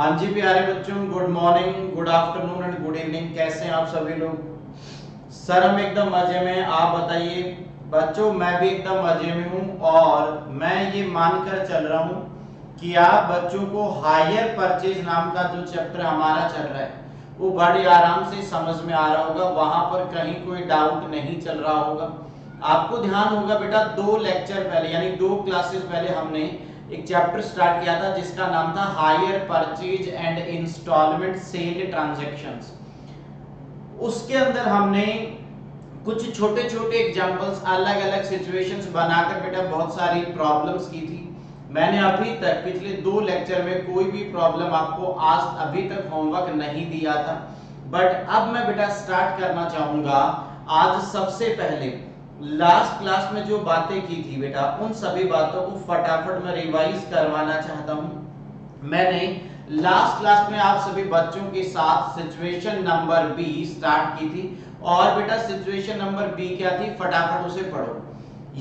हाँ जी प्यारे बच्चों, good morning, good afternoon and good evening. कैसे हैं आप सभी लोग? सर हम एकदम मजे में, आप बताइए। बच्चों मैं भी एकदम मजे में हूँ और मैं ये मानकर चल रहा हूँ कि आप बच्चों को हायर परचेज नाम का जो चैप्टर हमारा चल रहा है वो बड़े आराम से समझ में आ रहा होगा, वहां पर कहीं कोई डाउट नहीं चल रहा होगा। आपको ध्यान होगा बेटा, 2 लेक्चर पहले यानी 2 क्लासेस पहले हमने एक चैप्टर स्टार्ट किया था जिसका नाम था hire purchase and installment sale transactions. उसके अंदर हमने कुछ छोटे छोटे एग्जांपल्स, अलग अलग सिचुएशंस बनाकर बेटा बहुत सारी प्रॉब्लम्स की थी। मैंने अभी तक पिछले 2 लेक्चर में कोई भी प्रॉब्लम आपको आज अभी तक होमवर्क नहीं दिया था, बट अब मैं बेटा स्टार्ट करना चाहूंगा। आज सबसे पहले लास्ट क्लास में जो बातें की थी बेटा, उन सभी बातों को फटाफट मैं रिवाइज करवाना चाहता हूं। मैंने लास्ट क्लास में आप सभी बच्चों के साथ सिचुएशन नंबर बी स्टार्ट की थी और बेटा सिचुएशन नंबर बी क्या थी, फटाफट उसे पढ़ो।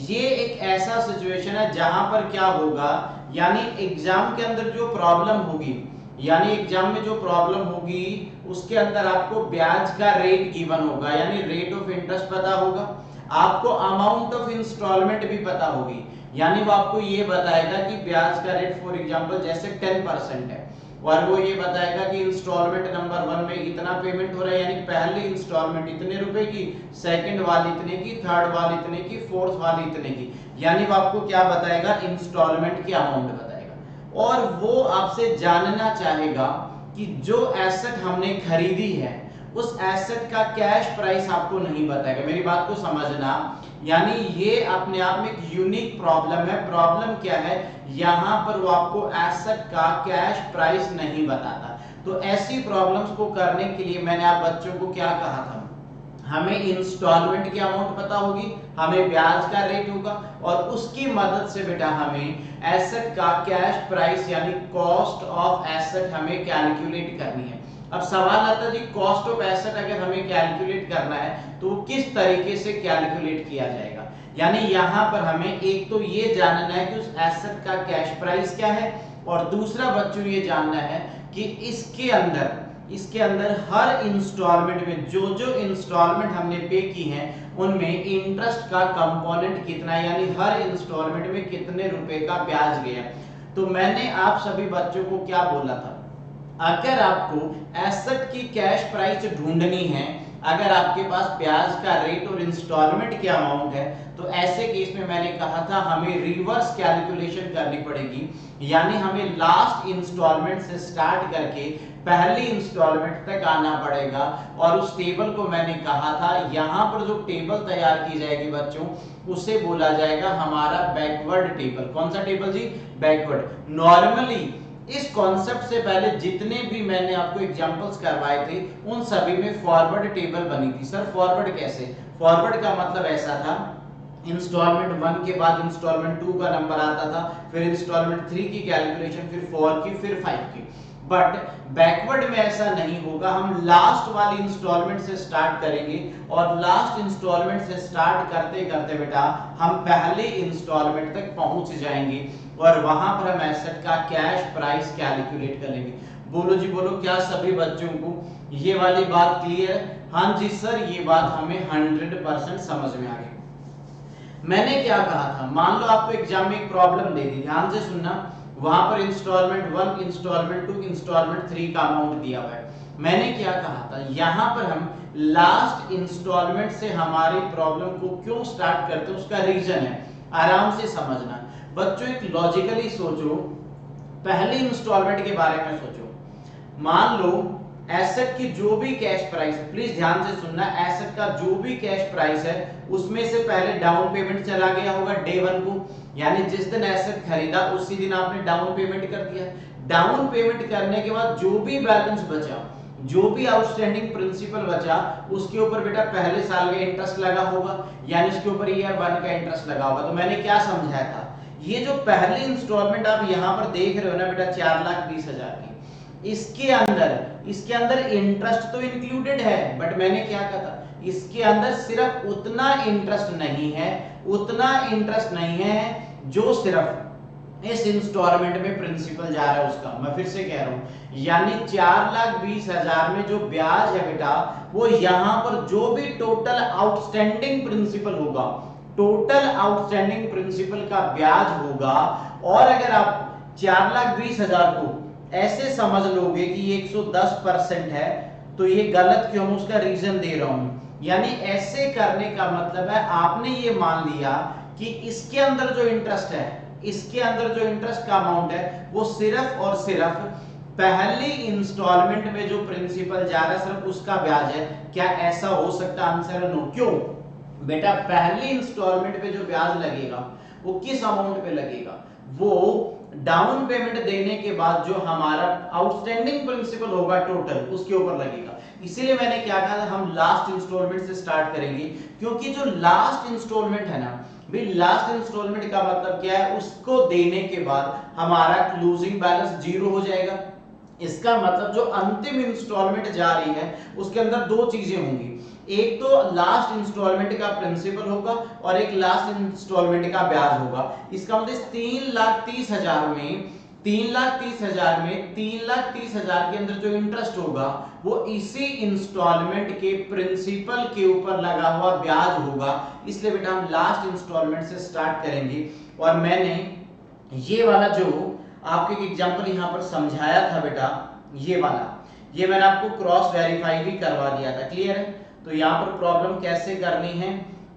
ये एक ऐसा सिचुएशन है जहां पर क्या होगा, यानी एग्जाम के अंदर जो प्रॉब्लम होगी, यानी एग्जाम में जो प्रॉब्लम होगी उसके अंदर आपको ब्याज का रेट गिवन होगा, यानी रेट ऑफ इंटरेस्ट पता होगा, आपको अमाउंट ऑफ इंस्टॉलमेंट भी पता होगी। यानी वो आपको ये बताएगा कि ब्याज का रेट फॉर एग्जांपल जैसे 10% है और वो ये बताएगा कि इंस्टॉलमेंट नंबर 1 में इतना पेमेंट हो रहा है, यानी पहली इंस्टॉलमेंट इतने रुपए की, सेकंड वाली इतने की, थर्ड वाली इतने की, फोर्थ वाली इतने की। यानी वो आपको क्या बताएगा, इंस्टॉलमेंट की अमाउंट बताएगा। और वो आपसे जानना चाहेगा कि जो एसेट हमने खरीदी है उस एसेट का कैश प्राइस आपको नहीं बताएगा। मेरी बात को समझना, यानी ये अपने आप में एक यूनिक प्रॉब्लम है। प्रॉब्लम क्या है, यहां पर वो आपको एसेट का कैश प्राइस नहीं बताता। तो ऐसी प्रॉब्लम्स को करने के लिए मैंने आप बच्चों को क्या कहा था, हमें इंस्टॉलमेंट की अमाउंट पता होगी, हमें ब्याज का रेट होगा और उसकी मदद से बेटा हमें एसेट का कैश प्राइस यानी कॉस्ट ऑफ एसेट हमें कैलकुलेट करनी है। अब सवाल आता है जी, कॉस्ट ऑफ एसेट अगर हमें कैलकुलेट करना है तो किस तरीके से कैलकुलेट किया जाएगा। यानी यहां पर हमें एक तो ये जानना है कि उस एसेट का कैश प्राइस क्या है, और दूसरा बच्चों ये जानना है कि इसके अंदर हर इंस्टॉलमेंट में जो जो इंस्टॉलमेंट हमने पे की हैं उनमें इंटरेस्ट का कंपोनेंट कितना है, यानी हर इंस्टॉलमेंट में कितने रुपए का ब्याज गया। तो मैंने आप सभी बच्चों को क्या बोला था, अगर आपको एसेट की कैश प्राइस ढूंढनी है, अगर आपके पास ब्याज का रेट और इंस्टॉलमेंट की अमाउंट है, तो ऐसे केस में मैंने कहा था हमें रिवर्स कैलकुलेशन करनी पड़ेगी। यानी हमें लास्ट इंस्टॉलमेंट से स्टार्ट करके पहली इंस्टॉलमेंट तक आना पड़ेगा। और उस टेबल को मैंने कहा था, यहां पर जो टेबल तैयार की जाएगी बच्चों उसे बोला जाएगा हमारा बैकवर्ड टेबल। कौन सा टेबल जी, बैकवर्ड। नॉर्मली इस कॉन्सेप्ट से पहले जितने भी मैंने आपको एग्जांपल्स करवाए थे उन सभी में फॉरवर्ड टेबल बनी थी। सर फॉरवर्ड कैसे, फॉरवर्ड का मतलब ऐसा था, इंस्टॉलमेंट 1 के बाद इंस्टॉलमेंट 2 का नंबर आता था, फिर इंस्टॉलमेंट 3 की कैलकुलेशन, फिर 4 की, फिर 5 की। बट बैकवर्ड में ऐसा नहीं होगा, हम लास्ट वाली इंस्टॉलमेंट से स्टार्ट करेंगे और लास्ट इंस्टॉलमेंट से स्टार्ट करते करते बेटा हम पहले इंस्टॉलमेंट तक पहुंच जाएंगे और वहां पर हम एसेट का कैश प्राइस कैलकुलेट कर लेंगे। बोलो जी बोलो, क्या सभी बच्चों को ये वाली बात क्लियर है? हाँ जी सर, ये बात हमें 100% समझ में आ गई। मैंने क्या कहा था, मान लो आपको एग्जाम में एक प्रॉब्लम दे दी, ध्यान से सुनना, वहां पर इंस्टॉलमेंट 1, इंस्टॉलमेंट 2, इंस्टॉलमेंट 3 का अमाउंट दिया हुआ है। मैंने क्या कहा था, यहां पर हम लास्ट इंस्टॉलमेंट से हमारी प्रॉब्लम को क्यों स्टार्ट करते हैं उसका रीजन है, आराम से समझना बच्चों। एक लॉजिकली सोचो, पहली इंस्टॉलमेंट के बारे में सोचो। मान लो एसेट की जो भी कैश प्राइस है, प्लीज ध्यान से सुनना, एसेट का जो भी कैश प्राइस है उसमें से पहले डाउन पेमेंट चला गया होगा डे 1 को, यानी जिस दिन एसेट खरीदा उसी दिन आपने डाउन पेमेंट कर दिया। डाउन पेमेंट करने के बाद जो भी बैलेंस बचा, जो भी आउटस्टैंडिंग प्रिंसिपल बचा, उसके ऊपर बेटा पहले साल का इंटरेस्ट लगा होगा, यानी इसके ऊपर ईयर 1 का इंटरेस्ट लगा होगा। तो मैंने क्या समझाया था, ये जो पहली इंस्टॉलमेंट आप यहां पर देख रहे हो ना बेटा 4,20,000 की, इसके अंदर इंटरेस्ट तो इंक्लूडेड है, बट मैंने क्या कहा था, इसके अंदर सिर्फ उतना इंटरेस्ट नहीं है जो सिर्फ इस इंस्टॉलमेंट में प्रिंसिपल जा रहा है उसका, मैं फिर से कह रहा हूं, यानी 4,20,000 में जो ब्याज है बेटा, वो यहां पर जो भी टोटल आउटस्टैंडिंग प्रिंसिपल होगा, टोटल आउटस्टैंडिंग प्रिंसिपल का ब्याज होगा। और अगर आप 4,20,000 को ऐसे समझ लोगे कि ये 110% है, तो ये गलत क्यों, उसका रीजन दे रहा हूं। यानी ऐसे करने का मतलब है आपने ये मान लिया कि इसके अंदर जो इंटरेस्ट है, इसके अंदर जो इंटरेस्ट का अमाउंट है, वो सिर्फ और सिर्फ पहली इंस्टॉलमेंट में जो प्रिंसिपल जा रहा है सिर्फ उसका ब्याज है। क्या ऐसा हो सकता है? आंसर है नो। क्यों बेटा? पहली इंस्टॉलमेंट पे जो ब्याज लगेगा वो किस अमाउंट पे लगेगा? वो डाउन पेमेंट देने के बाद जो हमारा आउटस्टैंडिंग प्रिंसिपल होगा टोटल, उसके ऊपर लगेगा। इसीलिए मैंने क्या कहा था, हम लास्ट इंस्टॉलमेंट से स्टार्ट करेंगे, क्योंकि जो लास्ट इंस्टॉलमेंट है ना भी, लास्ट इंस्टॉलमेंट का मतलब क्या है, उसको देने के बाद हमारा क्लोजिंग बैलेंस जीरो हो जाएगा। इसका मतलब जो अंतिम इंस्टॉलमेंट जा रही है उसके अंदर दो चीजें होंगी, एक तो लास्ट इंस्टॉलमेंट का प्रिंसिपल होगा और एक लास्ट इंस्टॉलमेंट का ब्याज होगा। इसका मतलब 3,30,000 में 3,30,000 में 3,30,000 के अंदर जो इंटरेस्ट होगा वो इसी इंस्टॉलमेंट के प्रिंसिपल के ऊपर लगा हुआ ब्याज होगा। इसलिए बेटा हम लास्ट इंस्टॉलमेंट से स्टार्ट करेंगे। और मैंने ये वाला जो आपके एग्जांपल यहां पर समझाया था बेटा, ये वाला, ये मैंने आपको क्रॉस वेरीफाई भी करवा दिया था। क्लियर है? तो यहाँ पर प्रॉब्लम कैसे करनी है,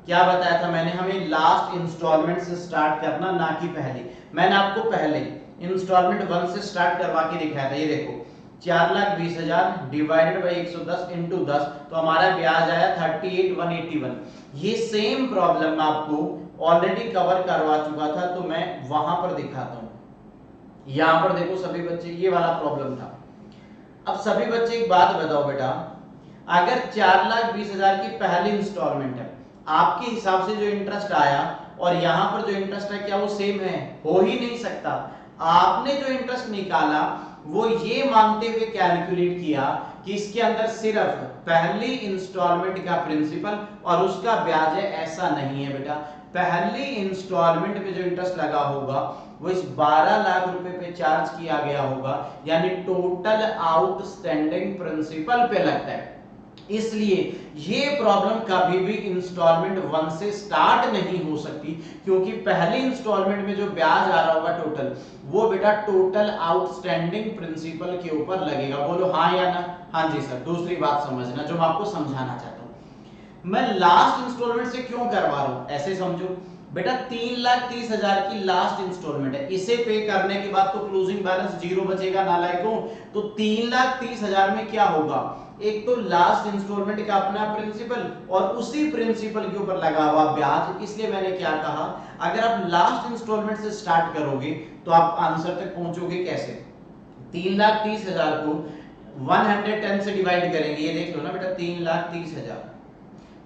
क्या बताया था मैंने, हमें लास्ट इंस्टॉलमेंट से स्टार्ट करना, ना कि पहले। मैंने आपको पहले इंस्टॉलमेंट 1 से स्टार्ट करवा के दिखाया था। ये देखो 4,20,000 डिवाइडेड बाई 110 इंटू 10, तो हमारा ब्याज आया 38,181। ये सेम प्रॉब्लम मैं आपको ऑलरेडी कवर करवा चुका था, तो मैं वहां पर दिखाता हूं। यहां पर देखो सभी बच्चे, ये वाला प्रॉब्लम था। अब सभी बच्चे एक बात बताओ बेटा, अगर 4,20,000 की पहली इंस्टॉलमेंट है, आपके हिसाब से जो इंटरेस्ट आया और यहां पर जो इंटरेस्ट है, क्या वो सेम है? हो ही नहीं सकता। आपने जो इंटरेस्ट निकाला वो ये मानते हुए कैलकुलेट किया कि इसके अंदर सिर्फ पहली इंस्टॉलमेंट का प्रिंसिपल और उसका ब्याज है, ऐसा नहीं है बेटा। पहली इंस्टॉलमेंट पे जो इंटरेस्ट लगा होगा वो इस 12 लाख रुपए पे चार्ज किया गया होगा, यानी टोटल आउटस्टैंडिंग प्रिंसिपल पे लगता है। इसलिए ये प्रॉब्लम कभी भी इंस्टॉलमेंट 1 से स्टार्ट नहीं हो सकती, क्योंकि पहली इंस्टॉलमेंट में जो ब्याज आ रहा होगा टोटल, वो बेटा टोटल आउटस्टैंडिंग प्रिंसिपल के ऊपर लगेगा। बोलो हाँ या ना? हाँ जी सर। दूसरी बात समझना जो मैं आपको समझाना चाहता हूं, मैं लास्ट इंस्टॉलमेंट से क्यों करवा रहा हूं, ऐसे समझो बेटा, 3,30,000 की लास्ट इंस्टॉलमेंट है, इसे पे करने के बाद तो क्लोजिंग बैलेंस जीरो बचेगा नालायकों। तो 3,30,000 में क्या होगा, एक तो लास्ट इंस्टॉलमेंट का अपना प्रिंसिपल और उसी प्रिंसिपल के ऊपर लगा हुआ ब्याज। इसलिए मैंने क्या कहा, अगर आप लास्ट इंस्टॉलमेंट से स्टार्ट करोगे तो आप आंसर तक पहुंचोगे कैसे? 3,30,000 को 110 से डिवाइड करेंगे, ये देख लो ना बेटा, 3,30,000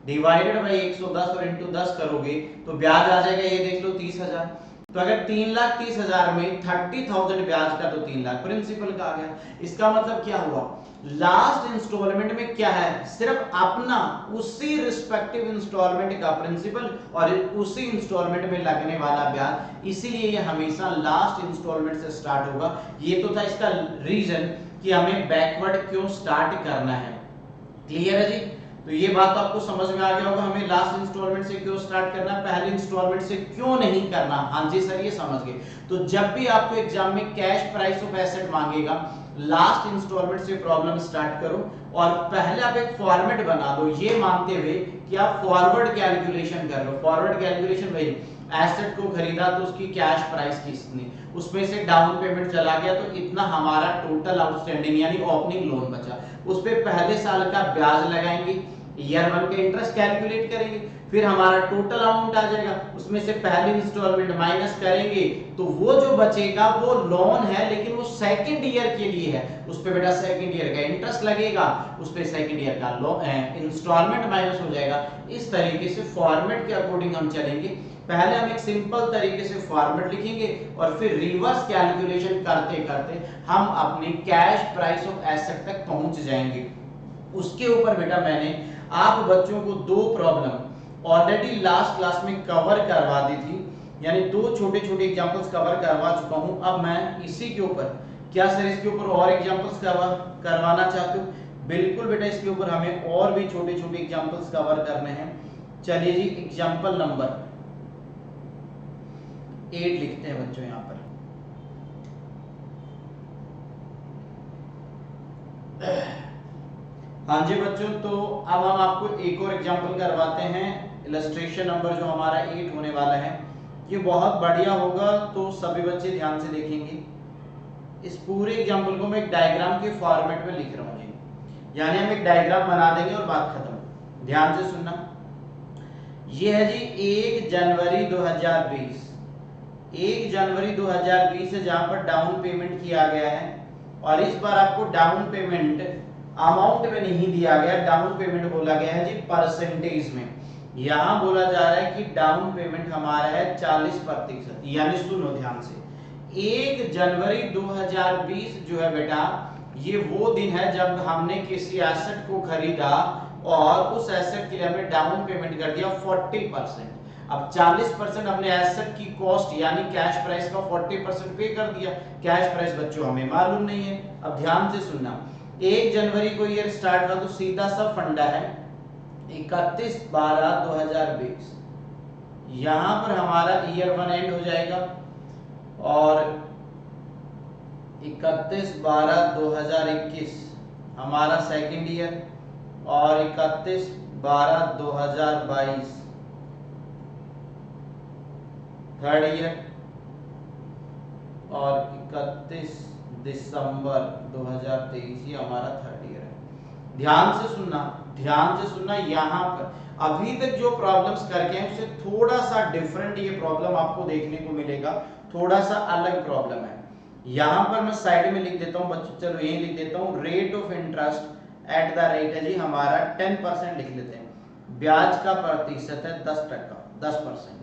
डिवाइडेड बाई 110 और इंटू 10 करोगे तो ब्याज आ जाएगा, ये देख लो 30,000। तो अगर 3,30,000 में 30,000 ब्याज का तो 3 लाख प्रिंसिपल का आ गया। इसका मतलब क्या हुआ, लास्ट इंस्टॉलमेंट में क्या है, सिर्फ अपना उसी रिस्पेक्टिव इंस्टॉलमेंट का प्रिंसिपल और उसी इंस्टॉलमेंट में लगने वाला ब्याज। इसीलिए ये हमेशा लास्ट इंस्टॉलमेंट से स्टार्ट होगा। ये तो था इसका रीजन कि हमें बैकवर्ड क्यों स्टार्ट करना है। क्लियर है जी? तो ये बात तो आपको समझ में आ गया होगा, हमें लास्ट इंस्टॉलमेंट से क्यों स्टार्ट करना है, पहले इंस्टॉलमेंट से क्यों नहीं करना। हाँ जी सर, ये समझ गए। तो जब भी आपको एग्जाम में कैश प्राइस ऑफ एसेट मांगेगा, लास्ट इंस्टॉलमेंट से प्रॉब्लम स्टार्ट करो और पहले आप एक फॉर्मेट बना दो, ये मानते हुए कि आप फॉरवर्ड कैलकुलेशन कर रहे हो। फॉरवर्ड कैलकुलेशन वही, एसेट को खरीदा तो उसकी कैश प्राइस कितनी, उसमें से डाउन पेमेंट चला गया तो इतना हमारा टोटल आउटस्टैंडिंग यानी ओपनिंग लोन बचा, उस पे पहले साल का ब्याज लगाएंगे, ईयर 1 का इंटरेस्ट कैलकुलेट करेंगे, फिर हमारा टोटल अमाउंट आ जाएगा, उसमें से पहली इंस्टॉलमेंट माइनस करेंगे तो वो जो बचेगा वो लोन है, लेकिन वो सेकंड ईयर के लिए है, उस पे बेटा सेकंड ईयर का इंटरेस्ट लगेगा, उस पे सेकंड ईयर का इंस्टॉलमेंट माइनस हो जाएगा। इस तरीके से फॉर्मेट के अकॉर्डिंग हम चलेंगे। पहले हम एक सिंपल तरीके से फॉर्मेट लिखेंगे और फिर रिवर्स कैलकुलेशन करते करते हम अपने कैश प्राइस ऑफ एसेट तक पहुंच जाएंगे। उसके ऊपर बेटा मैंने आप बच्चों को दो प्रॉब्लम ऑलरेडी लास्ट क्लास में कवर करवा दी थी। यानी 2 छोटे छोटे एग्जांपल्स कवर करवा चुका हूं। अब मैं इसी के ऊपर, क्या सर इसके ऊपर और एग्जांपल्स करवाना चाहते हो? बिल्कुल बेटा, इसके ऊपर हमें और भी छोटे छोटे एग्जांपल्स कवर करने हैं। चलिए जी, एग्जांपल नंबर 8 लिखते हैं बच्चों यहां पर। हाँ जी बच्चों, तो अब हम आपको एक और एग्जांपल करवाते हैं। इलस्ट्रेशन नंबर जो हमारा 8 होने वाला है, ये बहुत बढ़िया होगा, तो सभी बच्चे ध्यान से देखेंगे। इस पूरे एग्जांपल को मैं एक डायग्राम के फॉर्मेट में लिख रहा हूँ जी, यानी हम एक डायग्राम बना देंगे और बात खत्म। ध्यान से सुनना। ये है जी 1 जनवरी 2020। 1 जनवरी 2020 है जहां पर डाउन पेमेंट किया गया है, और इस बार आपको डाउन पेमेंट अमाउंट में नहीं दिया गया, डाउन पेमेंट बोला गया है जी परसेंटेज में। यहां बोला जा रहा है कि डाउन पेमेंट हमारा है 40%। यानी सुनो ध्यान से, 1 जनवरी 2020 जो है बेटा, ये वो दिन है जब हमने किसी एसेट को खरीदा और उस एसेट के लिए हमने डाउन पेमेंट कर दिया 40%। अब 40% हमने एसेट की कॉस्ट यानी कैश प्राइस का 40% पे कर दिया। कैश प्राइस बच्चों हमें मालूम नहीं है। अब ध्यान से सुनना, 1 जनवरी को ईयर स्टार्ट हुआ, तो सीधा सा फंडा है 31/12/2020। यहां पर हमारा ईयर 1 एंड हो जाएगा, और 31/12/2021 हमारा सेकंड ईयर, और 31/12/2022 थर्ड ईयर, और 31 दिसंबर 2023 ये हमारा थर्ड ईयर है। ध्यान से सुनना, ध्यान से सुनना। यहाँ पर अभी तक जो प्रॉब्लम्स करके हैं उससे थोड़ा सा डिफरेंट ये प्रॉब्लम आपको देखने को मिलेगा, थोड़ा सा अलग प्रॉब्लम है। यहाँ पर मैं साइड में लिख देता हूँ बच्चों, चलो यही लिख देता हूँ, rate of interest at the rate है जी हमारा 10% लिख लेते हैं। ब्याज का प्रतिशत है 10%, 10%।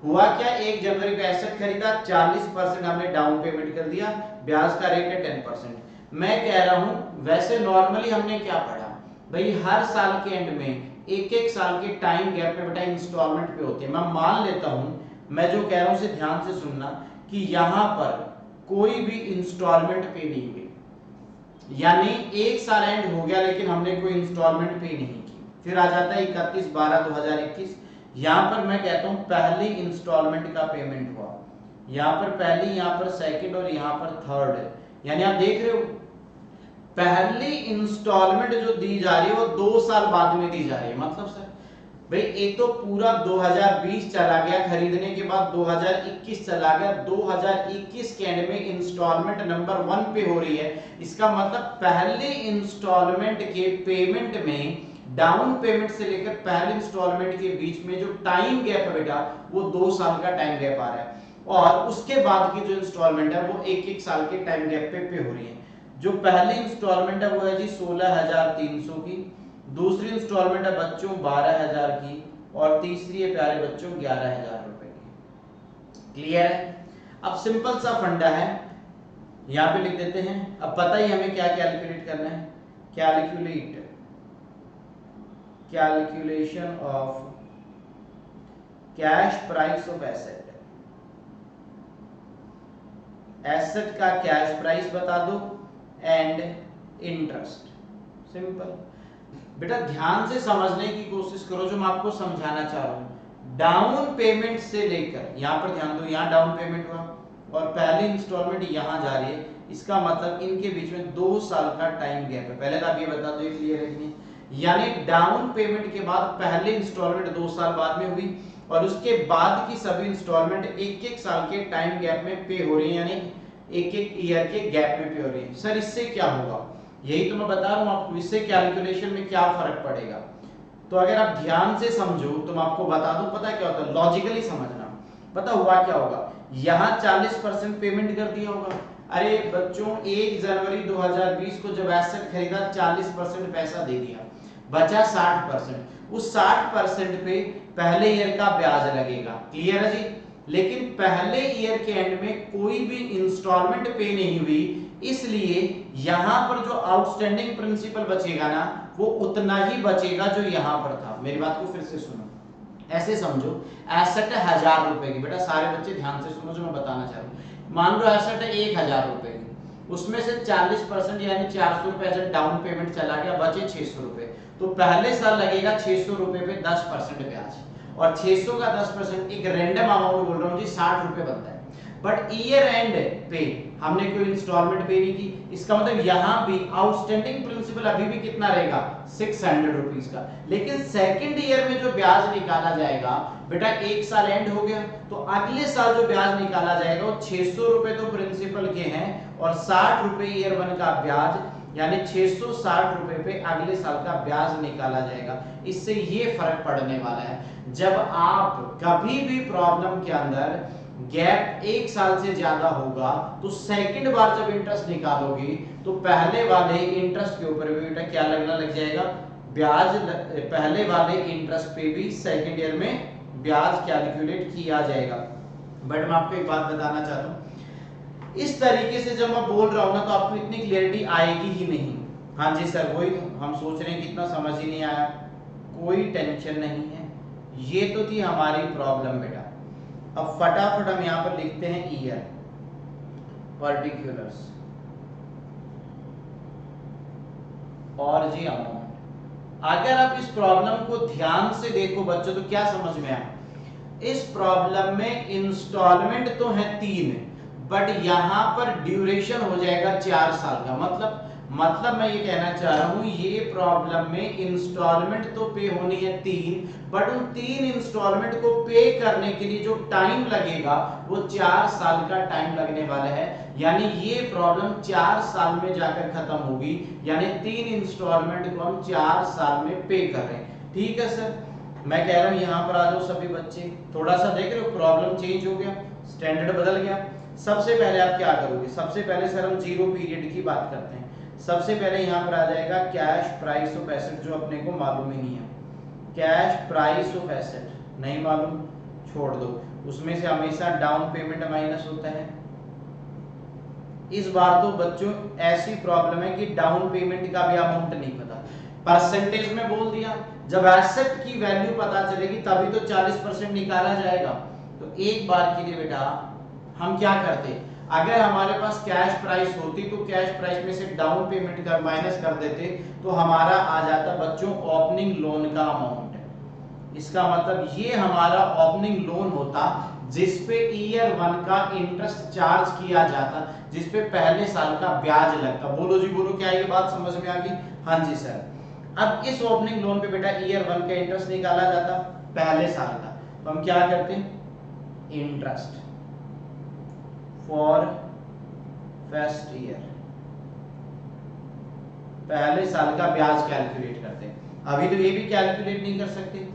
हुआ क्या, 1 जनवरी को एसेट खरीदा, 40% हमने डाउन पेमेंट कर दिया, ब्याज का रेट है 10%। मैं कह रहा हूं वैसे नॉर्मली हमने क्या पढ़ा भाई, हर साल के एंड में एक एक साल के टाइम गैप पे बेटा इंस्टॉलमेंट पे होती है। मैं मान लेता हूं, मैं जो कह रहा हूं उसे ध्यान से सुनना, कि यहां पर कोई भी इंस्टॉलमेंट पे नहीं हुई, यानी एक साल एंड हो गया लेकिन हमने कोई इंस्टॉलमेंट पे नहीं की। फिर आ जाता है 31/12/2021। यहां पर मैं कहता हूं पहली इंस्टॉलमेंट का पेमेंट हुआ, यहां पर पहली, यहां पर सेकंड, और यहां पर थर्ड है। यानी आप देख रहे हो पहली इंस्टॉलमेंट जो दी जा रही है वो 2 साल बाद में दी जा रही है। मतलब सर भाई एक तो पूरा 2020 चला गया, खरीदने के बाद 2021 चला गया, 2021 के एंड में इंस्टॉलमेंट नंबर 1 पे हो रही है। इसका मतलब पहले इंस्टॉलमेंट के पेमेंट में, डाउन पेमेंट से लेकर पहले इंस्टॉलमेंट के बीच में जो टाइम गैप है बेटा, वो 2 साल का टाइम गैप आ रहा है, और उसके बाद की जो इंस्टॉलमेंट है वो एक एक साल के टाइम गैप पे हो रही है। जो पहली इंस्टॉलमेंट है वो है जी 16,300 की, दूसरी इंस्टॉलमेंट है बच्चों 12,000 की, और तीसरी है प्यारे बच्चों 11,000 रुपए की। क्लियर है? अब सिंपल सा फंडा है, यहां पे लिख देते हैं। अब पता ही हमें क्या कैलकुलेट करना है, calculation of cash price of asset. Asset का कैश प्राइस बता दो एंड इंटरेस्ट। सिंपल बेटा, ध्यान से समझने की कोशिश करो जो मैं आपको समझाना चाह रहा हूं। डाउन पेमेंट से लेकर, यहां पर ध्यान दो, यहां डाउन पेमेंट हुआ और पहली इंस्टॉलमेंट यहां जा रही है, इसका मतलब इनके बीच में 2 साल का टाइम गैप है। पहले तो आप ये बता दो, ये क्लियर है कि नहीं? यानी डाउन पेमेंट के बाद पहले इंस्टॉलमेंट 2 साल बाद में हुई, और उसके बाद की सभी इंस्टॉलमेंट एक एक साल के टाइम गैप में पे हो रही है, यानी एक एक ईयर के गैप में पे हो रही है। सर इससे क्या होगा, यही तो मैं बता रहा हूं आपको, इससे कैलकुलेशन में क्या फर्क पड़ेगा। तो अगर आप ध्यान से समझो तो मैं आपको बता दूं, पता क्या होता है, लॉजिकली समझना। पता हुआ क्या होगा, यहां 40% पेमेंट कर दिया होगा। अरे बच्चों 1 जनवरी 2020 को जब एसेट खरीदा 40% पैसा दे दिया, बचा 60%। उस 60% पे पहले ईयर का ब्याज लगेगा। क्लियर है जी? लेकिन पहले ईयर के एंड में कोई भी इंस्टॉलमेंट पे नहीं हुई, इसलिए यहां पर जो आउटस्टैंडिंग प्रिंसिपल बचेगा ना, वो उतना ही बचेगा जो यहां पर था। मेरी बात को फिर से सुनो, ऐसे समझो एसेट है 1000 रुपए की, बेटा सारे बच्चे ध्यान से सुनो जो मैं बताना चाह रहा हूँ। मान लो एसेट है 1000 रुपए की, उसमें से 40% यानी 400 रुपए एज डाउन पेमेंट चला गया, बचे 600 रुपए। तो पहले साल लगेगा 600 रुपए पे 10% ब्याज, और 600 का 10% एक रैंडम अमाउंट बोल रहा हूँ जी 60 रुपए बनता है। बट ईयर एंड पे हमने कोई इंस्टॉलमेंट पे नहीं की, इसका मतलब यहाँ भी आउटस्टैंडिंग प्रिंसिपल अभी भी कितना रहेगा 600 रुपीस का। लेकिन सेकंड ईयर में जो ब्याज निकाला जाएगा बेटा, एक साल एंड हो गया तो अगले साल जो ब्याज निकाला जाएगा वो 600 रुपए तो प्रिंसिपल के हैं और 60 रुपए ईयर 1 का ब्याज, यानी 660 रुपए पे अगले साल का ब्याज निकाला जाएगा। इससे ये फर्क पड़ने वाला है। जब आप कभी भी प्रॉब्लम के अंदर गैप एक साल से ज्यादा होगा तो सेकंड बार जब इंटरेस्ट निकालोगे तो पहले वाले इंटरेस्ट के ऊपर भी बेटा क्या लगना लग जाएगा, ब्याज। पहले वाले इंटरेस्ट पे भी सेकंड ईयर में ब्याज कैलकुलेट किया जाएगा। बट मैं आपको एक बात बताना चाहता हूँ, इस तरीके से जब मैं बोल रहा हूँ ना तो आपको इतनी क्लियरिटी आएगी ही नहीं। हाँ जी सर, वही हम सोच रहे हैं कि इतना समझ ही नहीं आया, कोई टेंशन नहीं है, ये तो थी हमारी प्रॉब्लम बेटा। अब फटाफट हम यहां पर लिखते हैं ईयर, पर्टिकुलर्स और जी अमाउंट। अगर आप इस प्रॉब्लम को ध्यान से देखो बच्चों तो क्या समझ में आया, इस प्रॉब्लम में इंस्टॉलमेंट तो है 3, बट यहां पर ड्यूरेशन हो जाएगा 4 साल का। मतलब मैं ये कहना चाह रहा हूं ये प्रॉब्लम में इंस्टॉलमेंट तो पे होनी है 3, बट उन 3 इंस्टॉलमेंट को पे करने के लिए जो टाइम लगेगा वो 4 साल का टाइम लगने वाला है। यानी ये प्रॉब्लम 4 साल में जाकर खत्म होगी, यानी 3 इंस्टॉलमेंट को हम 4 साल में पे कर रहे हैं। ठीक है सर, मैं कह रहा हूं यहां पर आ जाओ सभी बच्चे, थोड़ा सा देख रहे हो प्रॉब्लम चेंज हो गया, स्टैंडर्ड बदल गया। सबसे पहले आप क्या करोगे, सबसे पहले सर हम जीरो पीरियड की बात करते हैं। सबसे पहले यहां पर आ जाएगा कैश प्राइस ऑफ एसेट, जो अपने को मालूम ही नहीं है। कैश प्राइस ऑफ एसेट नहीं मालूम, छोड़ दो, उसमें से हमेशा डाउन पेमेंट माइनस होता है। इस बार तो बच्चों ऐसी प्रॉब्लम है कि डाउन पेमेंट का भी अमाउंट नहीं पता, परसेंटेज में बोल दिया। जब एसेट की वैल्यू पता चलेगी तभी तो 40% निकाला जाएगा। तो एक बार के लिए बेटा हम क्या करते, अगर हमारे पास कैश प्राइस होती तो कैश प्राइस में से डाउन पेमेंट का माइनस कर देते तो हमारा आ जाता बच्चों ओपनिंग लोन का अमाउंट। इसका मतलब ये हमारा ओपनिंग लोन होता जिस पे ईयर 1 का इंटरेस्ट चार्ज किया जाता, जिस पे पहले साल का ब्याज लगता। बोलो जी बोलो, क्या ये बात समझ में आ गई? हाँ जी सर। अब इस ओपनिंग लोन पे बेटा ईयर 1 का इंटरेस्ट निकाला जाता पहले साल का, तो हम क्या करते, इंटरेस्ट फॉर फर्स्ट ईयर, पहले साल का ब्याज कैलकुलेट करते हैं। अभी तो ये भी कैलकुलेट नहीं कर सकते,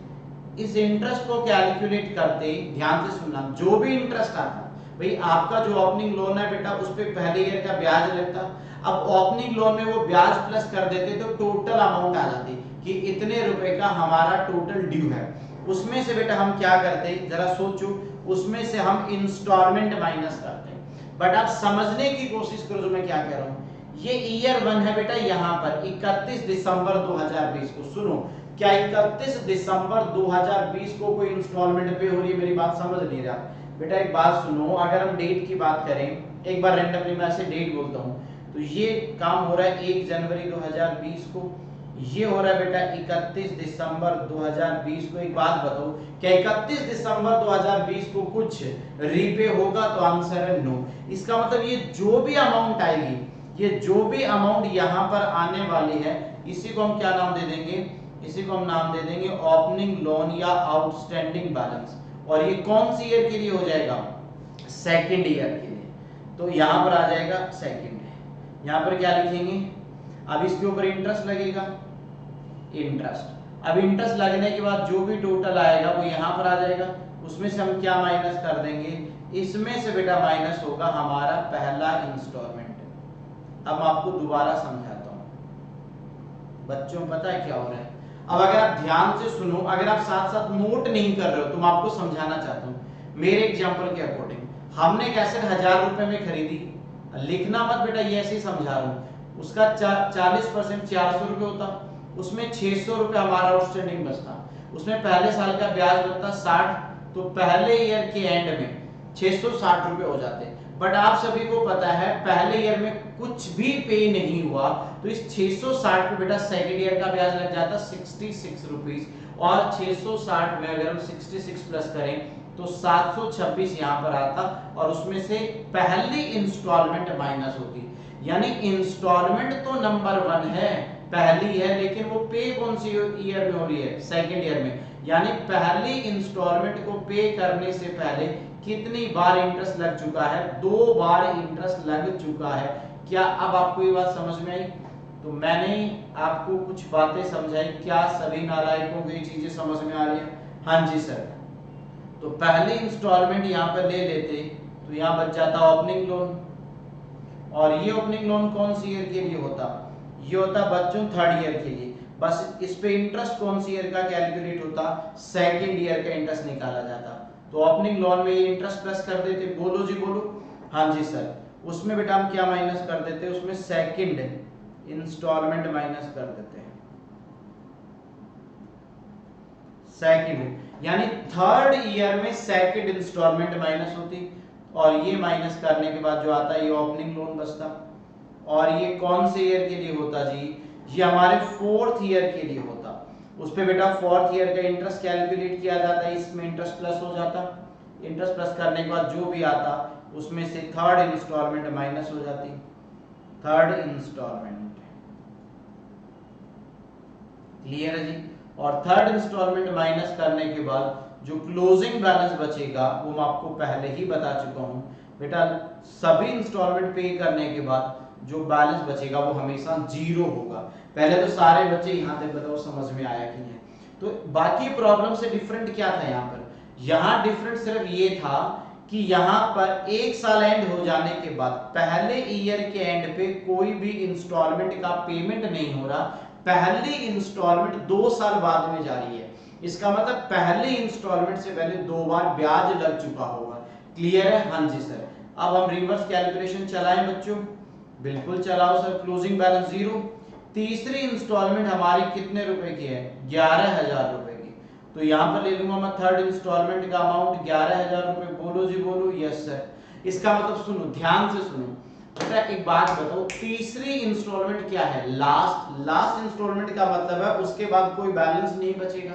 इस इंटरेस्ट को कैलकुलेट करते, ध्यान से सुनना, जो भी इंटरेस्ट आता भाई आपका जो ओपनिंग लोन है बेटा उस पे पहले ईयर का ब्याज लगता। अब ओपनिंग लोन में वो ब्याज प्लस कर देते तो टोटल अमाउंट आ जाती कि इतने रुपए का हमारा टोटल ड्यू है। उसमें से बेटा हम क्या करते, जरा सोचो, उसमें से हम इंस्टॉलमेंट माइनस करते हैं। बट आप समझने की कोशिश करो जो मैं क्या कह रहा हूं, ये ईयर 1 है बेटा, यहां पर 31 दिसंबर 2020 को, सुनो, क्या 31 दिसंबर 2020 को कोई इंस्टॉलमेंट पे हो रही है? मेरी बात समझ नहीं रहा बेटा, एक बात सुनो, अगर हम डेट की बात करें, एक बार रैंडमली मैं ऐसे डेट बोलता हूं, तो ये काम हो रहा है 1 जनवरी 2020 को, ये हो रहा है बेटा 31 दिसंबर 2020 को। एक बात बताओ, क्या 31 दिसंबर 2020 को कुछ रीपे होगा? तो आंसर है नो। इसका मतलब ये जो भी अमाउंट आएगी, ये जो भी अमाउंट यहां पर आने वाली है, इसी को हम क्या नाम दे देंगे, इसी को हम नाम दे देंगे ओपनिंग लोन या आउटस्टैंडिंग बैलेंस। और ये कौन सी ईयर के लिए हो जाएगा? सेकंड ईयर के लिए। तो यहां पर आ जाएगा सेकंड, यहां पर क्या लिखेंगे, अब इसके ऊपर इंटरेस्ट लगेगा, इंटरेस्ट। अब इंटरेस्ट लगने के बाद जो भी टोटल आएगा वो यहां पर आ जाएगा, उसमें से हम क्या माइनस कर देंगे, इसमें से बेटा माइनस होगा हमारा पहला इंस्टॉलमेंट। अब आपको दोबारा समझाता हूं बच्चों, पता है क्या हो रहा है? अब अगर आप ध्यान से सुनो, अगर आप साथ साथ नोट नहीं कर रहे हो तो मैं आपको समझाना चाहता हूं मेरे एग्जांपल के अकॉर्डिंग। हमने कैसेट 1000 रुपए में खरीदी, लिखना मत बेटा, ये ऐसे ही समझा रहा हूं, उसका 40% 400 रुपए होता, उसमें 600 रुपए हमारा आउटस्टैंडिंग बचता, उसमें पहले साल का ब्याज बचता 60, तो पहले ईयर के एंड में 660 रुपए हो जाते। बट आप सभी को पता है पहले ईयर में कुछ भी पे नहीं हुआ, तो इस 660 पे बेटा सेकेंड ईयर का ब्याज लग जाता 66 रुपीज, और 660 में अगर हम 66 प्लस करें तो 726 यहाँ पर आता, और उसमें से पहली इंस्टॉलमेंट माइनस होती। यानी इंस्टॉलमेंट तो नंबर 1 है, पहली है, लेकिन वो पे कौन सी ईयर में हो रही है, सेकेंड ईयर में। यानी पहली इंस्टॉलमेंट को पे करने से पहले कितनी बार इंटरेस्ट लग चुका है, 2 बार इंटरेस्ट लग चुका है। क्या अब आपको ये बात समझ में आई? तो मैंने आपको कुछ बातें समझाई, क्या सभी नालायकों को ये चीजें समझ में आ रही है? हाँ जी सर। तो पहली इंस्टॉलमेंट यहाँ पर ले लेते तो यहाँ बच जाता ओपनिंग लोन, और ये ओपनिंग लोन कौन सी ईयर के लिए होता, ये होता बच्चों थर्ड ईयर के लिए। बस इस पे इंटरेस्ट कौन सी ईयर का कैलकुलेट होता, सेकेंड ईयर का इंटरेस्ट निकाला जाता। तो ओपनिंग लोन में ये इंटरेस्ट प्लस कर देते, बोलो जी बोलो। हाँ जी सर। उसमें बेटा हम क्या माइनस कर देते, उसमें सेकेंड इंस्टॉलमेंट माइनस कर देते हैं, सेकेंड, यानी थर्ड ईयर में सेकेंड इंस्टॉलमेंट माइनस होती, और ये माइनस करने के बाद जो आता है ये ओपनिंग लोन बचता। और ये कौन से ईयर के लिए होता जी, ये हमारे फोर्थ ईयर के लिए होता। उस पे बेटा फोर्थ ईयर का इंटरेस्ट कैलकुलेट किया जाता है, इसमें इंटरेस्ट प्लस हो जाता, इंटरेस्ट प्लस करने के बाद जो भी आता उसमें से थर्ड इंस्टॉलमेंट माइनस हो जाती, थर्ड इंस्टॉलमेंट। क्लियर है जी? और थर्ड इंस्टॉलमेंट माइनस करने के बाद जो क्लोजिंग बैलेंस बचेगा वो मैं आपको पहले ही बता चुका हूं बेटा, सभी इंस्टॉलमेंट पे करने के बाद जो बैलेंस बचेगा वो हमेशा जीरो होगा। पहले तो सारे बच्चे यहाँ तक बताओ समझ में आया कि नहीं? तो बाकी प्रॉब्लम से डिफरेंट क्या था यहाँ पर, यहाँ डिफरेंट सिर्फ ये था कि यहाँ पर एक साल एंड हो जाने के बाद पहले ईयर के एंड पे कोई भी इंस्टॉलमेंट का पेमेंट नहीं हो रहा, पहली इंस्टॉलमेंट 2 साल बाद में जारी है। इसका मतलब पहले इंस्टॉलमेंट से पहले 2 बार ब्याज लग चुका होगा। क्लियर है? हाँ जी सर। अब हम रिवर्स कैलकुलेशन चलाएं बच्चों, बिल्कुल चलाओ सर। क्लोजिंग बैलेंस 0, तीसरी इंस्टॉलमेंट हमारी कितने रुपए की है, 11,000 रुपए की। तो यहाँ पर ले लूंगा मैं थर्ड इंस्टॉलमेंट का अमाउंट 11,000 रुपए, बोलो जी बोलो। Yes sir. इसका मतलब सुनो, ध्यान से सुनो बेटा, एक बात बताओ, तीसरी इंस्टॉलमेंट क्या है, लास्ट इंस्टॉलमेंट का मतलब है उसके बाद कोई बैलेंस नहीं बचेगा।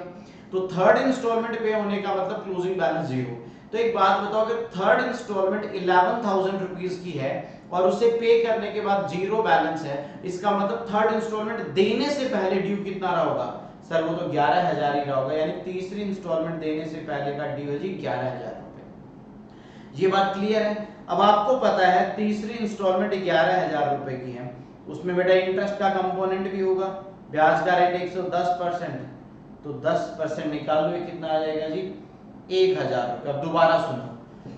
तो थर्ड इंस्टॉलमेंट पे होने का मतलब क्लोजिंग बैलेंस 0। तो एक बात बताओ, अगर थर्ड इंस्टॉलमेंट 11,000 रुपीस की है और उसे पे करने के बाद 0 बैलेंस है, इसका मतलब थर्ड इंस्टॉलमेंट देने से पहले ड्यू कितना रहा होगा सर, वो तो 11,000 ही रहा होगा। यानी तीसरी इंस्टॉलमेंट देने से पहले का ड्यू है जी 11,000 रुपए। ये बात क्लियर है? अब आपको पता है तीसरी इंस्टॉलमेंट 11,000 रुपए की है, उसमें बेटा इंटरेस्ट का कंपोनेंट भी होगा, ब्याज का रेट 110%, तो 10% निकाल लो, कितना आ जाएगा जी 1,000 रुपए। अब दोबारा सुनो,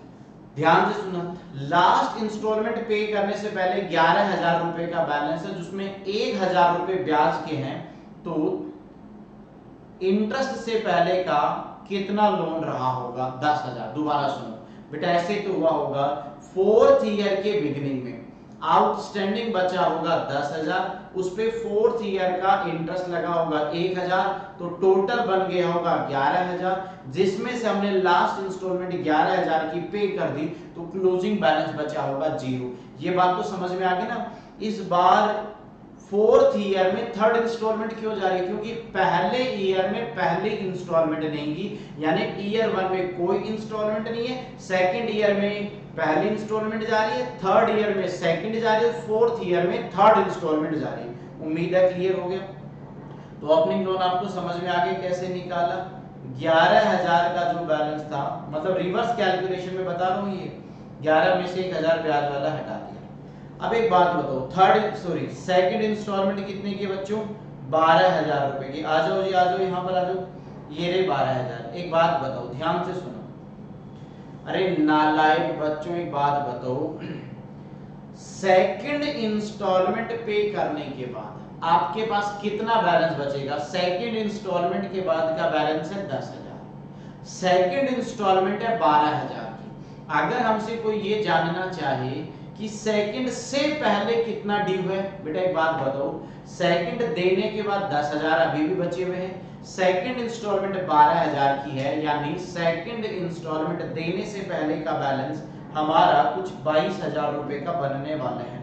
ध्यान से सुनो, लास्ट इंस्टॉलमेंट पे करने से पहले 11,000 रुपए का बैलेंस है, जिसमें 1,000 रुपए ब्याज के हैं, तो इंटरेस्ट से पहले का कितना लोन रहा होगा, 10,000। दोबारा सुनो बेटा, ऐसे तो हुआ होगा फोर्थ ईयर के बिगिनिंग में आउटस्टैंडिंग बचा होगा 10,000, उस पे फोर्थ ईयर का इंटरेस्ट लगा होगा 1,000, तो टोटल बन गया होगा 11,000, जिसमें से हमने लास्ट इंस्टॉलमेंट 11,000 की पे कर दी, तो क्लोजिंग बैलेंस बचा होगा 0। ये बात तो समझ में आ गई ना? इस बार फोर्थ ईयर में थर्ड इंस्टॉलमेंट क्यों जा रही है, क्योंकि पहले ईयर में पहली इंस्टॉलमेंट नहीं की, यानी ईयर 1 में कोई इंस्टॉलमेंट नहीं है, सेकंड ईयर में पहली इंस्टॉलमेंट जा रही है, थर्ड ईयर में सेकंड जा रही है, फोर्थ ईयर में थर्ड इंस्टॉलमेंट जा रही है। उम्मीद है क्लियर हो गया। तो ओपनिंग लोन आपको समझ में आ गया कैसे निकाला, 11,000 का जो बैलेंस था, मतलब रिवर्स कैलकुलेशन में बता रहा हूं, ये 11 में से 1,000 ब्याज वाला हटा दिया। अब एक बात बताओ, सेकंड इंस्टॉलमेंट कितने की बच्चों, 12,000 रुपए की। आ जाओ जी, आ जाओ, यहाँ पर आ जाओ, ये रे 12,000। एक बात बताओ, ध्यान से सुनो, अरे नालायक बच्चों, एक बात बताओ, सेकंड इंस्टॉलमेंट पे करने के बाद आपके पास कितना बैलेंस बचेगा? सेकंड इंस्टॉलमेंट के बाद का बैलेंस है 10,000, सेकंड इंस्टॉलमेंट है 12,000 की। अगर हमसे कोई ये जानना चाहे कि सेकंड से पहले कितना ड्यू है। बेटा एक बात बताओ, सेकंड देने के बाद 10,000 अभी भी बचे हुए हैं, सेकंड इंस्टॉलमेंट 12,000 की है, यानी सेकंड इंस्टॉलमेंट देने से पहले का बैलेंस हमारा कुछ 22,000 रुपए का बनने वाला है।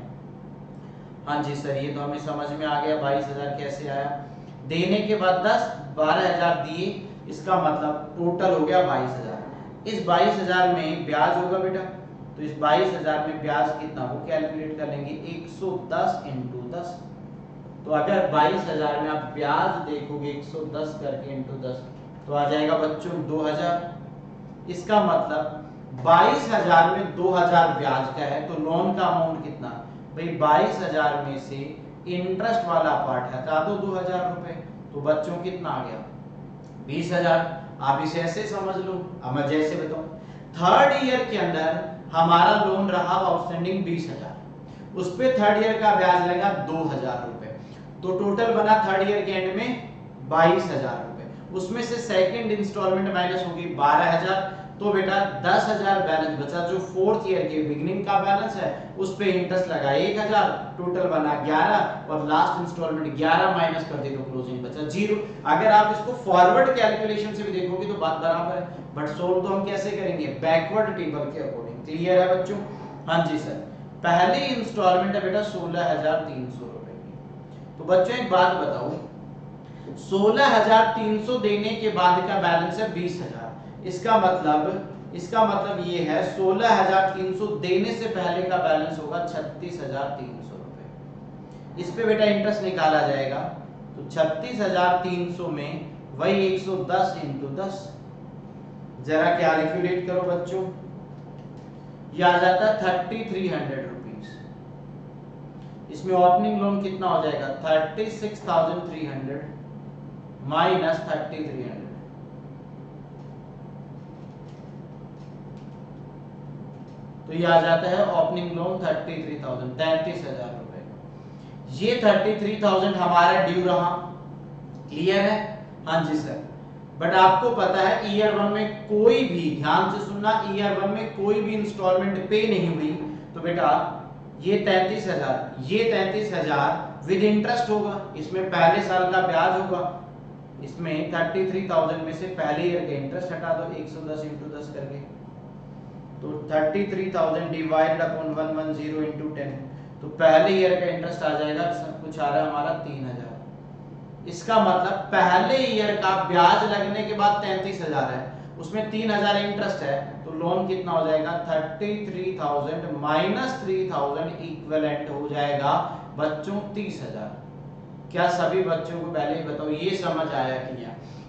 हाँ जी सर, ये तो हमें समझ में आ गया 22,000 कैसे आया। देने के बाद 10, 12,000 दिए, इसका मतलब टोटल हो गया 22,000। इस 22,000 में ब्याज होगा बेटा, तो इस 22,000 में ब्याज कितना वो कैलकुलेट कर लेंगे, 110 इंटू 10। तो अगर 22,000 में आप ब्याज देखोगे 110 करके इंटू 10 तो आ जाएगा बच्चों 2,000। इसका मतलब 22,000 में 2,000 ब्याज का है, तो लोन का अमाउंट कितना भाई, 22,000 में से इंटरेस्ट वाला पार्ट हटा दो 2,000 रुपए, तो बच्चों कितना आ गया 20,000। आप इसे ऐसे समझ लो। अब मैं जैसे बताऊं, थर्ड ईयर के अंदर हमारा लोन रहा आउटस्टैंडिंग 20,000, उस पे थर्ड ईयर का ब्याज लगा 2,000 रुपए, तो टोटल बना थर्ड ईयर के एंड में 22,000 रुपए। उसमें से सेकंड इंस्टॉलमेंट माइनस होगी 12,000, तो बेटा 10,000 बैलेंस बचा, जो फोर्थ ईयर के बिगिनिंग का बैलेंस है उस पे इंटरेस्ट लगा 1,000, टोटल बना 11, और लास्ट इंस्टॉलमेंट 11 माइनस कर दे तो क्लोजिंग बचा 0। अगर आप इसको फॉरवर्ड कैलकुलेशन से भी देखोगे तो बात बराबर है, बट सोल्व तो हम कैसे करेंगे, बैकवर्ड टेबल के अकॉर्डिंग। क्लियर है बच्चों? हाँ जी सर, पहली इंस्टॉलमेंट है बेटा 16,300 रुपए की। तो बच्चों एक बात बताओ, 16,300 देने के बाद का बैलेंस है 20,000। इसका मतलब ये है 16,300 देने से पहले का बैलेंस होगा 36,300 रुपए। इस पे बेटा इंटरेस्ट निकाला जाएगा, तो 36,300 में वही 110 इंटू 10, जरा कैलकुलेट करो बच्चों, ये आ जाता है 3,300 रुपीज। इसमें ओपनिंग लोन कितना हो जाएगा, 36,300 माइनस 3,300, तो ये आ जाता है ओपनिंग लोन 33,000, 33,000 रुपए। ये 33,000 हमारा ड्यू रहा। क्लियर है? हाँ जी सर। बट आपको पता है ईयर 1 में कोई भी, ध्यान से सुनना, ईयर 1 में कोई भी इंस्टॉलमेंट पे नहीं हुई, तो बेटा ये 33,000 विद इंटरेस्ट होगा, इसमें पहले साल का ब्याज होगा, इसमें 33,000 में से पहले ईयर का इंटरेस्ट हटा दो 110 इंटू 10 करके, तो 33,000 डिवाइडेड अपॉन 110 इंटू 10, तो पहले ईयर का इंटरेस्ट आ जाएगा, कुछ आ रहा है हमारा 3,000। इसका मतलब पहले ईयर का ब्याज लगने के बाद 33,000 है, उसमें 3,000 इंटरेस्ट है, तो लोन कितना हो जाएगा 33,000 माइनस 3,000 इक्विवेलेंट हो जाएगा बच्चों 30,000। क्या सभी बच्चों को पहले ही बताओ ये समझ आया कि नहीं?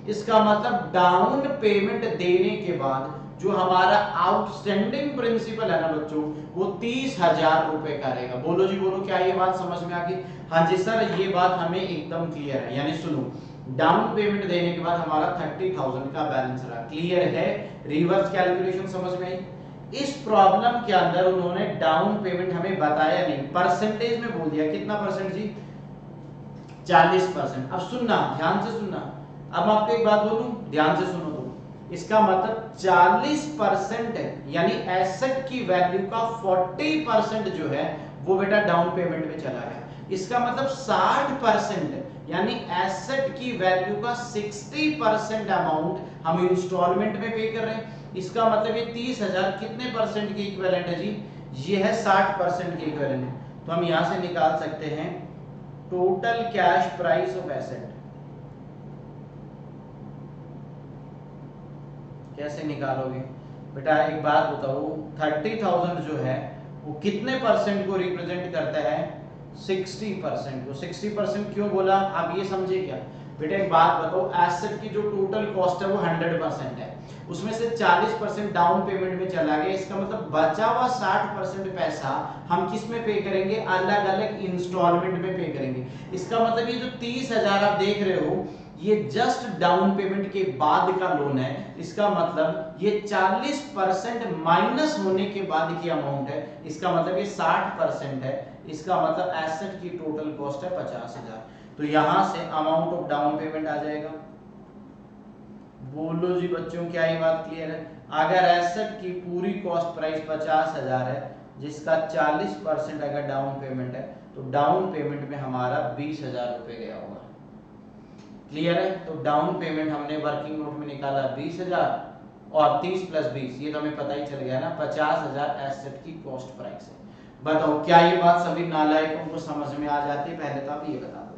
इसका मतलब डाउन पेमेंट देने के बाद जो हमारा आउटस्टैंडिंग प्रिंसिपल है ना बच्चों, वो 30,000 रुपए का रहेगा। बोलो जी बोलो, क्या ये बात समझ में आ गई? हाँ जी सर, ये बात हमें एकदम क्लियर है। यानी सुनो, डाउन पेमेंट देने के बाद हमारा 30,000 का बैलेंस रहा। क्लियर है? रिवर्स कैलकुलेशन समझ में आई? इस प्रॉब्लम के अंदर उन्होंने डाउन पेमेंट हमें बताया नहीं, परसेंटेज में बोल दिया। कितना परसेंट जी? 40%। अब सुनना, ध्यान से सुनना, अब आपको एक बात बोलूं, ध्यान से सुनो। तो इसका मतलब 40% यानी एसेट की वैल्यू का 40% जो है वो बेटा डाउन पेमेंट में चला गया। इसका मतलब 60% यानी एसेट की वैल्यू का 60% अमाउंट हम इंस्टॉलमेंट में पे कर रहे हैं। इसका मतलब ये 30,000 कितने परसेंट के इक्विवेलेंट है जी? ये है 60% के इक्विवेलेंट। तो हम यहां से निकाल सकते हैं total cash price of asset. कैसे निकालोगे बेटा? एक बात बताओ, 30,000 जो है वो कितने परसेंट को रिप्रेजेंट करता है? 60% को। 60% क्यों बोला आप ये समझे क्या बेटा? एक बात बताओ, एसेट की जो टोटल कॉस्ट है वो 100% है, उसमें से 40% डाउन पेमेंट में चला गया। इसका मतलब बचा हुआ 60% पैसा हम किस में पे करेंगे? अलग अलग इंस्टॉलमेंट में पे करेंगे। इसका मतलब ये जो 30,000 आप देख रहे हो ये जस्ट डाउन पेमेंट के बाद का लोन है। इसका मतलब ये 40% माइनस होने के बाद की अमाउंट है। इसका मतलब ये 60% है। इसका मतलब एसेट की टोटल कॉस्ट है 50,000। तो यहां से अमाउंट ऑफ डाउन पेमेंट आ जाएगा। बोलो जी बच्चों, क्या ये बात क्लियर है? अगर एसेट की पूरी कॉस्ट प्राइस 50,000 है जिसका 40% अगर डाउन पेमेंट है तो डाउन पेमेंट में हमारा 20,000 रुपये गया होगा। क्लियर है? तो डाउन पेमेंट हमने वर्किंग नोट में निकाला 20,000 और 30 प्लस 20, ये तो हमें पता ही चल गया ना, 50,000 एसेट की कॉस्ट प्राइस है। बताओ क्या ये बात सभी नालायकों को समझ में आ जाती है? पहले तो आप ये बता दो।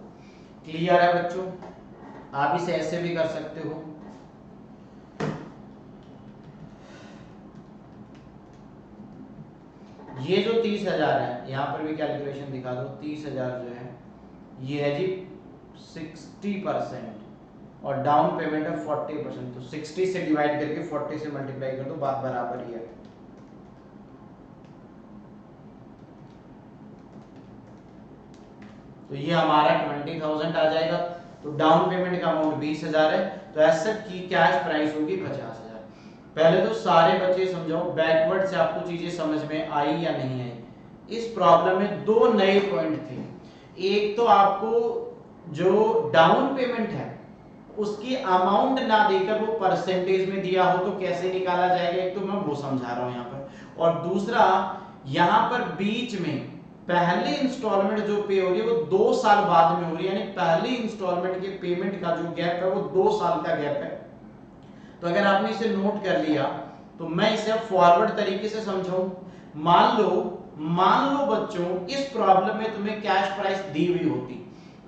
क्लियर है बच्चों? आप इसे ऐसे भी कर सकते हो, ये जो 30,000 है यहाँ पर भी कैलकुलेशन दिखा दो। 30,000 जो है ये है जी 60% और डाउन पेमेंट है 40%, तो 60 से डिवाइड करके 40 से मल्टीप्लाई कर दो, बात बराबर ही है। तो ये हमारा 20,000 आ जाएगा। तो डाउन पेमेंट का अमाउंट 20,000 है, तो एसेट की कैश प्राइस होगी 50,000। पहले तो सारे बच्चे समझाओ, बैकवर्ड से आपको चीजें समझ में आई या नहीं आई? इस प्रॉब्लम में दो नए पॉइंट थे। एक तो आपको जो डाउन पेमेंट है उसकी अमाउंट ना देकर वो परसेंटेज में दिया हो तो कैसे निकाला जाएगा, एक तो मैं वो समझा रहा हूं यहां पर। और दूसरा यहां पर बीच में पहली इंस्टॉलमेंट जो पे हो रही है वो 2 साल बाद में हो रही है, यानी पहली इंस्टॉलमेंट के पेमेंट का जो गैप है वो 2 साल का गैप है। तो अगर आपने इसे नोट कर लिया तो मैं इसे फॉरवर्ड तरीके से समझाऊं। मान लो बच्चों इस प्रॉब्लम में तुम्हें कैश प्राइस दी हुई होती,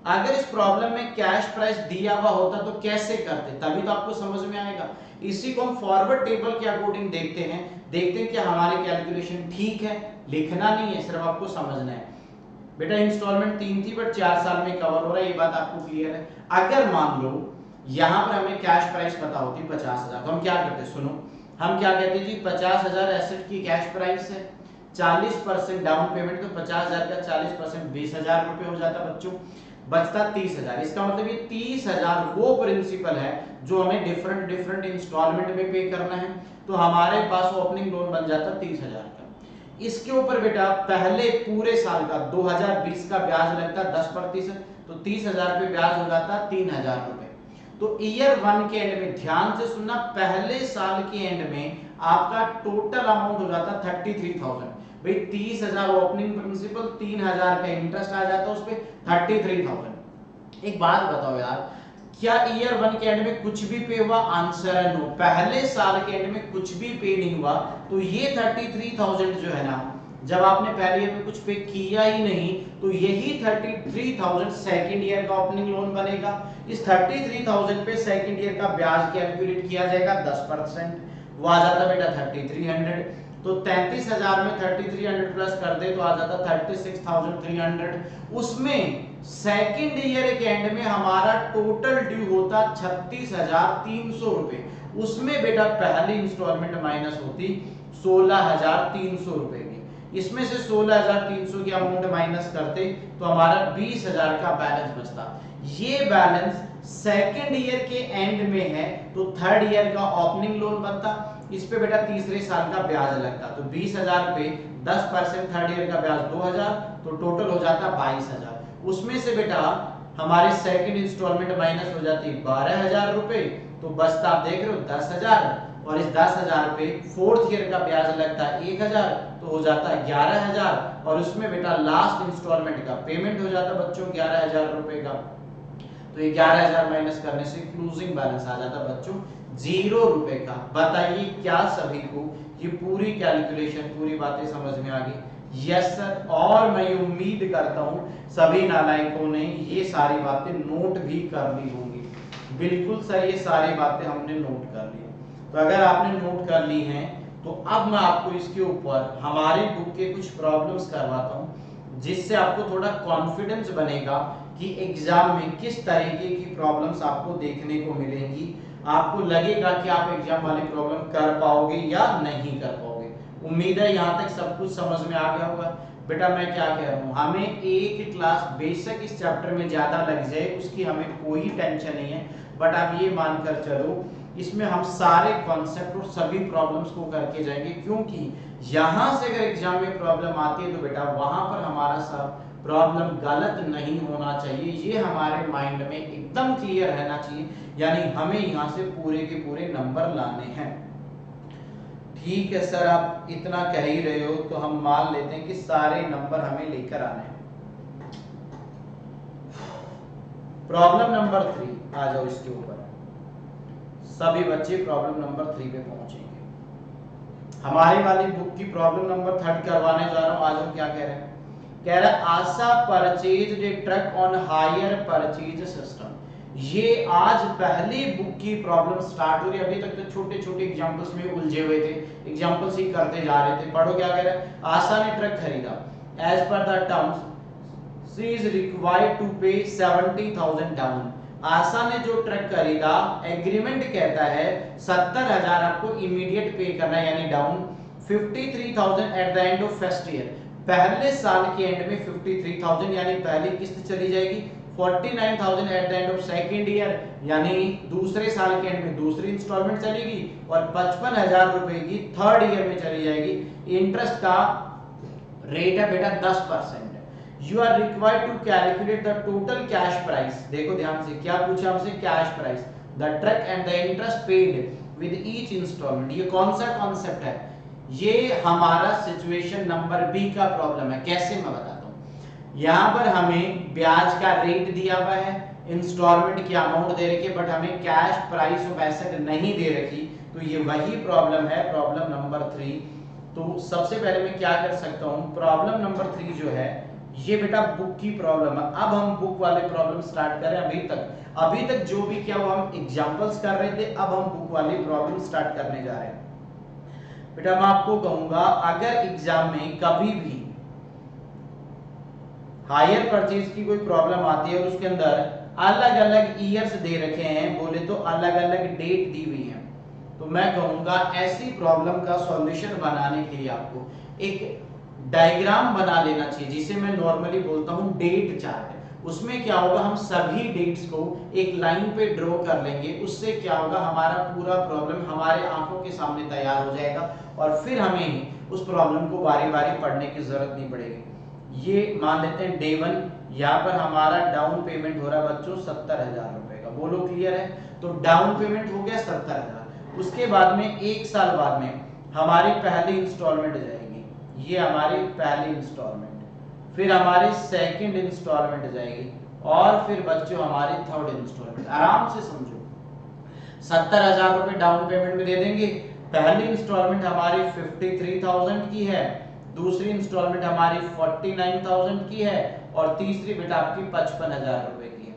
अगर इस प्रॉब्लम में कैश प्राइस दिया हुआ होता तो कैसे करते, तभी तो आपको समझ में आएगा। इसी को हम फॉरवर्ड टेबल के अकॉर्डिंग देखते हैं कि हमारी कैलकुलेशन ठीक है। लिखना नहीं है, सिर्फ आपको समझना है। बेटा इंस्टॉलमेंट 3 थी बट 4 साल में कवर हो रहा है, ये बात आपको क्लियर है। अगर मान लो यहां पर हमें कैश प्राइस पता होती 50,000, तो हम क्या करते? सुनो, हम क्या कहते जी 50,000 एसेट की कैश प्राइस है, 40% डाउन पेमेंट, तो 50,000 का 40% 20,000 रुपए हो जाता बच्चों, बचता 30,000। इसका मतलब ये 30,000 वो प्रिंसिपल है जो हमें डिफरेंट इंस्टॉलमेंट में पे करना है, तो हमारे पास ओपनिंग लोन बन जाता 30,000 का। इसके ऊपर बेटा पहले पूरे साल का 2020 का ब्याज लगता 10%, तो 30,000 पे ब्याज हो जाता 3,000 रुपए। तो ईयर 1 के एंड में ध्यान से सुनना, पहले साल के एंड में आपका टोटल अमाउंट हो जाता 33,000। भाई 30,000 ओपनिंग प्रिंसिपल, 3,000 का इंटरेस्ट आ जाता उस पे 33,000। एक बात बताओ यार, क्या ईयर 1 के एंड में कुछ भी पे हुआ? आंसर है नो। पहले साल के एंड में कुछ भी पे नहीं हुआ, तो ये 33,000 जो है ना, जब आपने पहले ईयर में कुछ पे किया ही नहीं तो यही 33,000 सेकंड ईयर का ओपनिंग लोन बनेगा। इस 33,000 पे सेकंड ईयर का ब्याज कैलकुलेट किया जाएगा 10%, वो आ जाता बेटा 3300। तो 33,000 में 3300 प्लस कर दे तो आ जाता 36,300। उसमें सेकंड ईयर के एंड में हमारा टोटल ड्यू होता 36,300 रुपए। उसमें बेटा पहली इंस्टॉलमेंट माइनस होती 16,300 रुपए की। इसमें से 16,300 की अमाउंट माइनस करते तो हमारा 20,000 का बैलेंस बचता। ये बैलेंस सेकंड ईयर के एंड में है तो थर्ड ईयर का ओपनिंग लोन बनता, इस पे बेटा तीसरे साल का ब्याज लगता। तो 20,000 पे 10% थर्ड ईयर का ब्याज 2,000, तो टोटल हो जाता 22,000। उसमें से बेटा हमारे सेकंड इंस्टॉलमेंट माइनस हो जाती 12,000 रुपए, तो बचता आप देख रहे हो 10,000, और इस 10,000 पे फोर्थ ईयर का ब्याज लगता है 1,000, तो हो जाता है 11,000, और उसमें बेटा लास्ट इंस्टॉलमेंट का पेमेंट हो जाता बच्चों 11,000 रुपए का। तो ये 11,000 माइनस करने से क्लोजिंग बैलेंस आ जाता बच्चों 0 रुपए का। बताइए क्या सभी को ये पूरी कैलकुलेशन, पूरी बातें समझ में आ गई? Yes sir. और मैं ये उम्मीद करता हूं सभी नालायकों ने ये सारी बातें नोट भी कर ली होंगी। बिल्कुल सर, ये सारी बातें हमने नोट कर ली। तो अगर आपने नोट कर ली हैं तो अब मैं आपको इसके ऊपर हमारी बुक के कुछ प्रॉब्लम्स करवाता हूं, जिससे आपको थोड़ा कॉन्फिडेंस बनेगा कि एग्जाम में किस तरीके की प्रॉब्लम्स आपको देखने को मिलेंगी। आपको लगेगा कि आप एग्जाम वाली प्रॉब्लम कर पाओगे या नहीं कर पाओगे। उम्मीद है यहाँ तक सब कुछ समझ में आ गया होगा। बेटा मैं क्या कह रहा हूँ, हमें एक क्लास बेशक इस चैप्टर में ज्यादा लग जाए उसकी हमें कोई टेंशन नहीं है, बट आप ये मानकर चलो इसमें हम सारे कॉन्सेप्ट और सभी प्रॉब्लम्स को करके जाएंगे, क्योंकि यहाँ से अगर एग्जाम में प्रॉब्लम आती है तो बेटा वहां पर हमारा सब प्रॉब्लम गलत नहीं होना चाहिए, ये हमारे माइंड में एकदम क्लियर रहना चाहिए। यानी हमें यहाँ से पूरे के पूरे नंबर लाने हैं। ठीक है सर, आप इतना कह ही रहे हो तो हम मान लेते हैं कि सारे नंबर हमें लेकर आने हैं। प्रॉब्लम नंबर 3 आ जाओ इसके ऊपर। सभी बच्चे प्रॉब्लम नंबर 3 पे पहुंचेंगे। हमारी वाली बुक की प्रॉब्लम नंबर 3 करवाने जा रहा हूं। आज हम क्या कह रहे हैं? कह रहा है Asha purchase a truck on hire purchase system. ये आज पहली बुक की प्रॉब्लम स्टार्ट हो रही है। अभी तक तो छोटे छोटे एग्जांपल्स में उलझे हुए थे, एग्जांपल्स ही करते जा रहे थे। पढ़ो क्या कह रहा है। आशा ने ट्रक खरीदा। As per the terms she is required to pay 70,000 down. आशा ने जो ट्रक खरीदा, एग्रीमेंट कहता है 70,000 आपको इमीडिएट पे करना है, यानी down 53,000 eight the end of first year. पहले साल के एंड में 53,000 यानी पहली किस्त चली जाएगी। 49,000 eight the end of second year यानी दूसरे साल के एंड में दूसरी इंस्टॉलमेंट चलेगी, और 55,000 रुपए की थर्ड ईयर में चली जाएगी। इंटरेस्ट का रेट है बेटा 10%। You are required to calculate the total cash price. देखो ध्यान से क्या पूछा हमसे, cash price, the truck and the interest paid with each installment. ये कौन सा कॉन्सेप्ट है? ये हमारा सिचुएशन नंबर बी का प्रॉब्लम है। कैसे मैं बताता हूं। यहां पर हमें ब्याज का रेट दिया हुआ है, इंस्टॉलमेंट की अमाउंट दे रखी है, बट हमें कैश प्राइस ऑफ एसेट नहीं दे रखी। तो ये वही प्रॉब्लम है, प्रॉब्लम नंबर 3। तो सबसे पहले मैं क्या कर सकता हूं, प्रॉब्लम नंबर 3 जो है ये बेटा बुक की प्रॉब्लम है। अब हम बुक वाले प्रॉब्लम स्टार्ट करें। अभी तक जो भी क्या हुआ, हम एग्जांपल्स कर रहे थे, अब हम बुक वाली प्रॉब्लम स्टार्ट करने जा रहे हैं। बेटा मैं आपको कहूंगा, अगर एग्जाम में कभी भी हायर परचेज की कोई प्रॉब्लम आती है और उसके अंदर अलग अलग ईयर्स दे रखे हैं, बोले तो अलग अलग डेट दी हुई है, तो मैं कहूंगा ऐसी प्रॉब्लम का सॉल्यूशन बनाने के लिए आपको एक डायग्राम बना लेना चाहिए, जिसे मैं नॉर्मली बोलता हूं डेट चार्ट। उसमें क्या होगा, हम सभी डेट्स को एक लाइन पे ड्रॉ कर लेंगे। उससे क्या होगा, हमारा पूरा प्रॉब्लम हमारे आंखों के सामने तैयार हो जाएगा, और फिर हमें उस प्रॉब्लम को बारी बारी पढ़ने की जरूरत नहीं पड़ेगी। ये मान लेते हैं डे 1, यहाँ पर हमारा डाउन पेमेंट हो रहा है बच्चों 70,000 रुपए का। बोलो क्लियर है? तो डाउन पेमेंट हो गया 70,000। उसके बाद में एक साल बाद में हमारी पहली इंस्टॉलमेंट जाएगी, ये हमारी पहली इंस्टॉलमेंट, फिर हमारी सेकंड इंस्टॉलमेंट जाएगी, और फिर बच्चों हमारी थर्ड इंस्टॉलमेंट। आराम से समझो, 70,000 रुपए डाउन पेमेंट में दे देंगे। पहली इंस्टॉलमेंट हमारी 53,000 की है, दूसरी इंस्टॉलमेंट हमारी 49,000 की है, और तीसरी बेटा आपकी 55,000 रुपए की है।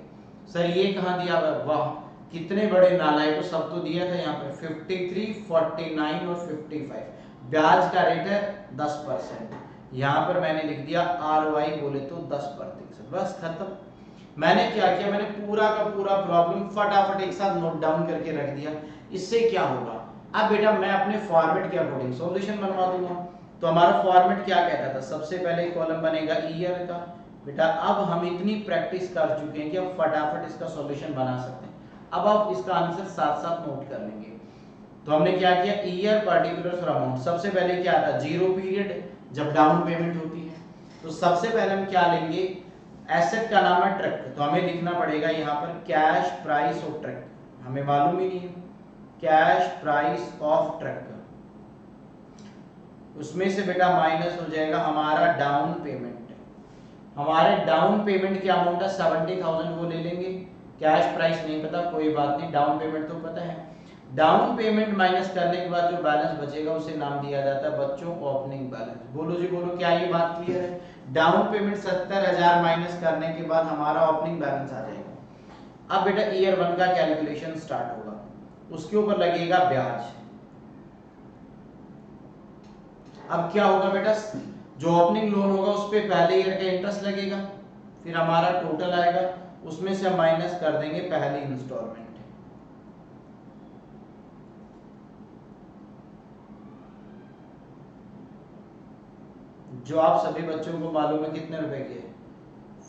सर ये कहां दिया हुआ? वाह कितने बड़े नालायक को, सब तो दिया था यहाँ पर 53, 49 और 55। ब्याज का रेट है 10%। यहाँ पर मैंने लिख दिया ROI बोले तो 10%। बस खत्म। मैंने क्या किया, मैंने पूरा का पूरा प्रॉब्लम फटाफट एक साथ नोट डाउन करके रख दिया। इससे क्या होगा, अब बेटा मैं अपने फॉर्मेट के अकॉर्डिंग सॉल्यूशन बनवा दूंगा। तो हमारा फॉर्मेट क्या कहता था, सबसे पहले कॉलम बनेगा ईयर का। बेटा अब हम इतनी प्रैक्टिस कर चुके हैं कि अब फटाफट इसका सॉल्यूशन बना सकते हैं। अब आप इसका आंसर साथ साथ नोट कर लेंगे। तो हमने क्या किया, ईयर, पर्टिकुलर्स और अमाउंट। सबसे पहले क्या आता, जीरो पीरियड, जब डाउन पेमेंट होती है। तो सबसे पहले हम क्या लेंगे, एसेट का नाम है ट्रक, तो हमें लिखना पड़ेगा यहाँ पर कैश प्राइस ऑफ ट्रक। हमें मालूम ही नहीं है, कैश प्राइस ऑफ ट्रक। उसमें से बेटा माइनस हो जाएगा हमारा डाउन पेमेंट। हमारे डाउन पेमेंट की अमाउंट है 70,000, वो ले लेंगे। कैश प्राइस नहीं पता, कोई बात नहीं, डाउन पेमेंट तो पता है। डाउन पेमेंट माइनस करने के बाद जो बैलेंस बचेगा उसे नाम दिया जाता है बच्चों ओपनिंग बैलेंस। बोलो जी बोलो, क्या ये बात क्लियर है? डाउन पेमेंट 70,000 माइनस करने के बाद हमारा ओपनिंग बैलेंस आ जाएगा। अब बेटा ईयर 1 का कैलकुलेशन स्टार्ट होगा, उसके ऊपर लगेगा ब्याज। अब क्या होगा बेटा, जो ओपनिंग लोन होगा उस पे पहले ईयर का इंटरेस्ट लगेगा, फिर हमारा टोटल आएगा, उसमें से हम माइनस कर देंगे पहली इंस्टॉलमेंट। जो आप सभी बच्चों को मालूम है कितने रुपए की है,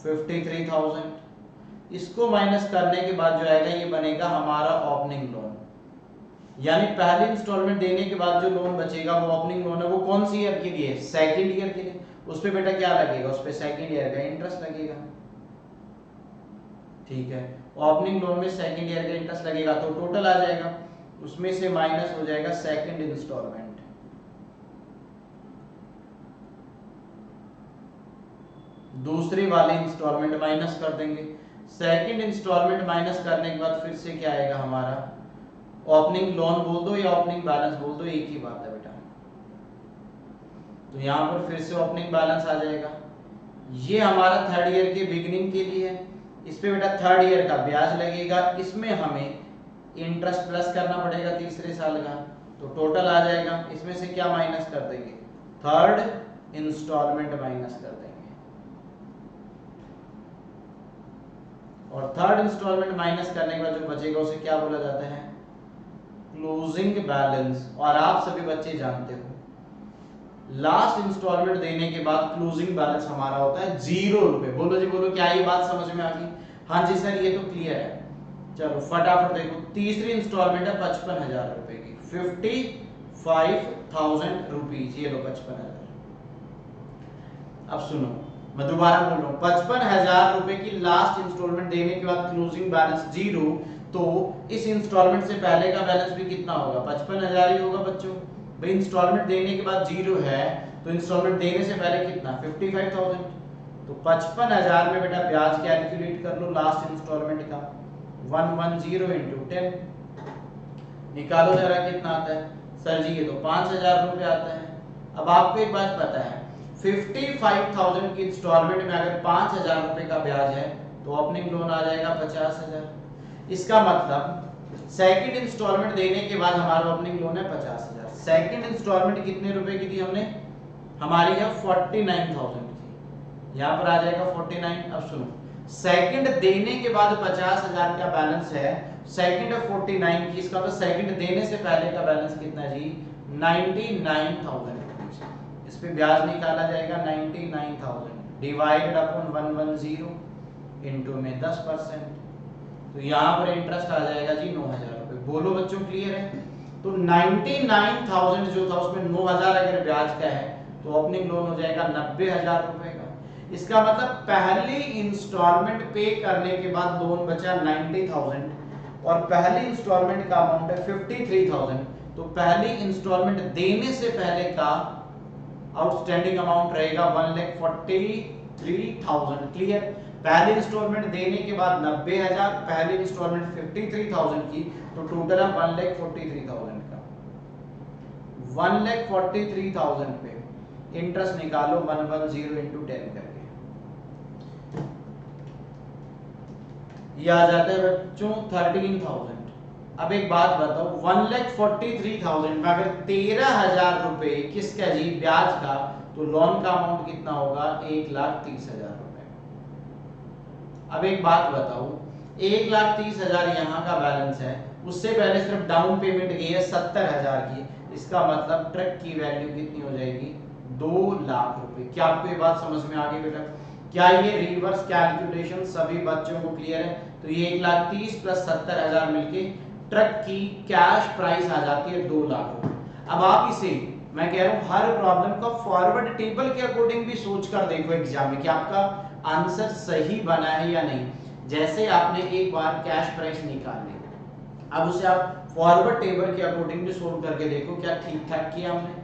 53,000। इसको माइनस करने के बाद जो आएगा ये बनेगा हमारा ओपनिंग लोन, यानी पहली इंस्टॉलमेंट देने के बाद जो लोन बचेगा वो ओपनिंग लोन है। वो कौन सी ईयर के लिए? सेकंड ईयर के लिए। उस पे बेटा क्या लगेगा, उस पे सेकंड ईयर का इंटरेस्ट लगेगा। ठीक है, ओपनिंग लोन में सेकंड ईयर का इंटरेस्ट लगेगा, तो टोटल आ जाएगा, उसमें से माइनस हो जाएगा सेकंड इंस्टॉलमेंट। दूसरी वाली इंस्टॉलमेंट माइनस कर देंगे। सेकंड इंस्टॉलमेंट माइनस करने के बाद फिर से क्या आएगा हमारा, ओपनिंग लोन बोल दो या ओपनिंग बैलेंस बोल दो, एक ही बात है बेटा। तो यहाँ पर फिर से ओपनिंग बैलेंस आ जाएगा। ये हमारा थर्ड ईयर के बिगिनिंग के लिए है। इस पे बेटा थर्ड ईयर का ब्याज लगेगा, इसमें हमें इंटरेस्ट प्लस करना पड़ेगा तीसरे साल का, तो टोटल आ जाएगा। इसमें से क्या माइनस कर देंगे, थर्ड इंस्टॉलमेंट माइनस कर देंगे। और थर्ड इंस्टॉलमेंट माइनस करने के बाद जो बचेगा उसे क्या बोला जाता है, क्लोजिंग बैलेंस। और आप सभी बच्चे जानते हो लास्ट इंस्टॉलमेंट देने के बाद क्लोजिंग बैलेंस हमारा होता है 0 रुपए। बोलो जी बोलो, क्या ये बात समझ में आ गई? हाँ जी सर ये तो क्लियर है। चलो फटाफट देखो, तीसरी इंस्टॉलमेंट है 55,000 रुपए की, 55,000 रुपीज, ये लो 55,000। अब सुनो मैं दोबारा बोल रहा हूँ, 55,000 रुपए की लास्ट इंस्टॉलमेंट देने के बाद क्लोजिंग बैलेंस 0, तो इस इंस्टॉलमेंट से पहले का बैलेंस भी कितना होगा, 55,000 ही होगा बच्चों। भाई इंस्टॉलमेंट देने के बाद 0 है तो इंस्टॉलमेंट देने से पहले कितना, 55,000। तो 55,000 में बेटा ब्याज कैलकुलेट कर लो लास्ट इंस्टॉलमेंट का, 110 into 10 निकालो जरा कितना आता है। सर जी ये तो 5,000 रुपए आता है। अब आपको एक बात पता है, 55,000 की इंस्टॉलमेंट में अगर 5,000 रुपए का ब्याज है तो ओपनिंग लोन आ जाएगा 50,000। इसका मतलब सेकंड इंस्टॉलमेंट देने के बाद हमारा ओपनिंग लोन है 50,000। सेकंड इंस्टॉलमेंट कितने रुपए की थी हमने, हमारी है 49,000 की, यहाँ पर आ जाएगा 49। अब सुनो, सेकंड देने के बाद 50,000 का बैलेंस है, सेकंड है 49 की, इसका मतलब सेकंड देने से पहले का बैलेंस कितना है जी, 99,000। इस पे ब्याज निकाला जाएगा 99,000 डिवाइडेड अपॉन 110 इनटू में 10%, तो यहाँ पर इंटरेस्ट आ जाएगा जी 9,000 रुपए। बोलो बच्चों क्लियर है? तो 99,000 जो था उसमें 9,000 अगर ब्याज का है तो ओपनिंग लोन हो जाएगा 90,000 रुपए का। इसका मतलब पहली इंस्टॉलमेंट पे करने के बाद लोन बचा 90,000 और पहली इंस्टॉलमेंट का अमाउंट है 53,000, तो पहली इंस्टॉलमेंट देने से पहले का आउटस्टैंडिंग अमाउंट रहेगा 1,43,000। क्लियर? पहली इंस्टॉलमेंट देने के बाद 90,000, पहली इंस्टॉलमेंट 53,000 की, तो टोटल है 1,43,000 का। 1,43,000 पे इंटरेस्ट निकालो 110 into 10 करके, ये आ जाता है बच्चों 13,000। अब एक बात बताओ, 1,43,000 में अगर 13,000 रुपए किसका जी, ब्याज का, तो लोन का अमाउंट कितना होगा, 1,30,000 रुपए। अब एक बात बताओ, 1,30,000 यहाँ का बैलेंस है, उससे पहले सिर्फ डाउन पेमेंट गई है 70,000 की, इसका मतलब ट्रक की वैल्यू कितनी हो जाएगी, 2 लाख रुपए। क्या आपको ये बात समझ में आ गई बेटा? क्या ये रिवर्स कैलकुलेशन सभी बच्चों को क्लियर है? तो ये 1,30,000 प्लस 70,000 मिलके ट्रक की कैश प्राइस आ जाती है 2 लाख रुपए। अब आप इसे, मैं कह रहा हूं हर प्रॉब्लम का फॉरवर्ड टेबल के अकॉर्डिंग भी सोच कर देखो एग्जाम में कि आपका आंसर सही बना है या नहीं। जैसे आपने एक बार कैश प्राइस निकाल ली, अब उसे आप फॉरवर्ड टेबल के अकॉर्डिंग भी सोल्व करके देखो क्या ठीक ठाक किया हमने।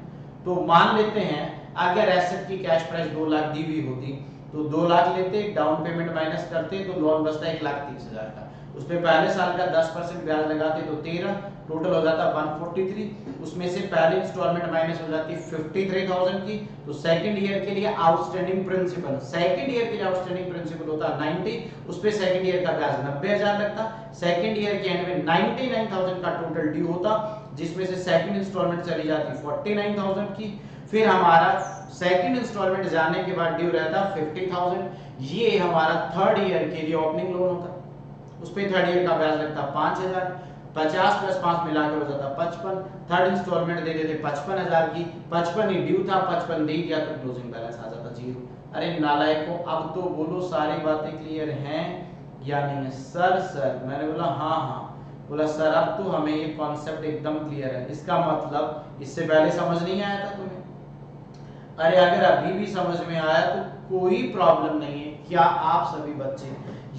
तो मान लेते हैं अगर एसेट की कैश प्राइस 2 लाख दी हुई होती तो 2 लाख लेते, डाउन पेमेंट माइनस करते तो लोन बचता 1,30,000 का, उस पे पहले साल का 10% ब्याज लगाते तो 13, टोटल हो जाता 143, उसमें से पहली इंस्टॉलमेंट माइनस हो जाती 53,000 की, तो सेकंड ईयर के लिए आउटस्टैंडिंग प्रिंसिपल, सेकंड ईयर के लिए आउटस्टैंडिंग प्रिंसिपल होता 90, उस पे सेकंड ईयर का ब्याज 90,000 लगता, सेकंड ईयर के एंड में 99,000 का टोटल ड्यू होता, जिसमें से सेकंड इंस्टॉलमेंट चली जाती 49,000 की, फिर हमारा सेकंड इंस्टॉलमेंट जाने के बाद ड्यू रहता 50,000, ये हमारा थर्ड ईयर के लिए ओपनिंग लोन होता, उस पे थर्ड ईयर का ब्याज लगता 5,000, 50 प्लस 5 मिलाकर हो जाता 55, थर्ड इंस्टॉलमेंट दे देते 55,000 की, 55 ही ड्यू था, 55 दे दिया तो क्लोजिंग बैलेंस आ जाता 0। अरे नालायकों, अब तो बोलो सारी बातें क्लियर हैं या नहीं है? सर मैंने बोला हाँ हाँ, बोला सर अब तो हमें ये कॉन्सेप्ट एकदम क्लियर है। इसका मतलब इससे पहले समझ नहीं आया था तुम्हें? अरे अगर अभी भी समझ में आया तो कोई प्रॉब्लम नहीं है। क्या आप सभी बच्चे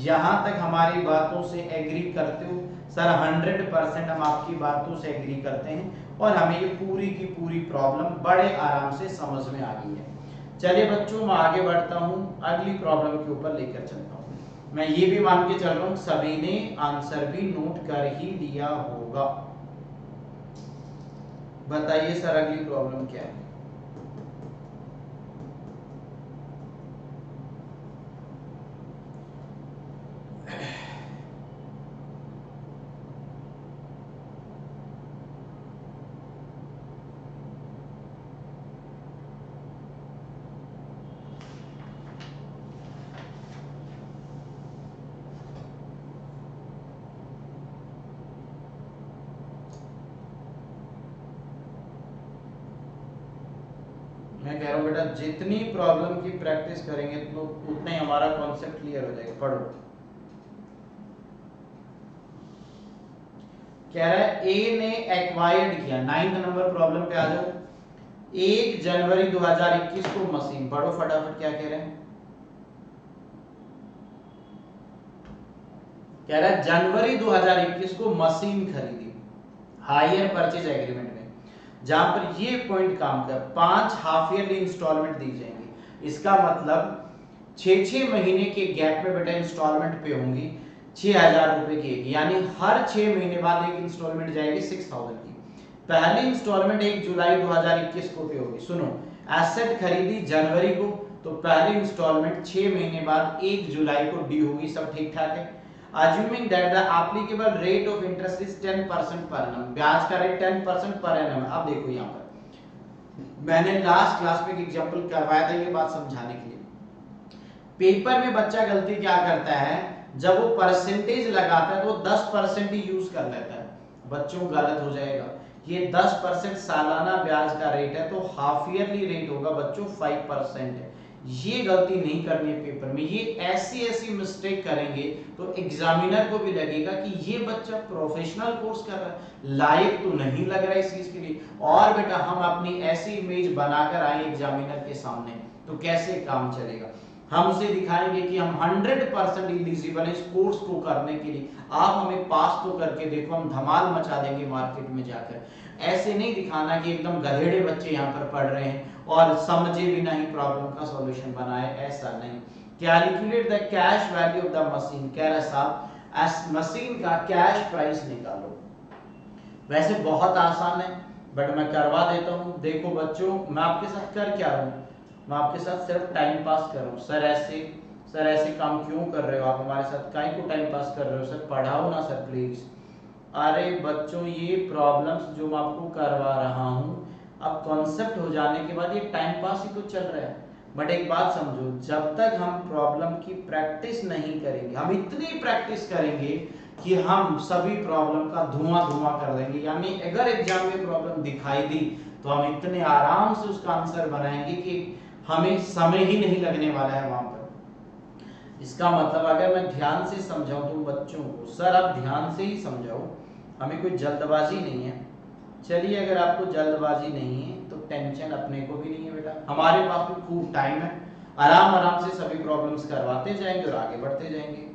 यहाँ तक हमारी बातों से एग्री करते हो? सर 100% हम आपकी बातों से एग्री करते हैं और हमें ये पूरी की पूरी प्रॉब्लम बड़े आराम से समझ में आ गई है। चलिए बच्चों, मैं आगे बढ़ता हूँ, अगली प्रॉब्लम के ऊपर लेकर चलता हूँ। मैं ये भी मान के चल रहा हूँ सभी ने आंसर भी नोट कर ही लिया होगा। बताइए सर अगली प्रॉब्लम क्या है। मैं कह रहा हूँ बेटा, जितनी प्रॉब्लम की प्रैक्टिस करेंगे तो उतना ही हमारा कॉन्सेप्ट क्लियर हो जाएगा। पढ़ो। कह रहा है ए ने एक्वायर्ड किया, 9th नंबर प्रॉब्लम पे आ जाओ। 1 जनवरी 2021 को मशीन, पढ़ो फटाफट क्या कह रहे हैं। कह रहा है जनवरी 2021 को मशीन खरीदी हायर परचेज एग्रीमेंट में, जहां पर ये पॉइंट काम कर 5 हाफ ईयरली इंस्टॉलमेंट दी जाएंगी। इसका मतलब 6 महीने के गैप में बेटा इंस्टॉलमेंट पे होंगी 6,000 रुपए की, यानी हर 6 महीने बाद एक इंस्टॉलमेंट जाएगी 6,000 की। पहली इंस्टॉलमेंट 1 जुलाई 2021 को पे होगी। सुनो, एसेट खरीदी जनवरी को, तो पहली इंस्टॉलमेंट 6 महीने बाद 1 जुलाई को डी होगी। सब ठीक ठाक है। Assuming that the applicable rate of interest is 10% per annum, ब्याज का रेट 10% पर एनम। अब देखो यहाँ पर मैंने लास्ट क्लास में एक एग्जांपल करवाया था ये बात समझाने के लिए। पेपर में बच्चा गलती क्या करता है, जब वो परसेंटेज लगाता है तो 10% ही यूज कर लेता है। बच्चों गलत हो जाएगा। ये 10% सालाना ब्याज का रेट है, तो हाफ ईयरली रेट होगा बच्चों 5% है। ये गलती नहीं करनी है पेपर में। ये ऐसी मिस्टेक करेंगे तो एग्जामिनर को भी लगेगा कि ये बच्चा प्रोफेशनल कोर्स कर रहा है, लायक तो नहीं लग रहा है इस चीज के लिए। और बेटा हम अपनी ऐसी इमेज बनाकर आए एग्जामिनर के सामने तो कैसे काम चलेगा। हम उसे दिखाएंगे कि हम 100% एलिजिबल है इस कोर्स को करने के लिए, आप हमें पास तो करके देखो, हम धमाल मचा देंगे मार्केट में जाकर। ऐसे नहीं दिखाना कि एकदम गधेड़े बच्चे यहाँ पर पढ़ रहे हैं और समझे भी नहीं प्रॉब्लम का सॉल्यूशन बनाए, ऐसा नहीं। Calculate the cash value of the machine, कह रहा साहब मशीन का कैश प्राइस निकालो। वैसे बहुत आसान है बट मैं करवा देता हूँ। देखो बच्चों, मैं आपके साथ कर क्या रहा हूँ, मैं आपके साथ सिर्फ टाइम पास कर रहा हूँ। सर ऐसे काम क्यों कर रहे हो आप हमारे साथ, काहे को टाइम पास कर रहे हो सर, पढ़ाओ ना सर प्लीज। अरे बच्चों, ये प्रॉब्लम्स जो मैं आपको करवा रहा हूँ, अब कॉन्सेप्ट हो जाने के बाद ये टाइम पास ही तो चल रहा है। बट एक बात समझो, जब तक हम प्रॉब्लम की प्रैक्टिस नहीं करेंगे, हम इतनी प्रैक्टिस करेंगे कि हम सभी प्रॉब्लम का धुआं धुआं कर देंगे। यानी अगर एग्जाम में प्रॉब्लम दिखाई दी तो हम इतने आराम से उसका आंसर बनाएंगे कि हमें समय ही नहीं लगने वाला है वहां पर। इसका मतलब अगर मैं ध्यान से समझाऊं तो बच्चों को, सर आप ध्यान से ही समझाओ, हमें कोई जल्दबाजी नहीं है। चलिए, अगर आपको जल्दबाजी नहीं है तो टेंशन अपने को भी नहीं है बेटा, हमारे पास भी खूब टाइम है, आराम आराम से सभी प्रॉब्लम्स करवाते जाएंगे और आगे बढ़ते जाएंगे।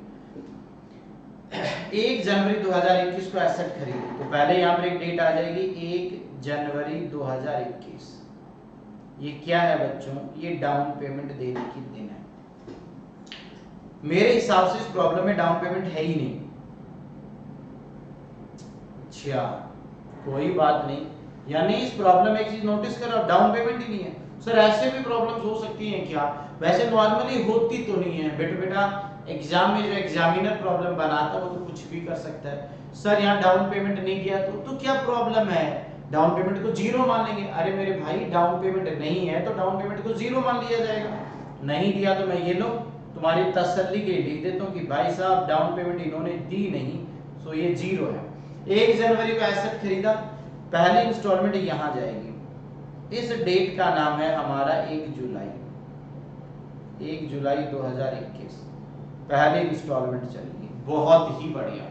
1 जनवरी 2021 को एसेट खरीदी, तो पहले यहाँ पर एक डेट आ जाएगी 1 जनवरी 2021। ये क्या है बच्चों, ये डाउन पेमेंट देने की दिन है। मेरे हिसाब से इस प्रॉब्लम में डाउन पेमेंट है ही नहीं। अच्छा, कोई बात नहीं, यानी इस प्रॉब्लम में एक चीज नोटिस करो, डाउन पेमेंट ही नहीं है। सर ऐसे भी प्रॉब्लम्स हो सकती हैं क्या, वैसे नॉर्मली होती तो नहीं है बेटा एग्जाम में जो एग्जामिनर प्रॉब्लम बनाता है वो तो कुछ भी कर सकता है। सर यहाँ डाउन पेमेंट नहीं किया तो क्या प्रॉब्लम है, डाउन पेमेंट को जीरो मान लेंगे। अरे मेरे भाई, डाउन पेमेंट नहीं है तो डाउन पेमेंट को जीरो मान लिया जाएगा। नहीं दिया तो मैं ये लो तुम्हारी तसल्ली के लिए लिख देता हूँ कि भाई साहब डाउन पेमेंट इन्होंने दी नहीं, सो ये जीरो है। 1 जनवरी को एसेट खरीदा, पहली इंस्टॉलमेंट यहां जाएगी। इस डेट का नाम है हमारा 1 जुलाई। 1 जुलाई 2021 पहली इंस्टॉलमेंट चलेगी, बहुत ही बढ़िया।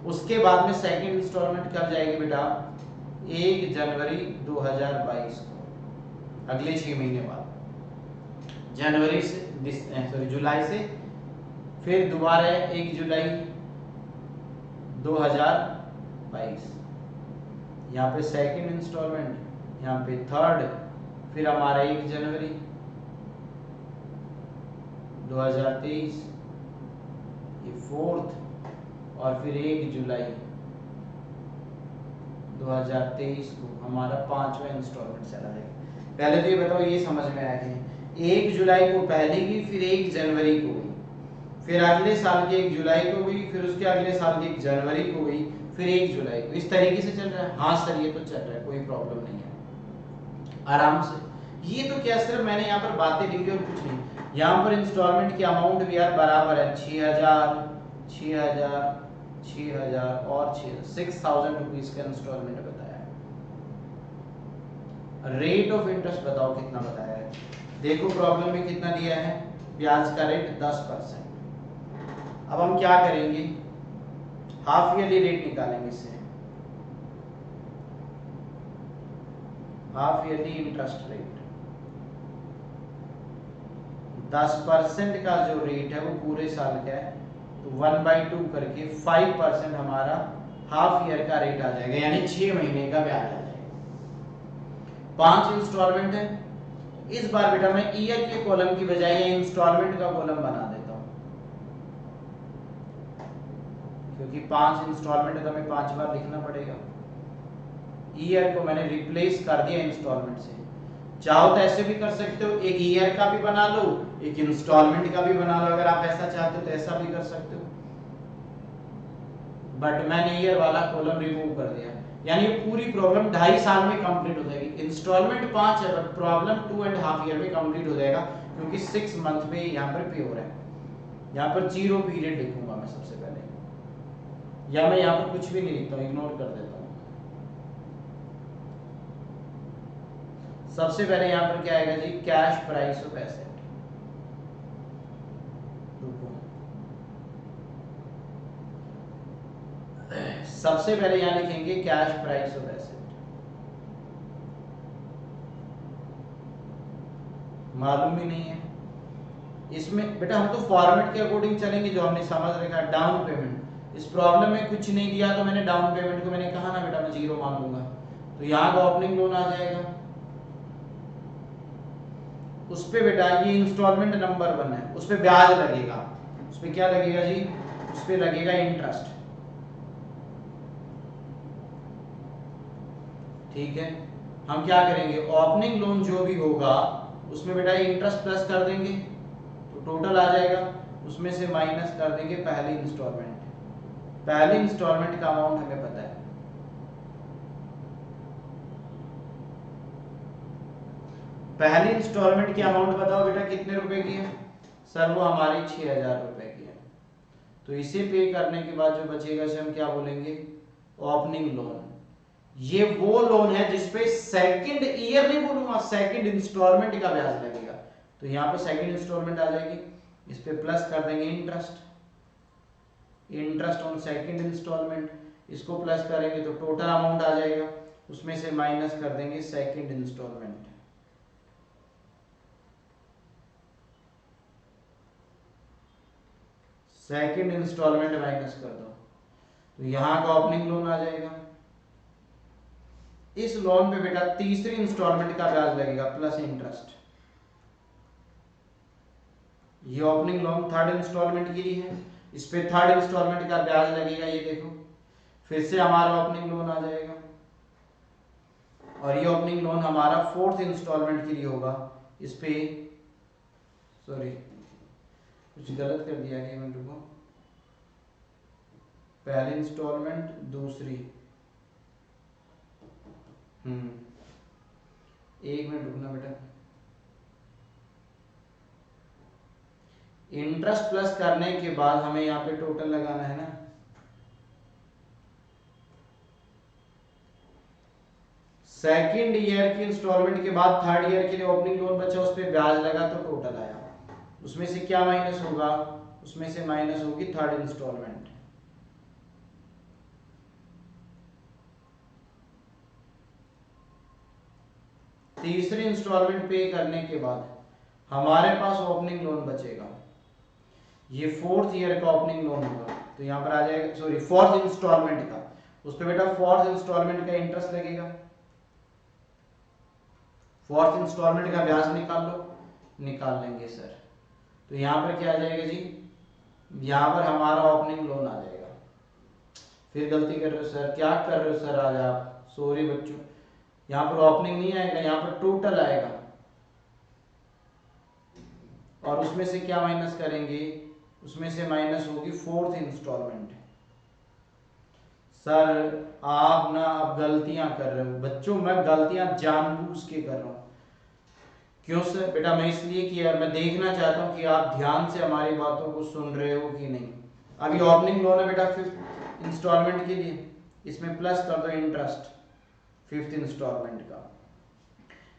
उसके बाद में सेकंड इंस्टॉलमेंट कब जाएगी बेटा, 1 जनवरी 2022 को, अगले 6 महीने बाद, जनवरी से जुलाई से, फिर दोबारा 1 जुलाई 2022, यहाँ पे सेकंड इंस्टॉलमेंट, यहाँ पे थर्ड, फिर हमारा 1 जनवरी, 2023, ये 4th, और फिर 1 जुलाई 2023 को हमारा 5वां इंस्टॉलमेंट चला जाएगा। पहले तो ये बताओ, ये समझ में आया कि 1 जुलाई को पहली की, फिर 1 जनवरी को हुई, फिर अगले साल की 1 जुलाई को हुई, फिर उसके अगले साल की 1 जनवरी को हुई, फिर 1 जुलाई को। इस तरीके से चल रहा है? हाँ सर ये तो चल रहा है, कोई प्रॉब्लम नहीं है, आराम से। ये तो क्या, सिर्फ मैंने यहाँ पर बातें लिखी और कुछ नहीं। यहाँ पर इंस्टॉलमेंट की अमाउंट भी यार बराबर है, 6000, 6000, 6000 और 6000 रुपीज का इंस्टॉलमेंट बताया है। रेट ऑफ इंटरेस्ट बताओ कितना बताया है। देखो प्रॉब्लम में कितना दिया है, ब्याज का रेट 10%। अब हम क्या करेंगे, हाफ ईयरली रेट निकालेंगे इससे, हाफ ईयरली इंटरेस्ट रेट। 10% का जो रेट है वो पूरे साल का है, तो 1/2 करके 5% हमारा हाफ ईयर का रेट आ जाएगा, यानी 6 महीने का ब्याज आ जाएगा। 5 इंस्टॉलमेंट है। इस बार बेटा मैं ईयर के कॉलम की बजाय इंस्टॉलमेंट का कॉलम बना देता हूं, क्योंकि 5 इंस्टॉलमेंट तो हमें 5 बार लिखना पड़ेगा। ईयर को मैंने रिप्लेस कर दिया इंस्टॉलमेंट से। चाहो तो ऐसे भी कर सकते हो, एक ईयर का भी बना लो, एक इंस्टॉलमेंट का भी बना लो, अगर आप ऐसा चाहते हो तो ऐसा भी कर सकते हो। बट मैंने ईयर वाला कॉलम रिमूव कर दिया, यानी पूरी प्रॉब्लम 2.5 साल में कंप्लीट हो जाएगी। इंस्टॉलमेंट 5 है बट प्रॉब्लम 2.5 ईयर में कंप्लीट हो जाएगा, क्योंकि 6 मंथ में यहाँ पर पे हो रहा है। यहाँ पर 0 पीरियड लिखूंगा मैं सबसे पहले, या मैं यहाँ पर कुछ भी नहीं लिखता हूँ, इग्नोर कर देता हूँ। सबसे पहले यहाँ पर क्या आएगा जी, कैश प्राइस ऑफ एसेट। सबसे पहले यहाँ लिखेंगे कैश प्राइस ऑफ एसेट। मालूम ही नहीं है इसमें बेटा, हम तो फॉर्मेट के अकॉर्डिंग चलेंगे जो हमने समझ रखा है। डाउन पेमेंट, इस प्रॉब्लम में कुछ नहीं दिया तो मैंने डाउन पेमेंट को मैंने कहा ना बेटा मैं 0 मान लूंगा, तो यहाँ का ओपनिंग लोन आ जाएगा। उस पे बेटा ये इंस्टॉलमेंट नंबर 1 है, उस पे ब्याज लगेगा। उस पे क्या लगेगा जी, उस पे लगेगा इंटरेस्ट। ठीक है, हम क्या करेंगे, ओपनिंग लोन जो भी होगा उसमें बेटा इंटरेस्ट प्लस कर देंगे, तो टोटल आ जाएगा। उसमें से माइनस कर देंगे पहली इंस्टॉलमेंट। पहली इंस्टॉलमेंट का अमाउंट हमें पता है, पहली इंस्टॉलमेंट की अमाउंट बताओ बेटा कितने रुपए की है। सर वो हमारी 6000 रुपए की है। तो इसे पे करने के बाद जो बचेगा उसे हम क्या बोलेंगे, ओपनिंग लोन। ये वो लोन है जिसपे सेकंड ईयर नहीं बोलूंगा, सेकंड इंस्टॉलमेंट का ब्याज लगेगा। तो यहाँ पे सेकंड इंस्टॉलमेंट आ जाएगी, इस पे प्लस कर देंगे interest, interest on second installment. इसको प्लस करेंगे तो टोटल अमाउंट आ जाएगा, उसमें से माइनस कर देंगे second installment. Second installment minus कर दो, तो यहां का ओपनिंग लोन आ जाएगा। इस लोन पे बेटा तीसरी इंस्टॉलमेंट का ब्याज लगेगा प्लस इंटरेस्ट। ये ओपनिंग लोन थर्ड इंस्टॉलमेंट के लिए है, इस पे थर्ड इंस्टॉलमेंट का ब्याज लगेगा। ये देखो फिर से हमारा ओपनिंग लोन आ जाएगा, और ये ओपनिंग लोन हमारा फोर्थ इंस्टॉलमेंट के लिए होगा। इस पे सॉरी कुछ गलत कर दिया है, मिनट को, पहली इंस्टॉलमेंट दूसरी, एक मिनट रुकना बेटा। इंटरेस्ट प्लस करने के बाद हमें यहाँ पे टोटल लगाना है ना, सेकंड ईयर की इंस्टॉलमेंट के बाद थर्ड ईयर के लिए ओपनिंग लोन बचा, उस पर ब्याज लगा तो टोटल आया। उसमें से क्या माइनस होगा, उसमें से माइनस होगी थर्ड इंस्टॉलमेंट। तीसरी इंस्टॉलमेंट पे करने के बाद हमारे पास ओपनिंग लोन बचेगा, ये फोर्थ ईयर का ओपनिंग लोन होगा। तो यहाँ पर आ जाएगा, सॉरी फोर्थ इंस्टॉलमेंट का, उस पे बेटा फोर्थ इंस्टॉलमेंट का इंटरेस्ट लगेगा। फोर्थ इंस्टॉलमेंट का ब्याज निकाल लो, निकाल लेंगे सर। तो यहाँ पर क्या आ जाएगा जी, यहाँ पर हमारा ओपनिंग लोन आ जाएगा। फिर गलती कर रहे हो सर, क्या कर रहे हो सर आज आप, सॉरी बच्चों, यहाँ पर ओपनिंग नहीं आएगा, यहाँ पर टोटल आएगा और उसमें से क्या माइनस करेंगे, उसमें से माइनस होगी फोर्थ इंस्टॉलमेंट। सर आप ना अब गलतियां कर रहे हो बच्चों, मैं गलतियां जानबूझ के कर रहा हूं। क्यों सर? बेटा मैं इसलिए कि यार मैं देखना चाहता हूं कि आप ध्यान से हमारी बातों को सुन रहे हो कि नहीं। अभी ओपनिंग लोन है बेटा फिफ्थ इंस्टॉलमेंट के लिए, इसमें प्लस कर दो इंटरेस्ट फिफ्थ इंस्टॉलमेंट का।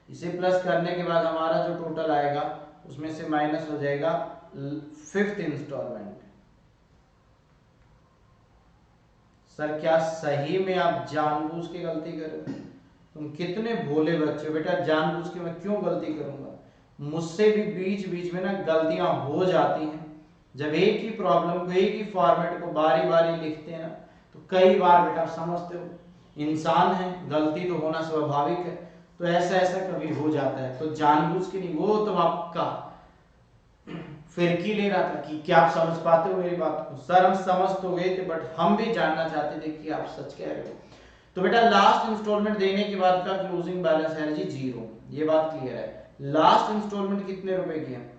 इसे प्लस करने के बाद हमारा जो टोटल आएगा उसमें से माइनस हो जाएगा फिफ्थ इंस्टॉलमेंट। सर क्या सही में आप जानबूझ के गलती कर रहे हो? तुम कितने भोले बच्चे हो बेटा, जानबूझ के मैं क्यों गलती करूंगा? मुझसे भी बीच बीच में ना गलतियां हो जाती हैं। जब एक ही प्रॉब्लम को, एक ही फॉर्मेट को बारी बारी लिखते हैं ना, तो कई बार बेटा समझते हो इंसान है, गलती तो होना स्वाभाविक है, तो ऐसा ऐसा कभी हो जाता है। तो जानबूझ के नहीं, वो तो आपका फिरकी ले रहा था कि क्या आप समझ पाते हो मेरी बात को? सर हम समझ तो गए थे, बट हम भी जानना चाहते थे कि आप सच कह रहे हो। तो बेटा लास्ट इंस्टॉलमेंट देने के बाद का क्लोजिंग बैलेंस है जी 0, ये बात क्लियर है। लास्ट इंस्टॉलमेंट कितने रुपए की है?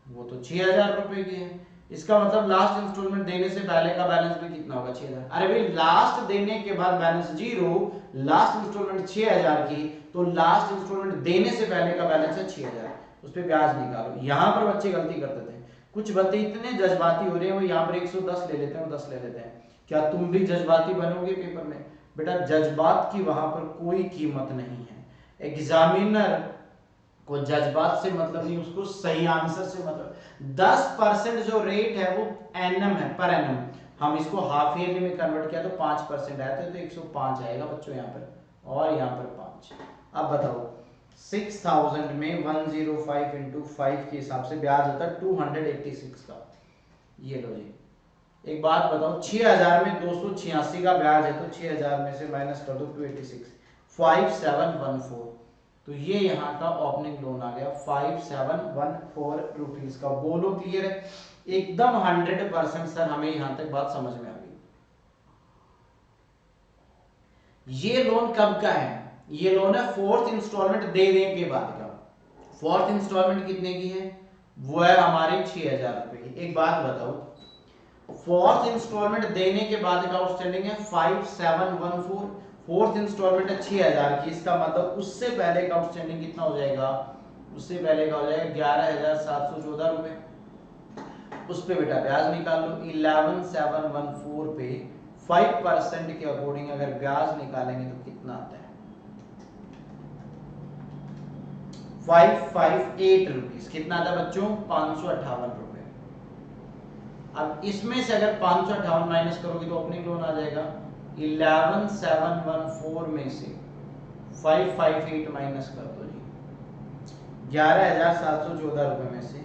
वो तो 6000 रुपए की है। इसका मतलब लास्ट इंस्टॉलमेंट देने से पहले का बैलेंस भी कितना होगा? 6000। अरे भाई लास्ट देने के बाद बैलेंस 0, लास्ट इंस्टॉलमेंट 6000 की, तो लास्ट इंस्टॉलमेंट देने से पहले का बैलेंस है 6000, उस पर ब्याज निकालो। यहां पर बच्चे गलती करते थे, कुछ बच्चे इतने जज्बाती हो रहे हैं, वो यहाँ पर 110 ले लेते हैं, 10 ले लेते हैं। क्या तुम भी जज्बाती बनोगे पेपर में? बेटा जज्बात की वहां पर कोई कीमत नहीं है। एग्जामिनर को जज्बात से मतलब नहीं, उसको सही आंसर से मतलब। 10% जो रेट है वो एनम है, पर एनम। हम इसको हाफ ईयरली में कन्वर्ट किया तो 5% आया था, तो 105 आएगा बच्चों यहाँ पर, और यहाँ पर 5। अब बताओ 6000 में 105 इंटू 5 के हिसाब से ब्याज होता है 286 का। ये लो जी, एक बात बताओ 6000 में 286 का ब्याज है, तो 6000 में से माइनस कर दो 286, 5714। तो ये यहाँ का ओपनिंग लोन आ गया 5714 रुपीज का। बोलो क्लियर है? एकदम 100% सर, हमें यहाँ तक बात समझ में आ गई। ये लोन कब का है? ये लोन है फोर्थ इंस्टॉलमेंट देने के बाद का। फोर्थ इंस्टॉलमेंट कितने की है? वो है हमारी 6000 रुपए की। एक बात बताओ, फोर्थ इंस्टॉलमेंट देने के बाद का आउटस्टैंडिंग है 5714, फोर्थ इंस्टॉलमेंट है 6000 की, इसका मतलब उससे पहले का आउटस्टैंडिंग कितना हो जाएगा? उससे पहले का हो जाएगा 11714 रुपए। उस पे बेटा ब्याज निकाल लो। 11714 पे 5% के अकॉर्डिंग अगर ब्याज निकालेंगे तो कितना आता है? 558 रुपीज। कितना आता है बच्चों? 558 रुपए। अब इसमें से अगर 558 माइनस करोगे तो ओपनिंग लोन आ जाएगा। 11714 में से 558 माइनस कर दो जी, 11714 रुपए में से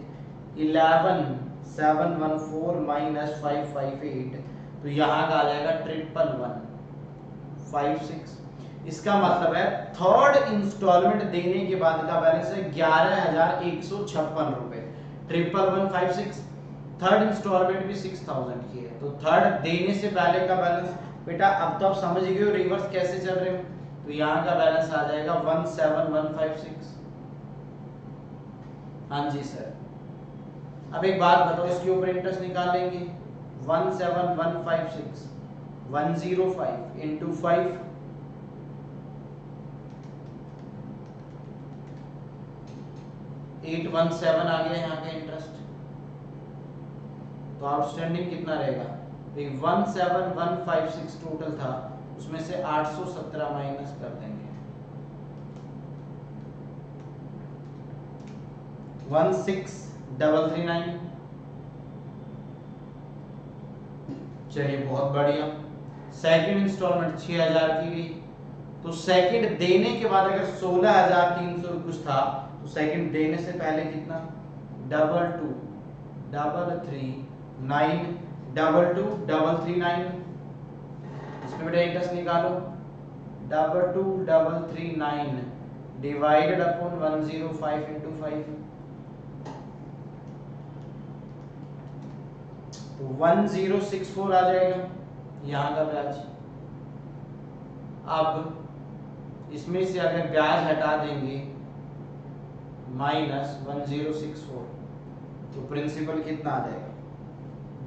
11714 माइनस 558, तो यहाँ का आ जाएगा 11156। इसका मतलब है थर्ड इंस्टॉलमेंट देने के बाद का बैलेंस है 11156 रुपए। 11156। थर्ड इंस्टॉलमेंट भी 6000 की है, तो थर्ड देने से पहले का बैलेंस बेटा अब तो आप समझ गए हो रिवर्स कैसे चल रहे हो। तो यहाँ का बैलेंस आ जाएगा 17156। हाँ जी सर। अब एक बात बताओ, इसके ऊपर इंटरेस्ट निकाल लेंगे। 17156 105 इंटू 5, 817 आ गया यहाँ का इंटरेस्ट। तो आउटस्टैंडिंग कितना रहेगा? 17156 टोटल था, उसमें से 817 माइनस कर देंगे, 16339। चलिए बहुत बढ़िया। सेकंड इंस्टॉलमेंट 6000 की गई, तो सेकंड देने के बाद अगर 16300 कुछ था, तो सेकंड देने से पहले कितना? 222339 इसमें बेटा इंटरेस्ट निकालो। 2239 डिवाइडेड अपॉन 105 इंटू 5, तो 1064 आ जाएगा यहाँ का ब्याज। अब इसमें से अगर ब्याज हटा देंगे -1064 तो प्रिंसिपल कितना आ जाएगा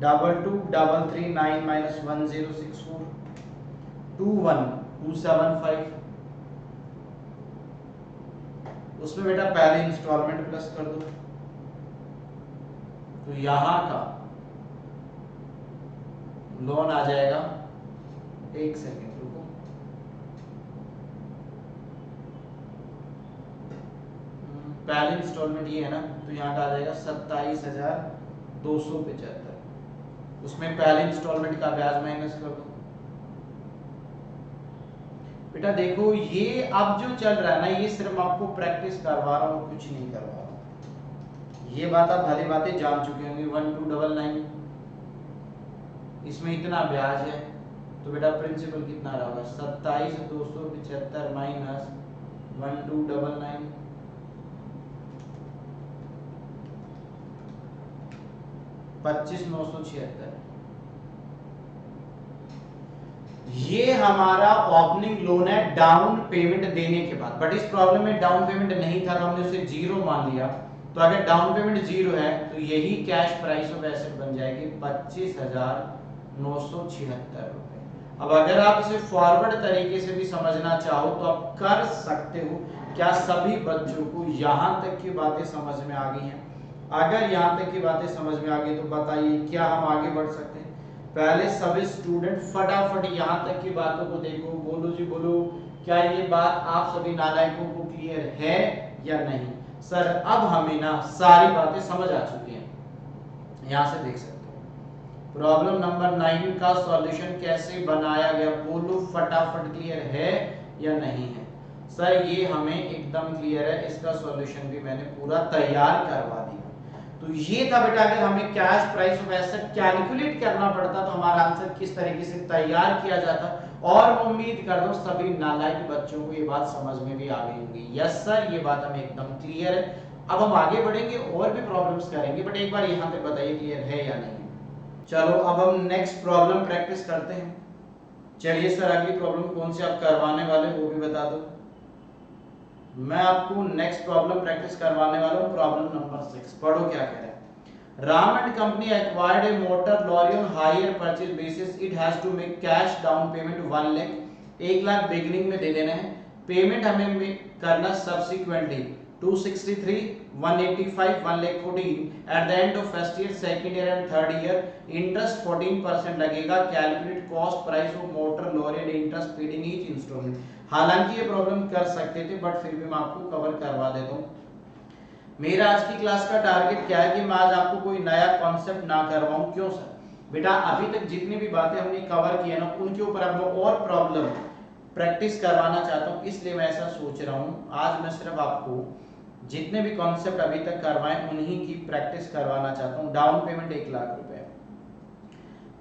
2233 9 -1064 21275। उसमें बेटा पहले इंस्टॉलमेंट प्लस कर दो तो यहां का लोन आ जाएगा, एक सेकेंड रुको, पहले इंस्टॉलमेंट ये है ना, तो यहाँ का आ जाएगा 27,275। उसमें पहले इंस्टॉलमेंट का ब्याज माइनस कर दो। बेटा देखो ये अब जो चल रहा है ना, ये सिर्फ आपको प्रैक्टिस करवा रहा हूँ, कुछ नहीं करवा रहा हूँ। ये बात आप भली बातें जान चुके होंगे। 1299 इसमें इतना ब्याज है तो बेटा प्रिंसिपल कितना रहा होगा 27,275 माइनस 1299 25,976। ये हमारा ओपनिंग लोन है डाउन पेमेंट देने के बाद, बट इस प्रॉब्लम में डाउन पेमेंट नहीं था तो हमने उसे जीरो मान लिया। तो अगर डाउन पेमेंट जीरो है तो यही कैश प्राइस ऑफ एसेट बन जाएगी 25,976 रुपए। अब अगर आप इसे फॉरवर्ड तरीके से भी समझना चाहो तो आप कर सकते हो। क्या सभी बच्चों को यहां तक की बातें समझ में आ गई हैं? अगर यहां तक की बातें समझ में आ गई तो बताइए क्या हम आगे बढ़ सकते हैं? पहले सभी स्टूडेंट फटाफट यहां तक की बातों को देखो, बोलो जी बोलो, क्या ये बात आप सभी नालायकों को क्लियर है या नहीं? सर अब हमें ना सारी बातें समझ आ चुकी हैं, यहां से देख सकते हो। प्रॉब्लम नंबर 9 का सॉल्यूशन कैसे बनाया गया, बोलो फटाफट, क्लियर है या नहीं है? सर ये हमें एकदम क्लियर है, इसका सॉल्यूशन भी मैंने पूरा तैयार करवा दिया। तो ये था बेटा, अगर हमें cash price of asset calculate करना पड़ता तो हमारा आंसर किस तरीके से तैयार किया जाता। और उम्मीद कर दो सभी नालायक बच्चों को ये बात समझ में भी आ गई होगी। यस सर ये बात हमें एकदम क्लियर है। अब हम आगे बढ़ेंगे और भी प्रॉब्लम्स करेंगे, बट एक बार यहाँ तक बताइए क्लियर है या नहीं। चलो अब हम नेक्स्ट प्रॉब्लम प्रैक्टिस करते हैं। चलिए सर अगली प्रॉब्लम कौन सी आप करवाने वाले वो भी बता दो। मैं आपको नेक्स्ट प्रॉब्लम प्रैक्टिस करवाने वाला हूं, प्रॉब्लम नंबर 6। पढ़ो क्या कह रहा है। Ram and company acquired a motor lorry on hire purchase basis. It has to make cash down payment 1 lakh, 1 lakh beginning में दे देना है। पेमेंट हमें करना subsequently 263, 185, 1,14 at the end of first year, second year and third year. Interest 14% लगेगा। Calculate cost price of motor lorry and interest paid in each installment. हालांकि ये problem कर सकते थे बट फिर भी मैं आपको कवर करवा देता हूँ। मेरा आज की क्लास का टारगेट क्या है कि मैं आज आपको कोई नया कॉन्सेप्ट ना करवाऊं। क्यों सर? बेटा अभी तक जितनी भी बातें हमने कवर की है ना, उनके ऊपर अब मैं और प्रॉब्लम प्रैक्टिस करवाना चाहता हूँ, इसलिए मैं ऐसा सोच रहा हूँ। आज मैं सिर्फ आपको जितने भी कॉन्सेप्ट अभी तक करवाए उन्हीं की प्रैक्टिस करवाना चाहता हूँ। डाउन पेमेंट 1 लाख रुपए,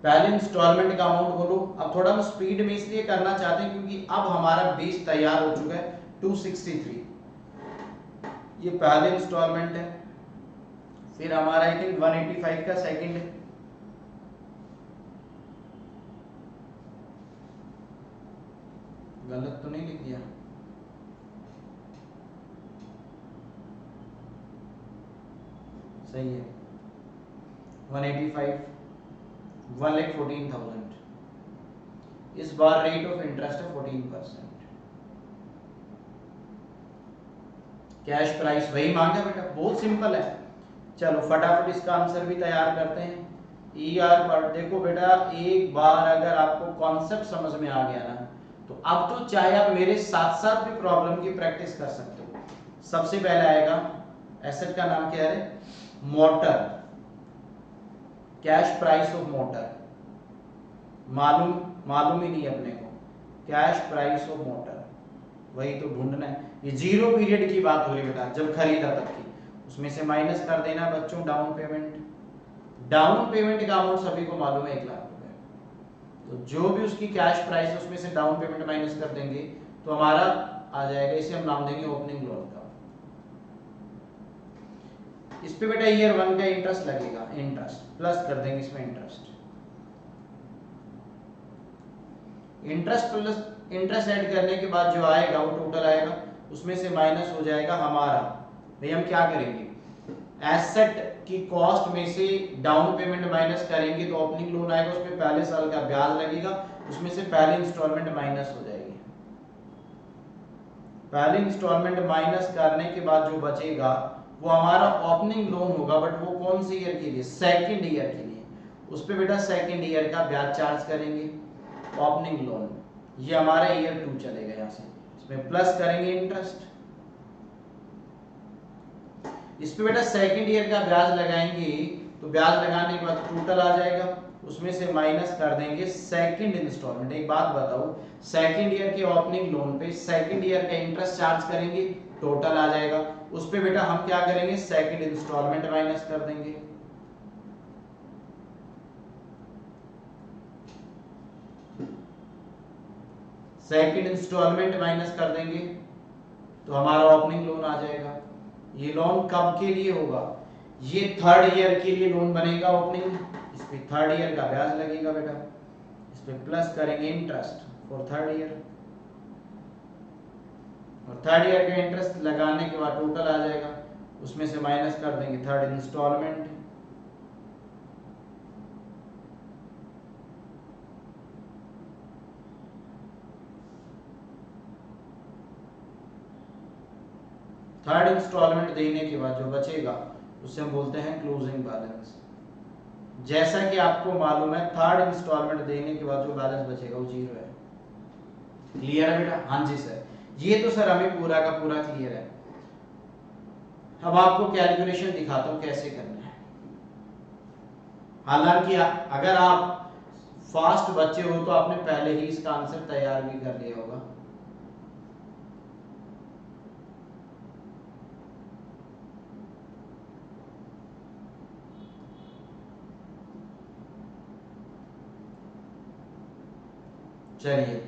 पहले इंस्टॉलमेंट का अमाउंट बोलो। अब थोड़ा हम स्पीड में इसलिए करना चाहते हैं क्योंकि अब हमारा बेस तैयार हो चुका है 263। ये पहले इंस्टॉलमेंट है, फिर हमारा आई थिंक 185 का सेकंड है, गलत तो नहीं लिख दिया? सही है, 185, 1,14,000। इस बार रेट ऑफ इंटरेस्ट है 14%। कैश प्राइस वही मांगा बेटा, बहुत सिंपल है। चलो फटाफट इसका आंसर भी तैयार करते हैं। ER पर देखो बेटा, एक बार अगर आपको कॉन्सेप्ट समझ में आ गया ना, तो अब तो चाहे आप मेरे साथ साथ भी प्रॉब्लम की प्रैक्टिस कर सकते हो। सबसे पहले आएगा एसेट का नाम क्या है, motor. Cash price of motor मालूम ही नहीं अपने को। कैश प्राइस ऑफ मोटर वही तो ढूंढना है। ये जीरो पीरियड की बात हो रही है बेटा, जब खरीदा तब की। उसमें से माइनस कर देना बच्चों डाउन पेमेंट। डाउन पेमेंट का अमाउंट सभी को मालूम है 1 लाख रुपए। तो जो भी उसकी कैश प्राइस है उसमें से डाउन पेमेंट माइनस कर देंगे तो हमारा आ जाएगा, इसे हम नाम देंगे ओपनिंग लोन का। इस पे बेटा ईयर 1 का इंटरेस्ट लगेगा, इंटरेस्ट प्लस कर देंगे इसमें interest, interest plus interest add करने के बाद जो आएगा वो टोटल आएगा, उसमें से माइनस हो जाएगा हमारा। भाई हम क्या करेंगे, एसेट की कॉस्ट में से डाउन पेमेंट माइनस करेंगे तो ओपनिंग लोन आएगा, उसमें पहले साल का ब्याज लगेगा, उसमें से पहली इंस्टॉलमेंट माइनस हो जाएगी। पहली इंस्टॉलमेंट माइनस करने के बाद जो बचेगा वो हमारा ओपनिंग लोन होगा, बट वो कौन से ईयर के लिए, सेकंड ईयर के लिए। उस पे बेटा सेकंड ईयर का ब्याज चार्ज करेंगे ओपनिंग लोन, ये हमारा ईयर 2 चलेगा। यहाँ से इसमें प्लस करेंगे इंटरेस्ट, इस पे बेटा सेकंड ईयर का ब्याज लगाएंगे, तो ब्याज लगाने के बाद टोटल आ जाएगा, उसमें से माइनस कर देंगे सेकंड इंस्टॉलमेंट। एक बात बताओ, सेकंड ईयर के ओपनिंग लोन पे सेकंड ईयर का इंटरेस्ट चार्ज करेंगे, टोटल आ जाएगा, उस पे बेटा हम क्या करेंगे, सेकंड इंस्टॉलमेंट माइनस कर देंगे। सेकंड इंस्टॉलमेंट माइनस कर देंगे तो हमारा ओपनिंग लोन आ जाएगा। ये लोन कब के लिए होगा, ये थर्ड ईयर के लिए लोन बनेगा ओपनिंग, इस पे थर्ड ईयर का ब्याज लगेगा बेटा, इस पे प्लस करेंगे इंटरेस्ट फॉर थर्ड ईयर, और थर्ड ईयर का इंटरेस्ट लगाने के बाद टोटल आ जाएगा, उसमें से माइनस कर देंगे थर्ड इंस्टॉलमेंट। थर्ड इंस्टॉलमेंट देने के बाद जो बचेगा उसे हम बोलते हैं क्लोजिंग बैलेंस। जैसा कि आपको मालूम है थर्ड इंस्टॉलमेंट देने के बाद जो बैलेंस बचेगा वो 0 है। क्लियर है बेटा? हाँ जी सर, ये तो सर हमें पूरा का पूरा क्लियर है। अब आपको कैलकुलेशन दिखाता हूं कैसे करना है। हालांकि अगर आप फास्ट बच्चे हो तो आपने पहले ही इसका आंसर तैयार भी कर लिया होगा। चलिए,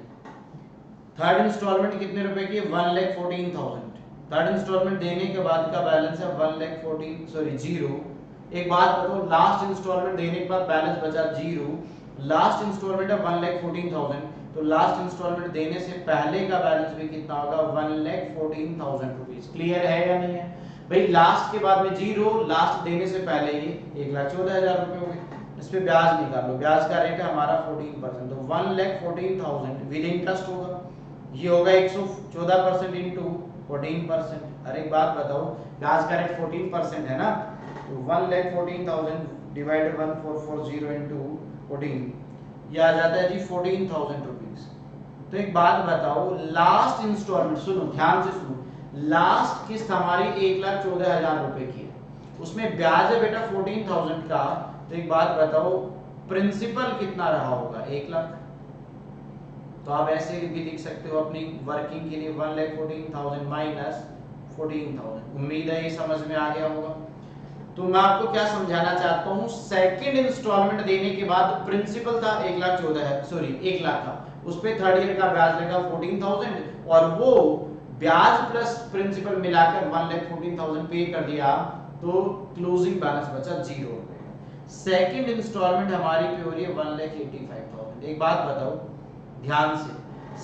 थर्ड इंस्टॉलमेंट कितने रुपए की है, 1,14,000। थर्ड इंस्टॉलमेंट देने के बाद का बैलेंस है 0। एक बात बताओ, लास्ट इंस्टॉलमेंट देने के बाद बैलेंस बचा 0, लास्ट इंस्टॉलमेंट है 1,14,000, तो लास्ट इंस्टॉलमेंट देने से पहले का बैलेंस भी कितना होगा, 1,14,000 रुपीज। क्लियर है या नहीं है भाई? लास्ट के बाद में 0, लास्ट देने से पहले ये 1,14,000 रुपए हो गए। इस पे ब्याज निकाल लो, ब्याज का रेट है हमारा 14%, तो 1,14,000 विद इंटरेस्ट होगा, ये होगा 114% इंटू 14%। अरे एक बात बताओ, ब्याज का रेट 14% है ना, तो 1,14,000 डिवाइडेड 1440 इंटू 14, ये आ जाता है जी 14,000 रुपीज। तो एक बात बताओ, लास्ट इंस्टॉलमेंट, सुनो ध्यान से सुनो, लास्ट किस्त हमारी 1,14,000 रुपए की है, उसमें ब्याज है बेटा 14,000 का, तो एक बात बताओ प्रिंसिपल कितना रहा होगा, 1 लाख। तो आप ऐसे भी लिख सकते हो अपनी वर्किंग के लिए 1,14,000 माइनस 14,000। उम्मीद है ये समझ में आ गया होगा। तो मैं आपको क्या समझाना चाहता हूँ, सेकंड इंस्टॉलमेंट देने के बाद प्रिंसिपल था 1 लाख का, उस पे थर्ड ईयर का ब्याज लगा 14,000, और वो ब्याज प्लस प्रिंसिपल मिलाकर 1,14,000 पे कर दिया, तो क्लोजिंग बैलेंस बचा 0 रुपए। सेकंड इंस्टॉलमेंट हमारी पे हो रही है 1,85,000। एक बात बताओ ध्यान से,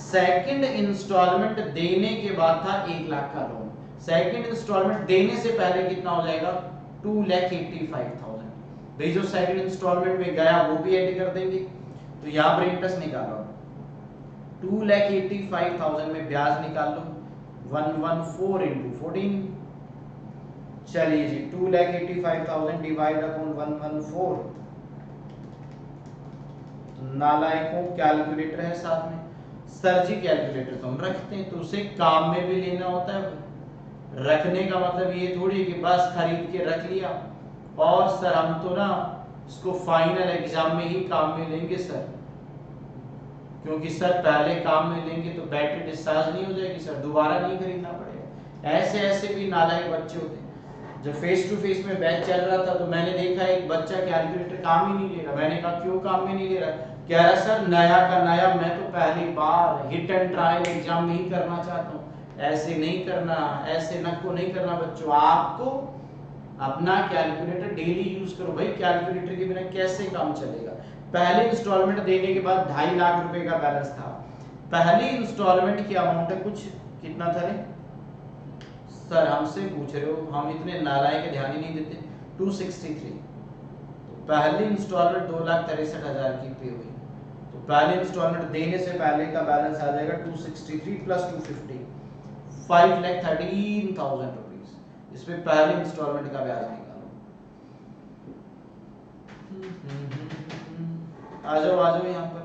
सेकंड इंस्टॉलमेंट देने के बाद था 1 लाख का लोन, सेकंड इंस्टॉलमेंट देने से पहले कितना हो जाएगा, 2,85,000। भाई जो सेकंड इंस्टॉलमेंट में गया वो भी ऐड कर देंगे, तो यहाँ पर इंटरेस्ट निकालो, 2,85,000 में ब्याज निकाल लो, 114 इंटू 14। चलिए जी, 2,85,000 डिवाइड अपॉन 114। नालायकों कैलकुलेटर है साथ में, सर जी कैलकुलेटर तो हम रखते हैं, तो उसे काम में भी लेना होता है। रखने का मतलब ये थोड़ी है कि बस खरीद के रख लिया और सर हम तो ना इसको फाइनल एग्जाम में ही काम में लेंगे सर, क्योंकि सर पहले काम में लेंगे तो बैटरी डिस्चार्ज नहीं हो जाएगी सर, दोबारा नहीं खरीदना पड़ेगा। ऐसे ऐसे भी नालायक बच्चे होते हैं। जब फेस टू फेस में बैच चल रहा था तो मैंने देखा एक बच्चा कैलकुलेटर काम ही नहीं ले रहा। मैंने कहा क्यों काम में नहीं ले रहा? कह रहा सर नया का नया, मैं तो पहली बार हिट एंड ट्रायल एग्जाम में ही करना चाहता हूँ। ऐसे नहीं करना, ऐसे नको नहीं करना बच्चों। आपको अपना कैलकुलेटर डेली यूज करो भाई, कैलकुलेटर के बिना कैसे काम चलेगा। पहले इंस्टॉलमेंट देने के बाद 2.5 लाख रुपए का बैलेंस था। पहली इंस्टॉलमेंट की अमाउंट है कुछ कितना था रे सर, हमसे पूछ रहे हो, हम इतने नालायक ध्यान ही नहीं देते। 263। तो पहली इंस्टॉलमेंट 2,63,000 की पे हुई। तो पहले इंस्टॉलमेंट देने से पहले का बैलेंस आ जाएगा 263 प्लस 250, 5,13,000 रुपीज। इस पे पहले इंस्टॉलमेंट का ब्याज निकालो। आ जाओ यहाँ पर।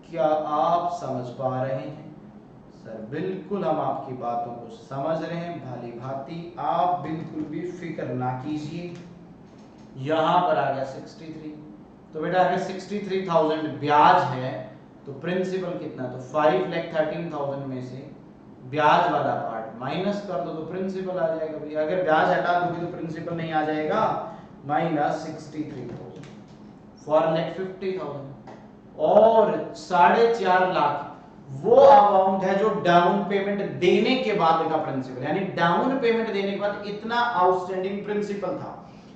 क्या आप समझ पा रहे हैं? सर बिल्कुल हम आपकी बातों को समझ रहे हैं भाली भांति, आप बिल्कुल भी फिक्र ना कीजिए। यहां पर आ गया 63। तो बेटा अगर 63,000 ब्याज है तो प्रिंसिपल कितना, तो 5,13,000 में से ब्याज वाला पार्ट माइनस कर दो तो प्रिंसिपल आ जाएगा भैया। अगर ब्याज हटा दोगे तो प्रिंसिपल नहीं आ जाएगा, माइनस 63,000 4,50,000। और 4.5 लाख वो अमाउंट है जो डाउन पेमेंट देने के बाद का प्रिंसिपल, यानी डाउन पेमेंट देने के बाद इतना आउटस्टैंडिंग प्रिंसिपल था।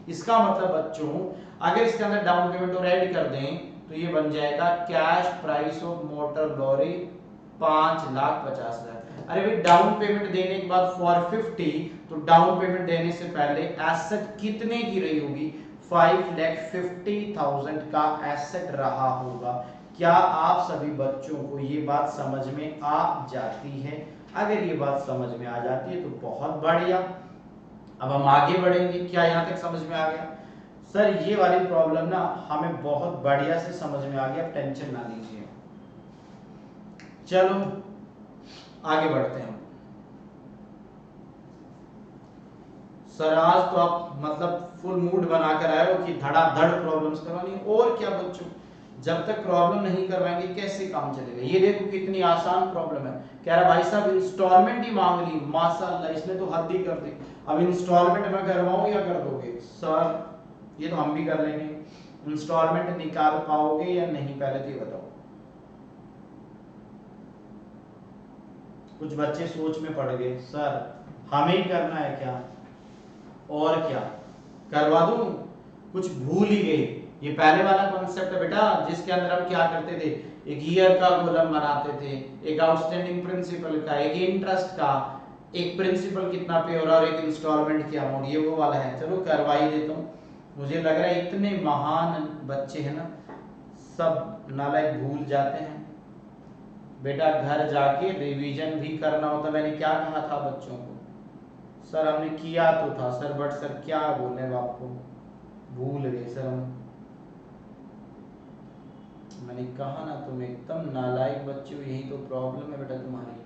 इसका मतलब बच्चों अगर इसके अंदर डाउन पेमेंट और ऐड कर दें तो ये बन जाएगा cash price of motor lorry 5,50,000। अरे भाई डाउन पेमेंट देने के बाद 450, तो डाउन पेमेंट देने से पहले एसेट कितने की रही होगी, 5,50,000 का एसेट रहा होगा। क्या आप सभी बच्चों को ये बात समझ में आ जाती है? अगर ये बात समझ में आ जाती है तो बहुत बढ़िया। अब हम आगे बढ़ेंगे। क्या यहाँ तक समझ में आ गया? सर ये वाली प्रॉब्लम ना हमें बहुत बढ़िया से समझ में आ गया, टेंशन ना लीजिए। चलो आगे बढ़ते हैं। सर आज तो आप मतलब फुल मूड बनाकर आए हो कि धड़ाधड़ प्रॉब्लम्स करवानी। और क्या बच्चों, जब तक प्रॉब्लम नहीं करवाएंगे कैसे काम चलेगा? ये देखो कितनी आसान प्रॉब्लम है। कह रहा भाई साहब इंस्टॉलमेंट ही मांग ली, माशाल्लाह इसने तो हद ही कर दी। अब इंस्टॉलमेंट मैं करवाऊं या कर दोगे? सर ये तो हम भी कर लेंगे। इंस्टॉलमेंट निकाल पाओगे या नहीं, पहले तो ये बताओ। कुछ बच्चे सोच में पड़ गए, सर हमें ही करना है क्या? और क्या करवा दूं? कुछ भूल ही गए। ये पहले वाला कॉन्सेप्ट है बेटा, जिसके अंदर हम क्या करते थे, एक ईयर का कॉलम बनाते थे, एक आउटस्टैंडिंग प्रिंसिपल का, एक इंटरेस्ट का, एक प्रिंसिपल कितना पे हो रहा और एक इंस्टॉलमेंट की अमाउंट। ये वो वाला है। चलो करवा ही देता हूँ। मुझे लग रहा है इतने महान बच्चे हैं ना, सब नालायक भूल जाते हैं। बेटा घर जाके रिवीजन भी करना होता। मैंने क्या कहा था बच्चों को? सर हमने किया तो था सर, बट सर क्या बोले आपको, भूल गए सर हम। मैंने कहा ना तुम एकदम नालायक बच्चे हो, यही तो प्रॉब्लम है बेटा तुम्हारी।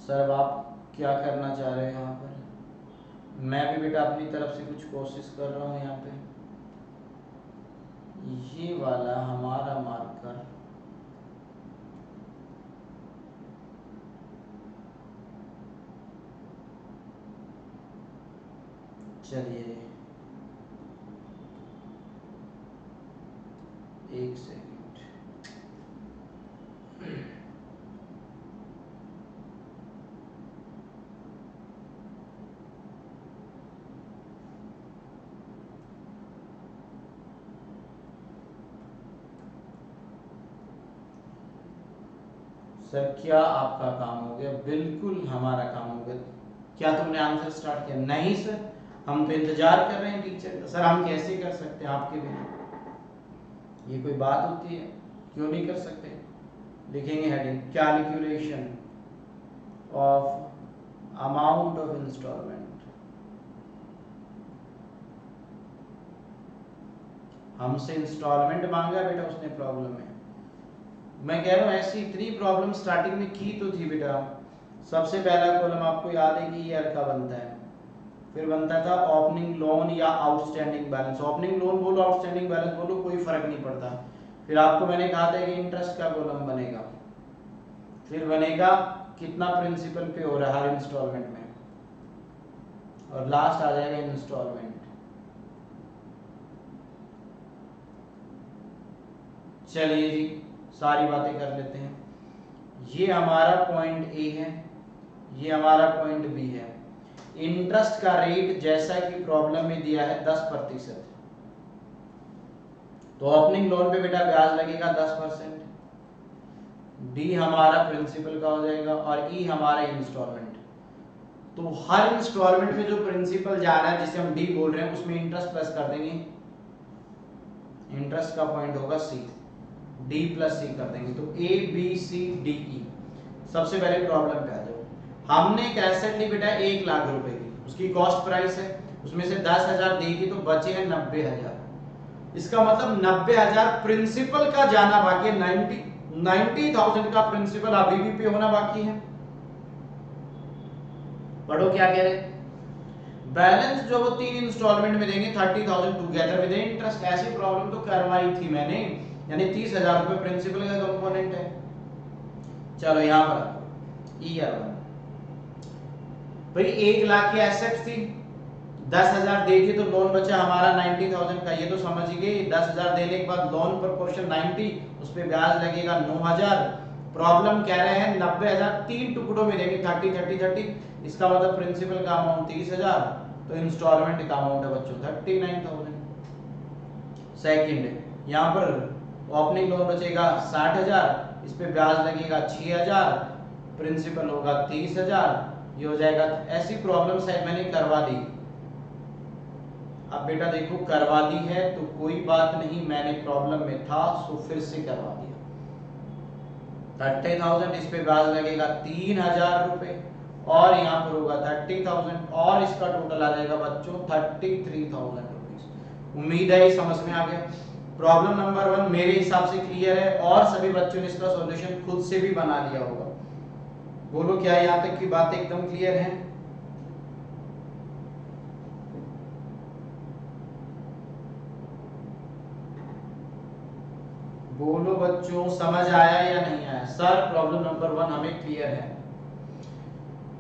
सर अब आप क्या करना चाह रहे हैं यहाँ पर? मैं भी बेटा अपनी तरफ से कुछ कोशिश कर रहा हूँ यहाँ पे। ये वाला हमारा मार्कर चलिए एक सेकंड। सर क्या आपका काम हो गया? बिल्कुल हमारा काम हो गया। क्या तुमने आंसर स्टार्ट किया? नहीं सर, हम तो इंतजार कर रहे हैं टीचर का। सर हम कैसे कर सकते हैं आपके बिना? ये कोई बात होती है? क्यों नहीं कर सकते? लिखेंगे heading calculation of amount of installment. हमसे इंस्टॉलमेंट मांगा बेटा उसने प्रॉब्लम में। मैं कह रहा हूँ ऐसी इतनी प्रॉब्लम स्टार्टिंग में की तो थी बेटा। सबसे पहला कॉलम आपको याद है कि ईयर का बनता है, फिर बनता था ओपनिंग लोन या आउटस्टैंडिंग बैलेंस। ओपनिंग लोन बोलो आउटस्टैंडिंग बैलेंस बोलो कोई फर्क नहीं पड़ता। फिर आपको मैंने कहा था कि इंटरेस्ट का कॉलम बनेगा, फिर बनेगा कितना प्रिंसिपल पे हो रहा है हर इंस्टॉलमेंट में, और लास्ट आ जाएगा इंस्टॉलमेंट। चलिए जी सारी बातें कर लेते हैं। ये हमारा पॉइंट ए है ये हमारा पॉइंट बी है। इंटरेस्ट का रेट जैसा कि प्रॉब्लम में दिया है 10%, तो ओपनिंग लोन पे बेटा ब्याज लगेगा 10%। डी हमारा प्रिंसिपल का हो जाएगा और ई हमारा इंस्टॉलमेंट। तो हर इंस्टॉलमेंट में जो प्रिंसिपल जा रहा है जिसे हम डी बोल रहे हैं उसमें इंटरेस्ट प्लस कर देंगे, इंटरेस्ट का पॉइंट होगा सी, डी प्लस सी कर देंगे। तो A B C D E. सबसे पहले प्रॉब्लम पे आ जाओ। हमने एक एसेट ली बेटा 1 लाख रुपए की, उसकी कॉस्ट प्राइस है, उसमें से 10,000 देगी तो बचे हैं 90,000। इसका मतलब 90,000 प्रिंसिपल का जाना बाकी है, 90,000 का प्रिंसिपल अभी भी पे होना बाकी है। पढ़ो क्या कह रहे, बैलेंस जो वो 3 इंस्टॉलमेंट में देंगे 30,000 टुगेदर विद इंटरेस्ट। ऐसी प्रॉब्लम तो करवाई थी मैंने, यानी 30,000 रुपए प्रिंसिपल का कंपोनेंट है। चलो यहां पर ईयर 1 भाई 1 लाख की एसेट थी, 10,000 देगी तो लोन बचा हमारा 90,000 का, ये तो समझ ही गए। 10,000 देने के बाद लोन प्रोपोर्शन 90, उस पे ब्याज लगेगा 9,000। प्रॉब्लम कह रहे हैं 90,000 3 टुकड़ों में देंगे 30 30 30, इसका मतलब प्रिंसिपल का अमाउंट 30,000, तो इंस्टॉलमेंट का अमाउंट है बच्चों 39,000। सेकंड यहां पर ओपनिंग लोन बचेगा 60,000, इस पे ब्याज लगेगा 6,000, प्रिंसिपल होगा 30,000, ये हो जाएगा। ऐसी प्रॉब्लम शायद मैंने करवा दी। अब बेटा देखो करवा दी है तो कोई बात नहीं, मैंने प्रॉब्लम में था सो फिर से करवा दिया। 30,000, इस पे ब्याज लगेगा 3,000 रुपए और यहाँ पर होगा 30,000 और इसका टोटल आ जाएगा बच्चों 33,000 रुपीज। उम्मीद है ये समझ में आ गया। प्रॉब्लम नंबर 1 मेरे हिसाब से क्लियर है और सभी बच्चों ने इसका सॉल्यूशन खुद से भी बना लिया होगा। बोलो क्या यहाँ तक की बात एकदम क्लियर है? बोलो बच्चों समझ आया या नहीं आया? सर प्रॉब्लम नंबर 1 हमें क्लियर है।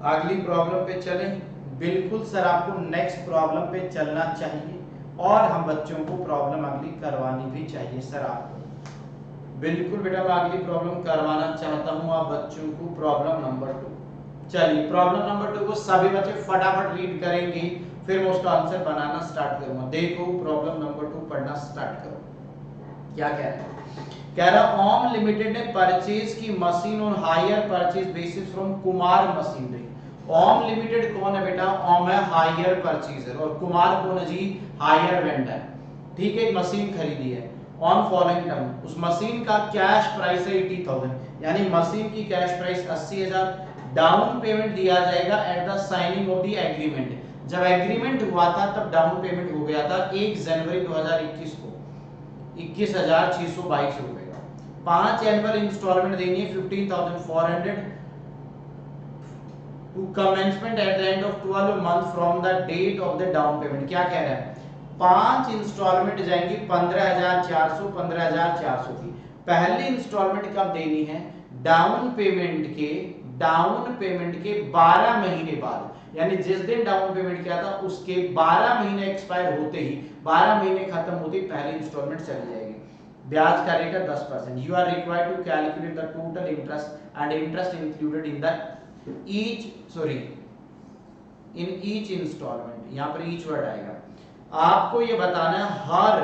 अगली प्रॉब्लम पे चलें। बिल्कुल सर आपको नेक्स्ट प्रॉब्लम पे चलना चाहिए और हम बच्चों को प्रॉब्लम अगली करवानी भी चाहिए सर आपको। बिल्कुल बेटा मैं अगली प्रॉब्लम करवाना चाहता हूं आप बच्चों को, प्रॉब्लम नंबर 2। चलिए प्रॉब्लम नंबर 2 को सभी बच्चे फटाफट रीड करेंगे, फिर मैं उसका आंसर बनाना स्टार्ट करूंगा। देखो प्रॉब्लम नंबर 2 पढ़ना स्टार्ट करो। क्या कह रहा है? कह रहा ओम लिमिटेड ने परचेज की machine on hire purchase basis from Kumar machinery. Om limited कौन है बेटा? ओम है हायर परचेजर और कुमार कौन है जी? Higher vendor. ठीक है, एक मशीन खरीदी है ऑन फॉलोइंग टर्म। उस मशीन का कैश प्राइस है 80,000, यानी मशीन की कैश प्राइस 80,000। डाउन पेमेंट दिया जाएगा at the signing off the agreement. जब एग्रीमेंट हुआ था तब डाउन पेमेंट हो गया था 1 जनवरी 2021 को 21,622 रुपए का। 5 एनुअल इंस्टॉलमेंट देनी है 15,400 to commencement at the end of 12 month from the date of the down payment. क्या कह रहा है? 5 इंस्टॉलमेंट जाएंगी 15,400 15,400 की। पहली इंस्टॉलमेंट कब देनी है? डाउन पेमेंट के 12 महीने बाद, यानी जिस दिन डाउन पेमेंट किया था उसके 12 महीने एक्सपायर होते ही, 12 महीने खत्म होते ही पहली इंस्टॉलमेंट चली जाएगी। ब्याज का रेट है 10%। You are required to calculate the total interest and interest included in the each instalment. यहां पर ईच वर्ड आएगा। आपको ये बताना है हर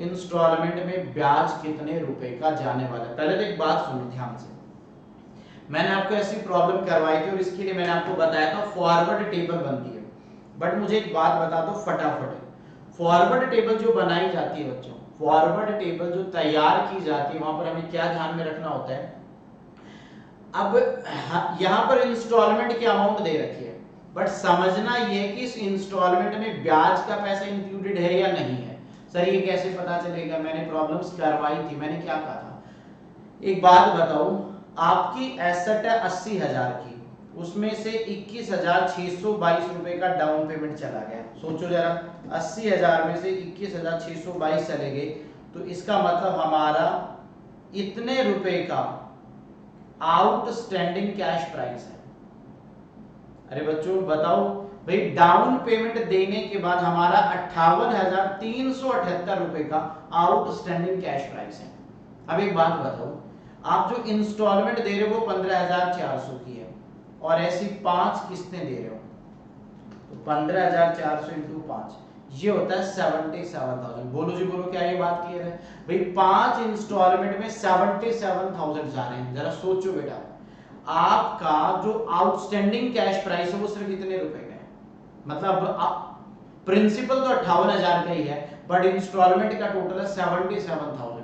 इंस्टॉलमेंट में ब्याज कितने रुपए का जाने वाला है। पहले तो एक बात सुनो ध्यान से, मैंने आपको ऐसी प्रॉब्लम करवाई थी और इसके लिए मैंने आपको बताया था फॉरवर्ड टेबल बनती है। बट मुझे एक बात बता दो फटाफट, फॉरवर्ड टेबल जो बनाई जाती है बच्चों, फॉरवर्ड टेबल जो तैयार की जाती है वहां पर हमें क्या ध्यान में रखना होता है? अब यहां पर इंस्टॉलमेंट की अमाउंट दे रखी है, बट समझना ये कि इस इंस्टॉलमेंट में ब्याज का पैसा इंक्लूडेड है या नहीं है। सर ये कैसे पता चलेगा? मैंने प्रॉब्लम्स करवाई थी, मैंने क्या कहा था? एक बात बताओ, आपकी एसेट है 80,000 की, उसमें से 21,622 रुपए का डाउन पेमेंट चला गया। सोचो जरा, 80,000 में से 21,622 चले गए तो इसका मतलब हमारा इतने रुपए का आउटस्टैंडिंग कैश प्राइस है। अरे बच्चों बताओ भाई, डाउन पेमेंट देने के बाद हमारा 58,378 रुपए का आउटस्टैंडिंग कैश प्राइस है। अब एक बात बताओ, आप जो इंस्टॉलमेंट दे रहे हो वो 15,400 की है, और ऐसी 5 किस्तें दे रहे हो, तो 15,400 इंटू 5 ये होता है 77,000। बोलो जी बोलो, क्या ये बात क्लियर है भाई? 5 इंस्टॉलमेंट में 77,000 जा रहे हैं। जरा सोचो बेटा, आपका जो आउटस्टैंडिंग कैश प्राइस है वो सिर्फ इतने रुपए का है, मतलब प्रिंसिपल तो 58,000 का ही है, बट इंस्टॉलमेंट का टोटल है 77,000।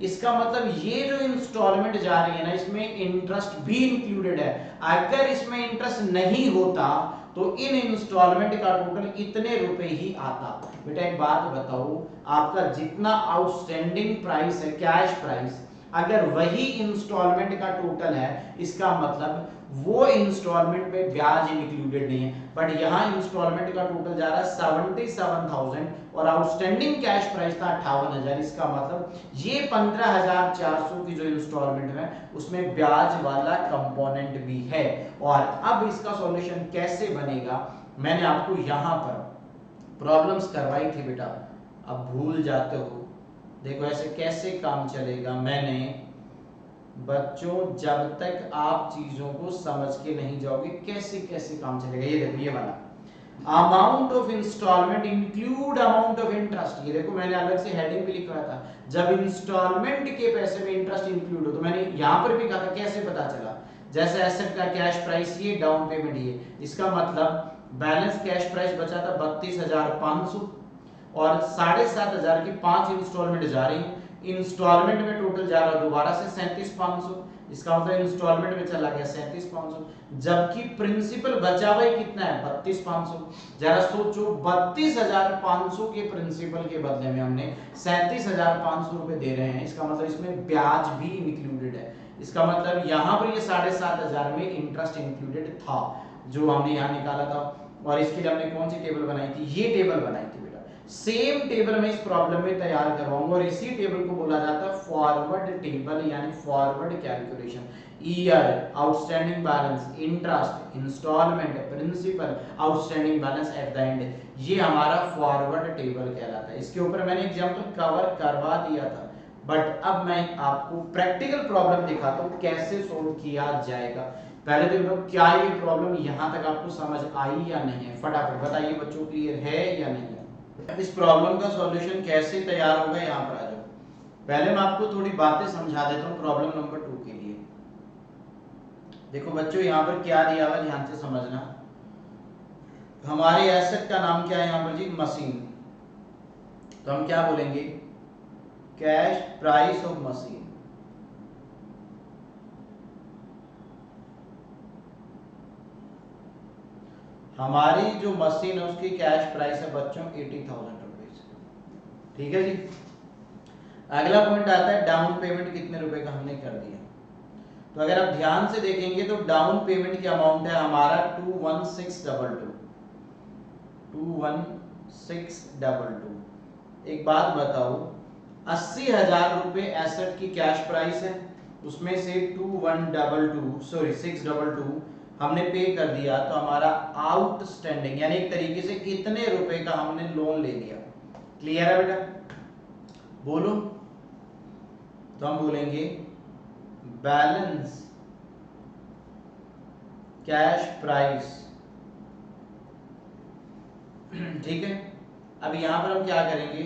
इसका मतलब ये जो इंस्टॉलमेंट जा रही है ना, इसमें इंटरेस्ट भी इंक्लूडेड है। अगर इसमें इंटरेस्ट नहीं होता तो इन इंस्टॉलमेंट का टोटल इतने रुपए ही आता। बेटा एक बात बताओ, आपका जितना आउटस्टैंडिंग प्राइस है, कैश प्राइस, अगर वही इंस्टॉलमेंट का टोटल है, इसका मतलब वो इंस्टॉलमेंट में ब्याज इंक्लूडेड नहीं है। बट यहाँ इंस्टॉलमेंट का टोटल जा रहा है 77,000 और आउटस्टैंडिंग कैश प्राइस था 58,000। इसका मतलब ये 15,400 की जो इंस्टॉलमेंट है उसमें ब्याज वाला कंपोनेंट भी है। और अब इसका सॉल्यूशन कैसे बनेगा, मैंने आपको यहाँ पर प्रॉब्लम्स करवाई थी बेटा, अब भूल जाते हो। देखो ऐसे कैसे काम चलेगा, मैंने बच्चों जब तक आप चीजों को समझ के नहीं जाओगे कैसे कैसे काम चलेगा। ये देखो, ये वाला amount of instalment include amount of interest. ये देखो मैंने अलग से हेडिंग भी लिखा था, जब इंस्टॉलमेंट के पैसे में इंटरेस्ट इंक्लूड हो। तो मैंने यहां पर भी कहा था, कैसे पता चला? जैसे एसेट का कैश प्राइस ये, डाउन पेमेंट ये, इसका मतलब बैलेंस कैश प्राइस बचा था 32,500 और 7,500 की 5 इंस्टॉलमेंट जा रही है। इंस्टॉलमेंट में टोटल जा रहा है दोबारा से 37,500, इसका मतलब इंस्टॉलमेंट में चला गया 37,500, जबकि प्रिंसिपल बचा हुआ कितना है 32,500। जरा सोचो, 32,500 के प्रिंसिपल के बदले में हमने 37,500 रुपए दे रहे हैं, इसका मतलब इसमें ब्याज भी इंक्लूडेड है। इसका मतलब यहाँ पर ये 7,500 में इंटरेस्ट इंक्लूडेड था जो हमने यहाँ निकाला था। और इसके लिए हमने कौन सी टेबल बनाई थी? ये टेबल बनाई थी बेटा। सेम टेबल मैं इस प्रॉब्लम में तैयार करवाऊंगा और इसी टेबल को बोला जाता है फॉरवर्ड टेबल यानी forward calculation. Year, outstanding balance, interest, instalment, principal, outstanding balance at the end, ये हमारा फॉरवर्ड टेबल कहलाता है। इसके ऊपर मैंने एग्जांपल कवर करवा दिया था, बट अब मैं आपको प्रैक्टिकल प्रॉब्लम दिखाता हूं कैसे सोल्व किया जाएगा। पहले तो देखो क्या ये प्रॉब्लम यहां तक आपको समझ आई या नहीं है, फटाफट बताइए बच्चों, क्लियर है या नहीं है? इस प्रॉब्लम का सॉल्यूशन कैसे तैयार होगा, यहां पर आ जाओ। पहले मैं आपको थोड़ी बातें समझा देता हूं प्रॉब्लम नंबर 2 के लिए। देखो बच्चों यहां पर क्या दिया हुआ, ध्यान से समझना। हमारे एसेट का नाम क्या है यहां पर जी? मशीन। तो हम क्या बोलेंगे? Cash price of machine. हमारी जो मशीन है उसकी कैश प्राइस है बच्चों 80,000 रुपीज। ठीक है जी। अगला पॉइंट आता है डाउन पेमेंट कितने रुपए का हमने कर दिया। तो अगर आप ध्यान से देखेंगे तो डाउन पेमेंट की अमाउंट है हमारा 21622। 21622। एक बात बताओ, 80,000 रुपए एसेट की कैश प्राइस है, उसमें से 622 हमने पे कर दिया, तो हमारा आउटस्टैंडिंग यानी एक तरीके से कितने रुपए का हमने लोन ले लिया। क्लियर है बेटा? बोलो। तो हम बोलेंगे बैलेंस कैश प्राइस। ठीक है। अब यहां पर हम क्या करेंगे?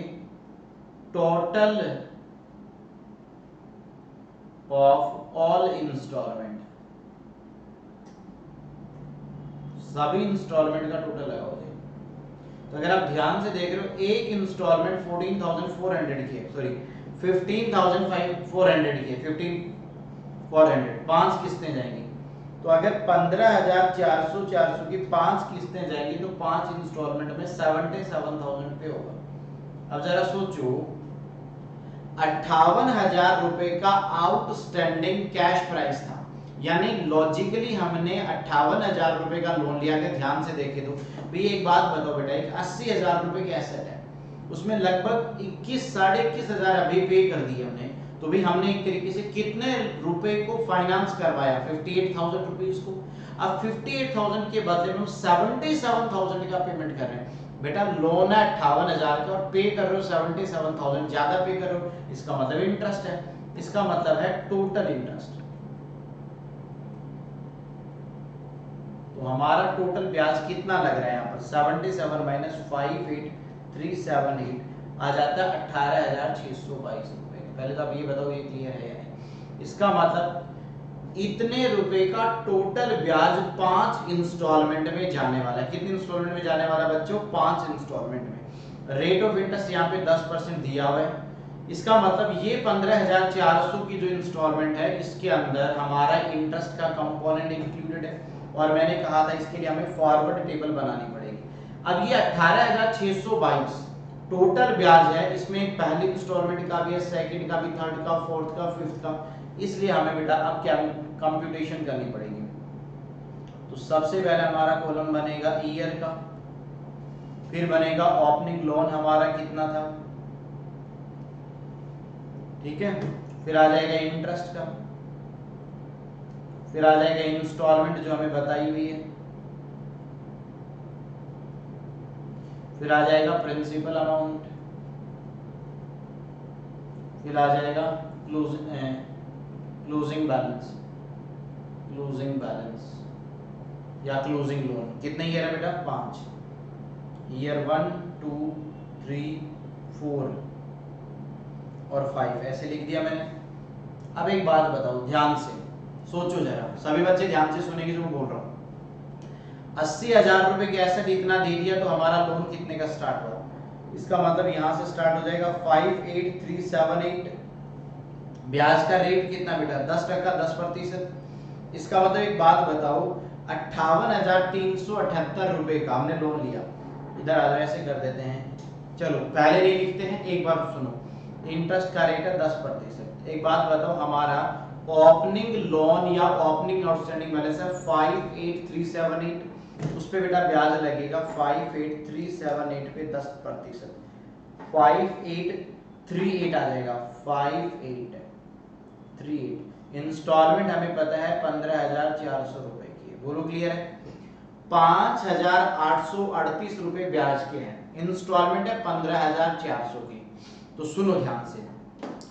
टोटल ऑफ ऑल इंस्टॉलमेंट, सभी इंस्टॉलमेंट का टोटल लगा हो जाएगा। तो अगर आप ध्यान से देख रहे हो, एक इंस्टॉलमेंट 14,400 की है, सॉरी 15,400 की है, 15,400, 5 किस्तें जाएंगी। तो अगर 15,400 400 की 5 किस्तें जाएंगी तो 5 इंस्टॉलमेंट में 77,000 पे होगा। अब जरा सोचो, 58,000 रुपए का आउटस्टैंडिंग कैश प्राइस था, यानी लॉजिकली हमने 58,000 रुपए का लोन लिया। अगर ध्यान से देखे तो भाई एक बात बताओ बेटा, एक 80,000 रुपए की एसेट है, उसमें लगभग 21 साढ़े 21,000 अभी पे कर दिए हमने। तो भी हमने एक तरीके से कितने रुपए को फाइनेंस करवाया? 58,000 रुपीज को। अब 58,000 के बदले में 77,000 का पेमेंट कर रहे हैं। बेटा लोन है 58,000 का और पे कर रहे हो 77,000, ज्यादा पे कर रहे हो, इसका मतलब इंटरेस्ट है, इसका मतलब है टोटल इंटरेस्ट। तो हमारा टोटल ब्याज कितना लग रहा है यहाँ पर 77 माइनस 58378 आ जाता है 18,622 रुपए। पहले तो आप ये बताओ ये क्लियर है या नहीं। इसका मतलब इतने रुपए का टोटल ब्याज 5 इंस्टॉलमेंट में जाने वाला है। कितने इंस्टॉलमेंट में जाने वाला है बच्चों? 5 इंस्टॉलमेंट में। रेट ऑफ इंटरेस्ट यहाँ पे 10% दिया हुआ है। इसका मतलब ये 15,400 की जो इंस्टॉलमेंट है इसके अंदर हमारा इंटरेस्ट का कंपोनेंट इंक्लूडेड है, और मैंने कहा था इसके लिए हमें फॉरवर्ड टेबल बनानी पड़ेगी। अब ये 18,622 टोटल ब्याज है, इसमें पहली इंस्टॉलमेंट का भी है, सेकंड का भी, थर्ड का, फोर्थ का, फिफ्थ का, इसलिए हमें बेटा अब क्या कंप्यूटेशन करनी पड़ेगी। तो सबसे पहले हमारा कॉलम बनेगा ईयर का, फिर बनेगा ओपनिंग लोन हमारा कितना था, ठीक है, फिर आ जाएगा इंटरेस्ट का, फिर आ जाएगा इंस्टॉलमेंट जो हमें बताई हुई है, फिर आ जाएगा प्रिंसिपल अमाउंट, फिर आ जाएगा क्लोजिंग बैलेंस या क्लोजिंग लोन। कितने ईयर है बेटा? 5 ईयर, 1 2 3 4 और 5 ऐसे लिख दिया मैंने। अब एक बात बताओ, ध्यान से सोचो जरा, सभी बच्चे ध्यान से सुनेंगे जो मैं बोल रहा हूँ। 80,000 रुपए की एसेट इतना दे दिया तो हमारा लोन कितने का स्टार्ट हुआ? इसका मतलब यहां से स्टार्ट हो जाएगा 58378। ब्याज का रेट कितना बेटा? 10%, 10%। इसका मतलब एक बात बताओ, 58,378 रुपए का हमने लोन लिया। इधर आ जाओ, ऐसे कर देते हैं, चलो पहले नहीं लिखते हैं, एक बार सुनो। इंटरेस्ट का रेट है 10%। एक बात बताओ, हमारा ओपनिंग लोन या ओपनिंग आउटस्टैंडिंग बैलेंस है 58378, उस पे बेटा ब्याज लगेगा 58378 पे 10%, 5838 आ जाएगा, 5838। इंस्टॉलमेंट हमें पता है 15,400 रुपए की है, बोलो क्लियर है? 5,838 रुपए ब्याज के हैं, इंस्टॉलमेंट है 15,400 की। तो सुनो ध्यान से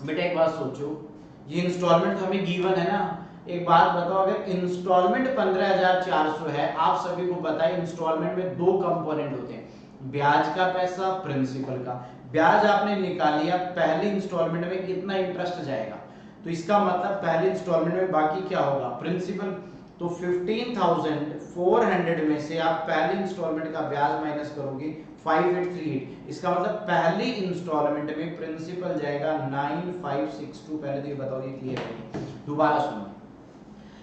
बेटा, एक बात सोचो, ये इंस्टॉलमेंट तो हमें गिवन है ना। एक बात बताओ, अगर इंस्टॉलमेंट 15,400 है, आप सभी को पता है इंस्टॉलमेंट में 2 कंपोनेंट होते हैं, ब्याज का पैसा, प्रिंसिपल का। ब्याज आपने निकाल लिया, पहले इंस्टॉलमेंट में कितना इंटरेस्ट जाएगा, तो इसका मतलब पहले इंस्टॉलमेंट में बाकी क्या होगा? प्रिंसिपल। तो 15,400 में से आप पहले इंस्टॉलमेंट का ब्याज माइनस करोगे 5838, इसका मतलब पहली इंस्टॉलमेंट में प्रिंसिपल जाएगा 9562। पहले तो ये बताओ ये क्लियर है? दोबारा सुनो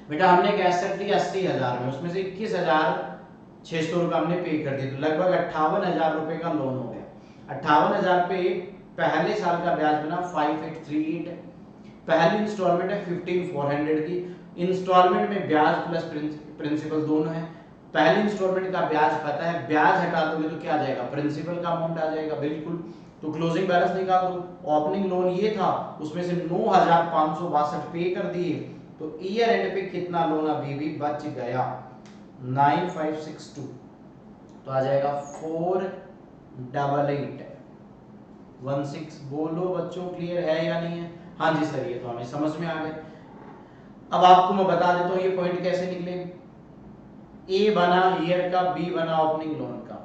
बेटा, हमने एक एसेट ली 80,000 में, उसमें से 21,600 रुपए हमने पे कर दिए, तो लगभग 58,000 रुपए का लोन हो गया। 58,000 पे पहले साल का ब्याज बना 5838 है, पहली इंस्टॉलमेंट है 15,400 की। इंस्टॉलमेंट में ब्याज प्लस प्रिंसिपल दोनों है। पहली इंस्टॉलमेंट का ब्याज पता है, ब्याज हटा दोगे तो क्या आ जाएगा? प्रिंसिपल का अमाउंट आ जाएगा, बिल्कुल। तो क्लोजिंग बैलेंस निकाल दो। ओपनिंग लोन ये था, उसमें से 9,562 पे कर दिए, तो ईयर एंड पे कितना लोन अभी भी बच गया? 9562। तो आ जाएगा 48816। बोलो बच्चों क्लियर है या नहीं है? हाँ जी सर, ये तो हमें समझ में आ गए। अब आपको मैं बता देता हूँ ये पॉइंट कैसे निकले। ए बना ईयर का, बी बना ओपनिंग लोन का,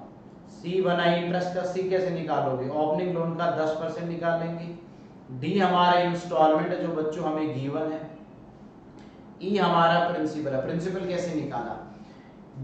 सी बना इंटरेस्ट का। सी कैसे निकालोगे? ओपनिंग लोन का 10% निकाल लेंगे। डी हमारा इंस्टॉलमेंट है जो बच्चों हमें गिवन है। ई हमारा प्रिंसिपल है। प्रिंसिपल कैसे निकाला?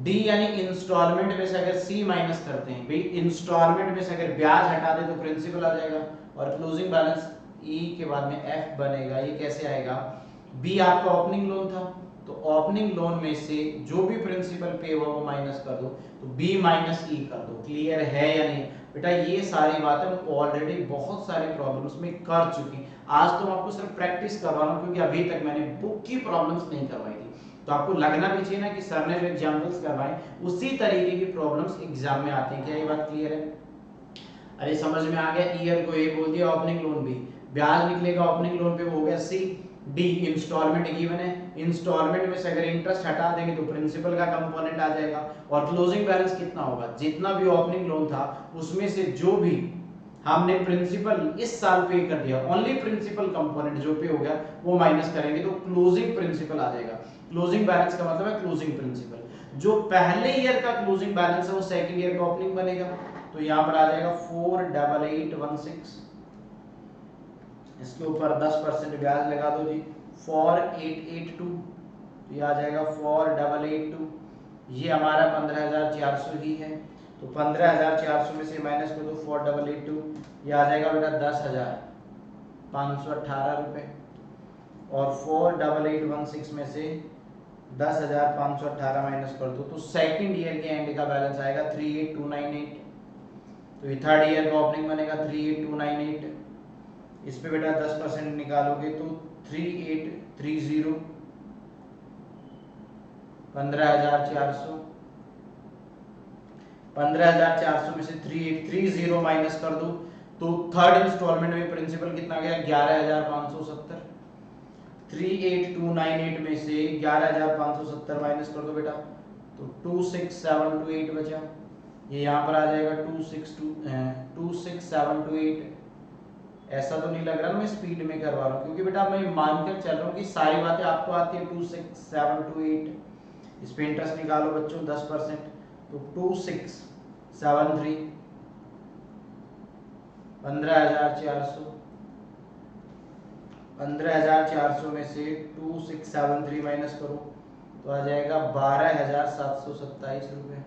डी यानी इंस्टॉलमेंट में से अगर सी माइनस करते हैं, भाई इंस्टॉलमेंट में से अगर ब्याज हटा दे तो प्रिंसिपल आ जाएगा, और क्लोजिंग बैलेंस ई के बाद में एफ बनेगा। ये कैसे आएगा? बी आपका ओपनिंग लोन था, तो ओपनिंग लोन में से जो भी प्रिंसिपल पे हुआ वो माइनस कर दो, तो बी माइनस ई कर दो। क्लियर है या नहीं बेटा? ये सारी बातें हम ऑलरेडी बहुत सारे प्रॉब्लम्स में कर चुकी। आज तो मैं आपको सिर्फ प्रैक्टिस करवा रहा हूँ, क्योंकि अभी तक मैंने बुक की प्रॉब्लम्स नहीं करवाई थी। तो आपको लगना भी चाहिए ना कि सर ने जो एग्जाम्पल्स करवाए उसी तरीके की प्रॉब्लम्स एग्जाम में आती हैं। क्या ये बात क्लियर है? अरे समझ में आ गया। ईयर को ए बोल दिया, ओपनिंग लोन बी, ब्याज निकलेगा ओपनिंग लोन पे वो हो गया सी। डी इंस्टॉलमेंट गिवन है, इंस्टॉलमेंट में से अगर इंटरेस्ट हटा देंगे तो प्रिंसिपल का कंपोनेंट आ जाएगा, और क्लोजिंग बैलेंस कितना होगा? जितना भी ओपनिंग लोन था उसमें से जो भी हमने प्रिंसिपल इस साल पे कर दिया, ओनली प्रिंसिपल कंपोनेंट जो पे हो गया वो माइनस करेंगे तो क्लोजिंग प्रिंसिपल आ जाएगा। क्लोजिंग बैलेंस का मतलब है क्लोजिंग प्रिंसिपल। जो पहले ईयर का क्लोजिंग बैलेंस है वो सेकंड ईयर का ओपनिंग बनेगा। तो यहां पर आ जाएगा 48816, इसके ऊपर 10% ब्याज लगा दो जी, 4882, तो ये आ जाएगा 4882, ये हमारा 15400 ही है। तो 15400 में से माइनस कर दो 4882, ये आ जाएगा बेटा 10,518 रुपए। और 48816 में से 10,518 माइनस कर दो तो सेकंड ईयर के एंड का बैलेंस आएगा 38298। तो ये थर्ड ईयर का ओपनिंग बनेगा 38298। इस पे बेटा 10% निकालोगे तो 3830, 15,400। 15,400 में से 3830 माइनस कर दो तो थर्ड इंस्टॉलमेंट में प्रिंसिपल कितना गया 11,570। 38298 में से 11,570 माइनस कर दो बेटा तो 26728 बचा। ये यहाँ पर आ जाएगा 26728। ऐसा तो नहीं लग रहा ना मैं स्पीड में करवा रहा हूँ, क्योंकि बेटा मैं मानकर चल रहा हूँ कि सारी बातें आपको आती है। 26728, इस पे इंटरेस्ट निकालो बच्चों 10%, तो 2673, 15,400। 15,400 में से 2673 माइनस करो तो आ जाएगा 12,727 रुपए।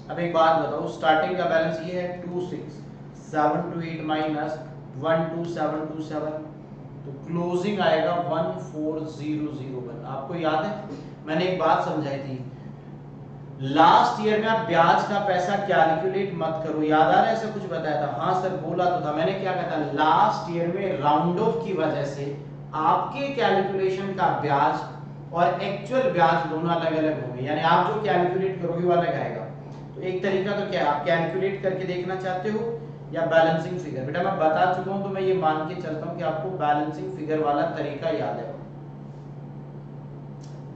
अब एक बात बताओ, स्टार्टिंग का बैलेंस ये है 26728 माइनस 12727, तो क्लोजिंग आएगा 14001। आपको याद है मैंने एक बात समझाई थी, लास्ट ईयर में आप ब्याज का पैसा कैलकुलेट मत करो, याद आ रहा है ऐसा कुछ बताया था? हाँ सर बोला तो था, मैंने क्या कहा था, लास्ट ईयर में राउंड ऑफ की वजह से आपके कैलकुलेशन का ब्याज और एक्चुअल ब्याज दोनों अलग अलग होंगे, यानी आप जो कैलकुलेट करोगे वो अलग आएगा। तो एक तरीका तो क्या, आप कैलकुलेट करके देखना चाहते हो या बैलेंसिंग फिगर? बेटा मैं बता चुका हूं तो मैं ये मान के चलता हूं कि आपको बैलेंसिंग फिगर वाला तरीका याद है।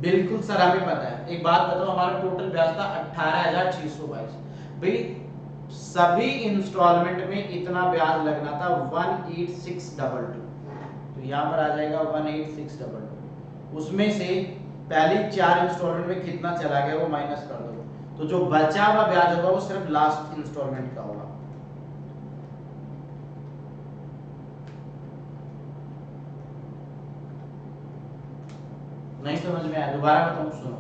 बिल्कुल सर हमें पता है। एक बात बताओ, हमारा टोटल ब्याज था 18,622। भाई सभी इंस्टॉलमेंट में इतना ब्याज लगना था 18622, तो यहाँ पर आ जाएगा 18622। उसमें से पहली 4 इंस्टॉलमेंट में कितना चला गया वो माइनस कर दो, तो जो बचा हुआ ब्याज होगा वो सिर्फ लास्ट इंस्टॉलमेंट का होगा। नहीं समझ में आया? दोबारा बताऊं, सुनो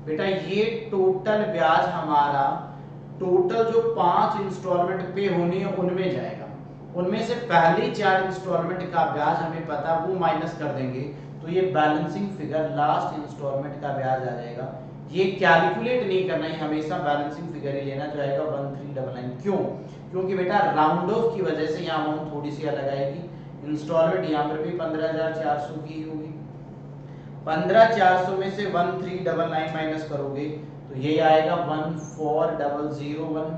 बेटा, ये टोटल ब्याज हमारा टोटल जो 5 इंस्टॉलमेंट पे होनी है उनमें जाएगा। उनमें से पहली 4 इंस्टॉलमेंट का ब्याज हमें पता, वो माइनस कर देंगे तो ये बैलेंसिंग फिगर लास्ट इंस्टॉलमेंट का ब्याज आ जाएगा। ये कैलकुलेट नहीं करना है, हमेशा बैलेंसिंग फिगर ही लेना, जो आएगा 1399। क्यों? क्योंकि बेटा राउंड ऑफ की वजह से यहाँ अमाउंट थोड़ी सी अलग आएगी। इंस्टॉलमेंट यहाँ पर भी 15,400 की होगी। 15,400 में से 1399 माइनस करोगे तो ये आएगा 14,001।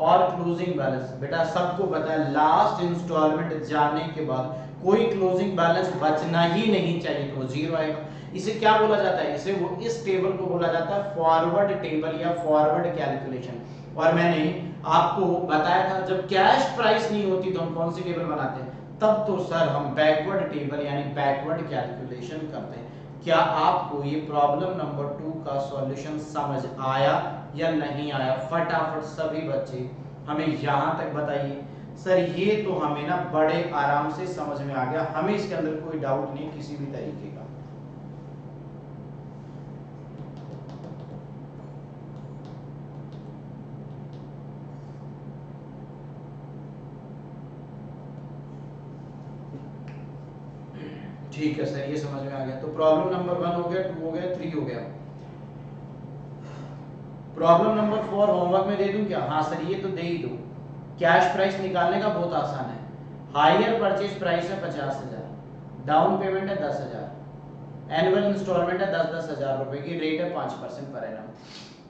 और क्लोजिंग बैलेंस बेटा सबको पता है, लास्ट इंस्टॉलमेंट जाने के बाद कोई क्लोजिंग बैलेंस बचना ही नहीं चाहिए, तो जीरो आएगा। इसे क्या बोला जाता है? इसे वो इस टेबल को बोला जाता है फॉरवर्ड टेबल या फॉरवर्ड कैलकुलेशन। और मैंने आपको बताया था जब कैश प्राइस नहीं होती तो हम कौन सी टेबल बनाते हैं? तब तो सर हम बैकवर्ड टेबल यानी बैकवर्ड कैलकुलेशन करते हैं। क्या आपको ये प्रॉब्लम नंबर 2 का सॉल्यूशन समझ आया या नहीं आया? फटाफट सभी बच्चे हमें यहाँ तक बताइए। सर ये तो हमें ना बड़े आराम से समझ में आ गया, हमें इसके अंदर कोई डाउट नहीं किसी भी तरीके का। ठीक है सर, ये समझ में आ गया। तो प्रॉब्लम नंबर 1 हो गया, 2 हो गया, 3 हो गया। प्रॉब्लम नंबर 4 होमवर्क में दे दूं क्या? हाँ सर ये तो दे ही दो। कैश प्राइस निकालने का बहुत आसान है। हायर परचेज प्राइस है 50,000, डाउन पेमेंट है 10,000, एनुअल इंस्टॉलमेंट है 10,000 रुपए की, रेट है 5% पर एनम।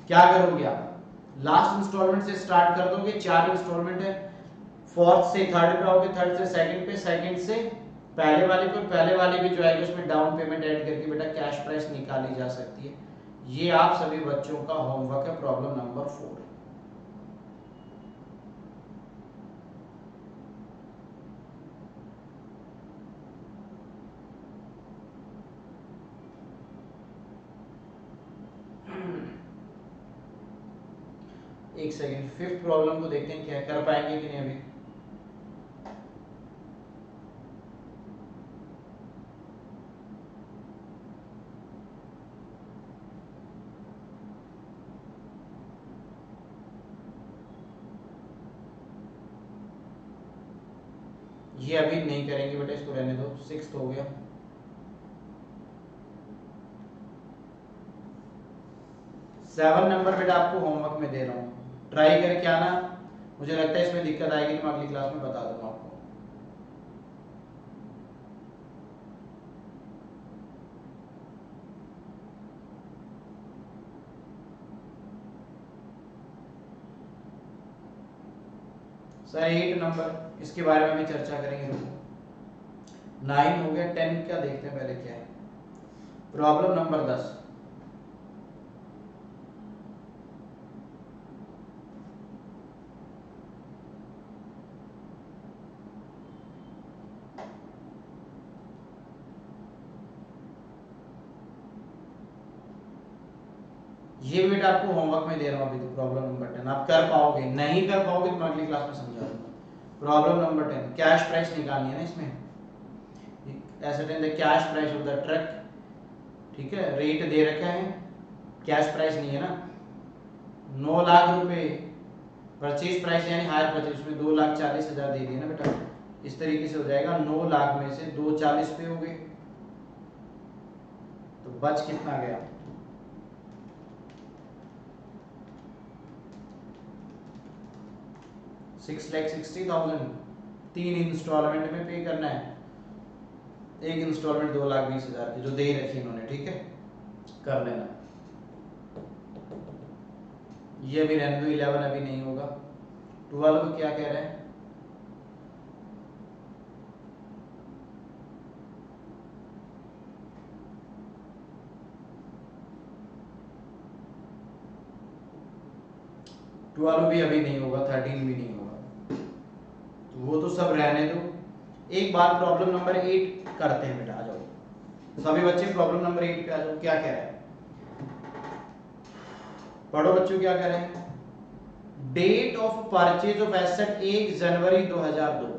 क्या करोगे आप? लास्ट इंस्टॉलमेंट से स्टार्ट कर दोगे, 4 इंस्टॉलमेंट है, फोर्थ से थर्ड पे आओगे, थर्ड से सेकंड पे, सेकंड से पहले वाले पे, पहले वाले भी जो आएगी उसमें डाउन पेमेंट ऐड करके बेटा कैश प्राइस निकाली जा सकती है। ये आप सभी बच्चों का होमवर्क है, प्रॉब्लम नंबर 4। एक सेकेंड, 5th प्रॉब्लम को देखते हैं क्या कर पाएंगे कि नहीं अभी। ये अभी नहीं करेंगे बेटा, इसको रहने दो, 6th हो गया। 7 नंबर बेटा आपको होमवर्क में दे रहा हूँ, ट्राई करके आना। मुझे लगता है इसमें दिक्कत आएगी तो मैं अगली क्लास में बता दूंगा आपको। सर 8 नंबर, इसके बारे में भी चर्चा करेंगे। रुको, 9 हो गया, 10 का देखते हैं पहले क्या है। Problem number 10। ये बेटा आपको होमवर्क में दे रहा हूँ अभी तो, प्रॉब्लम नंबर 10 आप कर पाओगे, नहीं कर पाओगे तो मैं अगली क्लास में समझा दूंगा। प्रॉब्लम नंबर 10, कैश प्राइस निकालनी है ना इसमें। Asset the cash price of the truck, ठीक है, रेट दे रखा है, कैश प्राइस नहीं है ना। 9 लाख रुपए परचेज प्राइस यानी हायर परचेज, उसमें 2,40,000 दे दिए ना बेटा। इस तरीके से हो जाएगा, 9 लाख में से 2,40 पे हो गए, तो बच कितना गया? 6,60,000 3 इंस्टॉलमेंट में पे करना है। एक इंस्टॉलमेंट 2,20,000 की जो दे रखी इन्होंने, ठीक है, कर लेना। ये अभी रहने दो, 11 अभी नहीं होगा। 12 क्या कह रहे हैं? ट्वेल्व भी अभी नहीं होगा, 13 भी नहीं होगा, तो वो तो सब रहने दो। एक बार प्रॉब्लम नंबर 8 करते हैं बेटा, आ जाओ सभी बच्चे, प्रॉब्लम नंबर 8 पे आ जाओ। क्या कह रहे हैं, पढ़ो बच्चों, क्या कह रहे हैं? Date of purchase of asset 1 January 2002।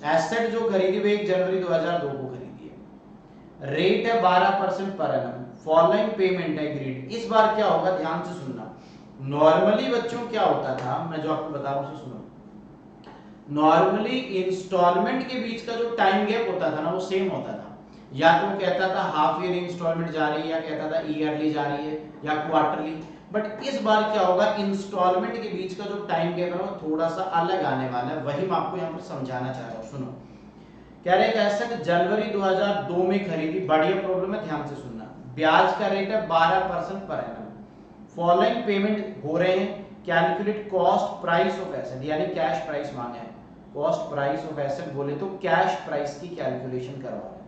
Asset जो खरीदी वो 1 जनवरी 2002 को खरीदी है। रेट है 12% per annum. Following payment agreed. इस बार क्या होगा, ध्यान से सुनना। नॉर्मली बच्चों क्या होता था, मैं जो आपको बता रहा हूं सुनो। नॉर्मली इंस्टॉलमेंट के बीच का जो टाइम गैप होता था ना, वो सेम होता था। या तो कहता था हाफ ईयर इंस्टॉलमेंट जा रही है, या कहता था ईयरली जा रही है, या क्वार्टरली। बट इस बार क्या होगा, इंस्टॉलमेंट के बीच का जो टाइम गैप है वो थोड़ा सा अलग आने वाला है, वही मैं आपको यहाँ पर समझाना चाह रहा हूँ। सुनो, कह रहे हैं एसेट जनवरी 2002 में खरीदी, बढ़िया प्रॉब्लम है, ध्यान से सुनना। ब्याज का रेट है 12% पर एनम। फॉलोइंग पेमेंट हो रहे हैं, calculate cost price of asset, यानी कैश प्राइस मांगे हैं। कॉस्ट प्राइस ऑफ एसेट बोले तो कैश प्राइस की कैलकुलेशन करवा रहे हैं।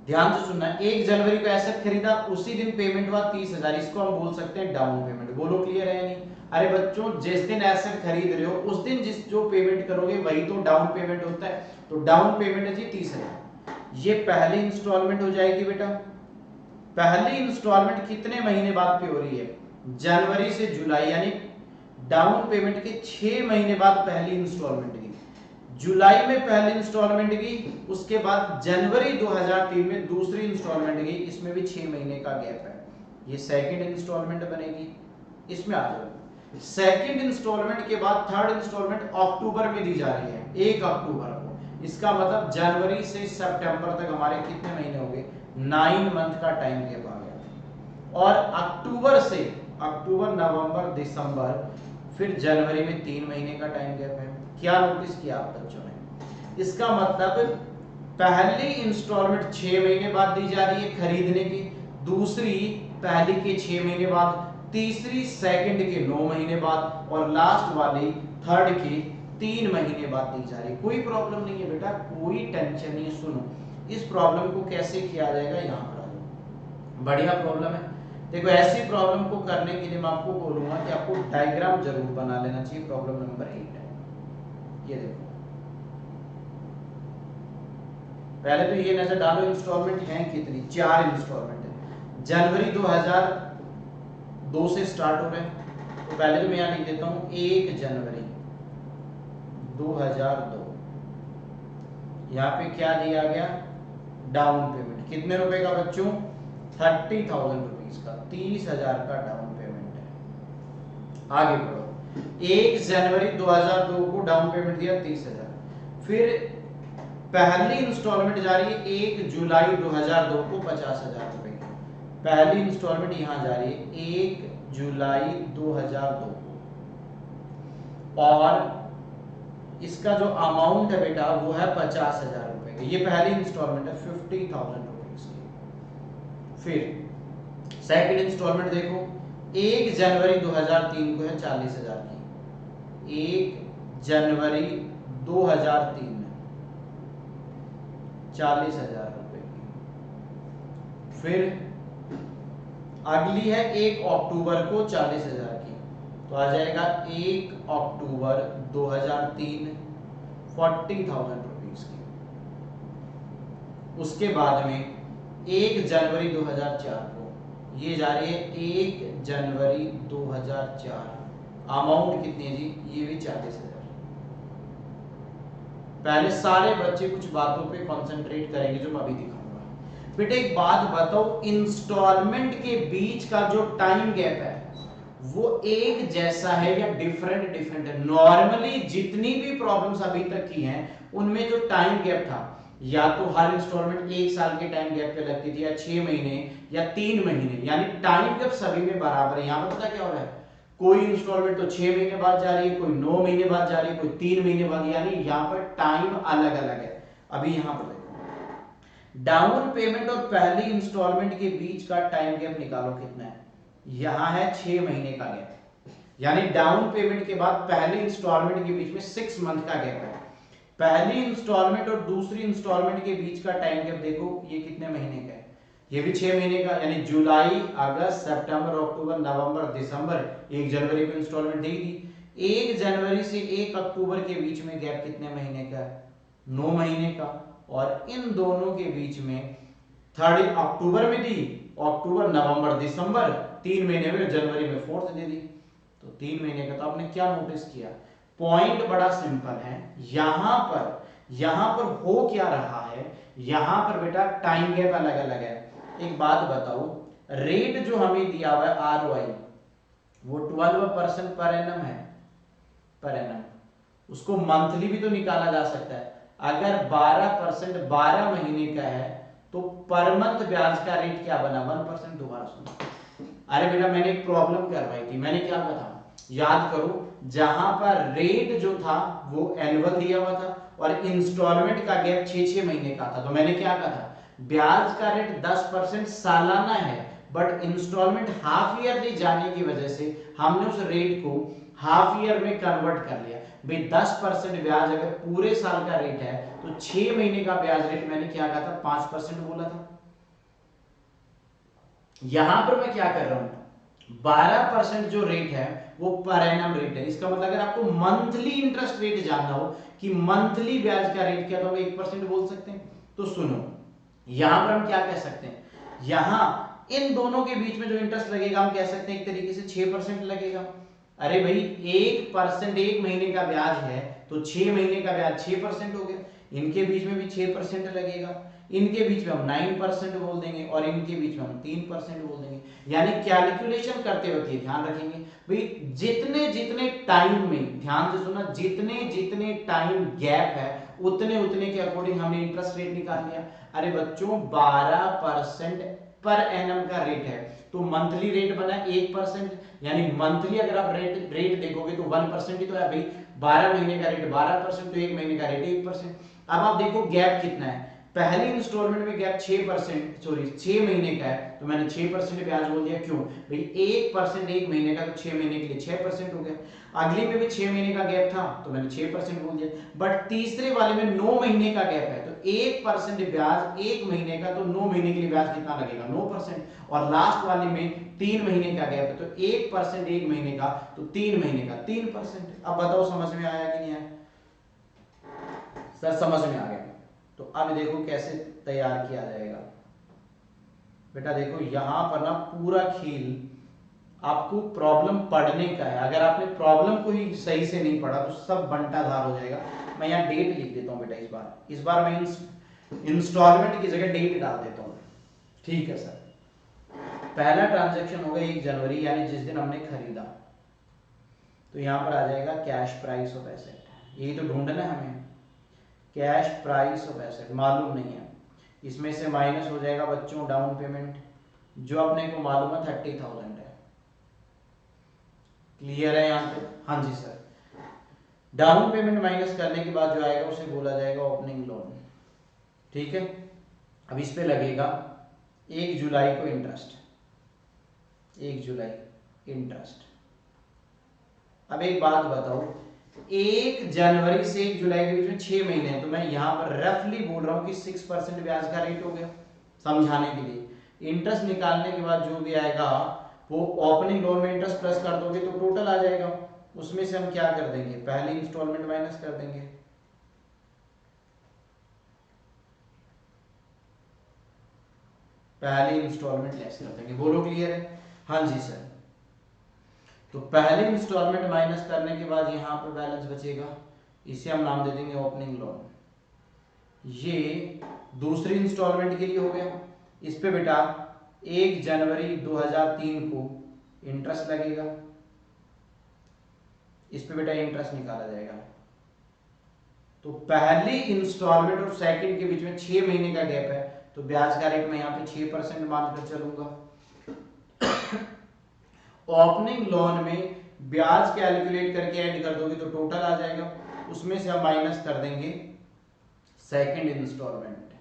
ध्यान से सुनना, 1 जनवरी को एसेट खरीदा, उसी दिन पेमेंट हुआ 30,000, इसको हम बोल सकते हैं डाउन पेमेंट। बोलो क्लियर है या नहीं? अरे बच्चों, जिस दिन एसेट खरीद रहे हो उस दिन जिस जो पेमेंट करोगे वही तो डाउन पेमेंट होता है। तो डाउन पेमेंट है जी 30,000। ये पहली इंस्टॉलमेंट हो जाएगी बेटा। पहली इंस्टॉलमेंट कितने महीने बाद पे हो रही है? जनवरी से जुलाई, यानी डाउन पेमेंट के 6 महीने बाद पहली इंस्टॉलमेंट की। जुलाई में पहली इंस्टॉलमेंट की, उसके बाद जनवरी 2003 में दूसरी इंस्टॉलमेंट की, इसमें भी 6 महीने का गैप है। ये सेकंड इंस्टॉलमेंट बनेगी। इसमें आ जाओ, सेकंड इंस्टॉलमेंट के बाद थर्ड इंस्टॉलमेंट अक्टूबर में दी जा रही है, 1 अक्टूबर को। इसका मतलब जनवरी से सितंबर तक हमारे कितने महीने हो गए? 9 मंथ का टाइम गैप आ गया। और अक्टूबर से अक्टूबर, नवंबर, दिसंबर, फिर जनवरी में 3 महीने का टाइम गैप है। क्या नोटिस किया आप बच्चों ने? इसका मतलब पहली इंस्टॉलमेंट 6 महीने बाद दी जा रही है खरीदने की, दूसरी पहली के 6 महीने बाद, तीसरी सेकंड के 9 महीने बाद, और लास्ट वाली थर्ड की 3 महीने बाद दी जा रही है। कोई प्रॉब्लम नहीं है बेटा, कोई टेंशन नहीं है। सुनो, इस प्रॉब्लम को कैसे किया जाएगा, यहां पर आ जाओ। बढ़िया प्रॉब्लम है, देखो ऐसी प्रॉब्लम को करने के लिए मैं आपको बोलूंगा कि आपको डायग्राम जरूर बना लेना चाहिए। प्रॉब्लम नंबर 8 है, ये देखो। पहले तो ये नजर डालो इंस्टॉलमेंट है कितनी, 4 इंस्टॉलमेंट है। जनवरी 2002 से स्टार्ट हो रहे हैं, तो पहले तो मैं यहाँ लिख देता हूँ 1 जनवरी 2002। यहाँ पे क्या दिया गया, डाउन पेमेंट कितने रुपए का बच्चों, 30,000 रुपीज का, 30,000 का डाउन पेमेंट है। आगे बढ़ो, 1 जनवरी 2002 को डाउन पेमेंट दिया 30,000। फिर पहली इंस्टॉलमेंट जा रही है 1 जुलाई 2002 को 50,000 रुपए की। पहली इंस्टॉलमेंट यहां जा रही है 1 जुलाई 2002 को, और इसका जो अमाउंट है बेटा वो है 50,000 रुपए का। ये पहली इंस्टॉलमेंट है 50,000 रुपीज की। फिर सेकंड इंस्टॉलमेंट देखो, 1 जनवरी 2003 को है 40,000 की। 1 जनवरी 2003 40,000 रुपए की। फिर अगली है 1 अक्टूबर को 40,000 की, तो आ जाएगा 1 अक्टूबर 2003 40,000 रुपीज की। उसके बाद में 1 जनवरी 2004 को ये जा रही है 1 जनवरी 2004। अमाउंट कितनी है जी, ये भी 40,000। पहले सारे बच्चे कुछ बातों पे कंसंट्रेट करेंगे जो मैं अभी दिखाऊंगा। बेटा एक बात बताओ, इंस्टॉलमेंट के बीच का जो टाइम गैप है वो एक जैसा है या डिफरेंट डिफरेंट है? नॉर्मली जितनी भी प्रॉब्लम्स अभी तक की हैं उनमें जो टाइम गैप था, या तो हर इंस्टॉलमेंट 1 साल के टाइम गैप पे लगती थी, या 6 महीने या 3 महीने, यानी टाइम गैप सभी में बराबर है। यहां पर पता क्या हो रहा है, कोई इंस्टॉलमेंट तो 6 महीने बाद जा रही है, कोई 9 महीने बाद जा रही है, कोई 3 महीने बाद, यानी यहाँ पर टाइम अलग अलग है। अभी यहाँ पर देखो, डाउन पेमेंट और पहली इंस्टॉलमेंट के बीच का टाइम गैप निकालो कितना है। यहाँ है 6 महीने का गैप, यानी डाउन पेमेंट के बाद पहली इंस्टॉलमेंट के बीच में 6 मंथ का गैप है। पहली इंस्टॉलमेंट और दूसरी इंस्टॉलमेंट के बीच का टाइम गैप देखो, ये कितने महीने का है, ये भी 6 महीने का, यानी जुलाई अगस्त सितंबर अक्टूबर नवंबर दिसंबर, 1 जनवरी को इंस्टॉलमेंट दी थी। 1 जनवरी से 1 अक्टूबर के बीच में गैप कितने महीने का, 9 महीने का, और इन दोनों के बीच में 3 अक्टूबर में दी, अक्टूबर नवंबर दिसंबर 3 महीने में, जनवरी में 4th दे दी, तो 3 महीने का। तो आपने क्या नोटिस किया, पॉइंट बड़ा सिंपल है। यहां पर हो क्या रहा है, यहां पर बेटा टाइम गैप अलग अलग है। एक बात बताओ, रेट जो हमें दिया हुआ है ROI वो 12% पर एनम है, पर एनम। उसको मंथली भी तो निकाला जा सकता है। अगर 12% 12 महीने का है तो पर मंथ ब्याज का रेट क्या बना, 1%। दोबारा सुनो, अरे बेटा मैंने एक प्रॉब्लम करवाई थी, मैंने क्या बताया, याद करो, जहां पर रेट जो था वो एनुअल दिया हुआ था और इंस्टॉलमेंट का गैप 6-6 महीने का था, तो मैंने क्या कहा था, ब्याज का रेट 10% सालाना है, बट इंस्टॉलमेंट हाफ ईयरली जाने की वजह से हमने उस रेट को हाफ ईयर में कन्वर्ट कर लिया। भाई 10% ब्याज अगर पूरे साल का रेट है तो 6 महीने का ब्याज रेट मैंने क्या कहा था, 5% बोला था। यहां पर मैं क्या कर रहा हूं, 12% जो रेट है वो पर एनम रेट है। इसका मतलब अगर आपको मंथली इंटरेस्ट रेट जानना हो कि मंथली ब्याज का रेट क्या, तो हम 1% बोल सकते हैं। तो सुनो, यहां पर हम क्या कह सकते हैं, यहां इन दोनों के बीच में जो इंटरेस्ट लगेगा हम कह सकते हैं एक तरीके से 6% लगेगा। अरे भाई 1% 1 महीने का ब्याज है तो 6 महीने का ब्याज 6% हो गया, इनके बीच में भी 6% लगेगा, इनके बीच में हम 9% बोल देंगे और इनके बीच में हम 3% बोल देंगे। यानी कैलकुलेशन करते वक्त ये ध्यान रखेंगे भाई जितने जितने टाइम में, ध्यान से सुना, जितने जितने टाइम गैप है उतने उतने के अकॉर्डिंग हमने इंटरेस्ट रेट निकाल लिया। अरे बच्चों 12% पर एनम का रेट है तो मंथली रेट बना 1%, यानी मंथली अगर आप रेट देखोगे तो 1% ही तो है भाई, 12 महीने का रेट 12%, तो 1 महीने का रेट 1%। अब आप देखो गैप कितना है, पहली इंस्टॉलमेंट में गैप 6%, सॉरी 6 महीने का है तो मैंने 6% ब्याज बोल दिया, क्यों भाई 1% 1 महीने का तो 6 महीने के लिए 6% हो गया। अगली में भी 6 महीने का गैप था तो मैंने 6% बोल दिया, बट तीसरे वाले में 9 महीने का गैप है तो 1% ब्याज 1 महीने का, तो 9 महीने के लिए ब्याज कितना लगेगा 9%, और लास्ट वाले में 3 महीने का गैप है तो 1% 1 महीने का, तो 3 महीने का 3%। अब बताओ समझ में आया कि नहीं आया? सर समझ में आ गया। तो अब देखो कैसे तैयार किया जाएगा। बेटा देखो यहां पर ना पूरा खेल आपको प्रॉब्लम पढ़ने का है। अगर आपने प्रॉब्लम को ही सही से नहीं पढ़ा तो सब बंटाधार हो जाएगा। मैं यहाँ डेट लिख देता हूँ बेटा, इस बार मैं इंस्टॉलमेंट की जगह डेट डाल देता हूँ। ठीक है सर। पहला ट्रांजैक्शन होगा 1 जनवरी यानी जिस दिन हमने खरीदा, तो यहाँ पर आ जाएगा कैश प्राइस ऑफ एसेट। यही तो ढूंढना है हमें, कैश प्राइस ऑफ एसेट मालूम नहीं है। इसमें से माइनस हो जाएगा बच्चों डाउन पेमेंट, जो अपने को मालूम है 30,000 है। क्लियर है यहाँ पे? हाँ जी सर। डाउन पेमेंट माइनस करने के बाद जो आएगा उसे बोला जाएगा ओपनिंग लोन। ठीक है। अब इस पे लगेगा 1 जुलाई को इंटरेस्ट, 1 जुलाई इंटरेस्ट। अब एक बात बताओ, 1 जनवरी से 1 जुलाई के बीच में 6 महीने हैं, तो मैं यहां पर रफली बोल रहा हूं कि 6% ब्याज का रेट हो गया समझाने के लिए। इंटरेस्ट निकालने के बाद जो भी आएगा वो ओपनिंग लोन में इंटरेस्ट प्लस कर दोगे तो टोटल आ जाएगा। उसमें से हम क्या कर देंगे, पहली इंस्टॉलमेंट माइनस कर देंगे। पहली इंस्टॉलमेंट लेस कर देंगे। बोलो क्लियर है? हाँ जी सर। तो पहली इंस्टॉलमेंट माइनस करने के बाद यहां पर बैलेंस बचेगा, इसे हम नाम दे देंगे ओपनिंग लोन। ये दूसरी इंस्टॉलमेंट के लिए हो गया। इस पे बेटा 1 जनवरी 2003 को इंटरेस्ट लगेगा, इस पे बेटा इंटरेस्ट निकाला जाएगा। तो पहली इंस्टॉलमेंट और सेकंड के बीच में 6 महीने का गैप है, तो ब्याज का रेट मैं यहाँ पे 6% मानकर चलूंगा। ओपनिंग लोन में ब्याज कैलकुलेट करके ऐड कर दोगे तो टोटल आ जाएगा, उसमें से हम माइनस कर देंगे सेकंड इंस्टॉलमेंट।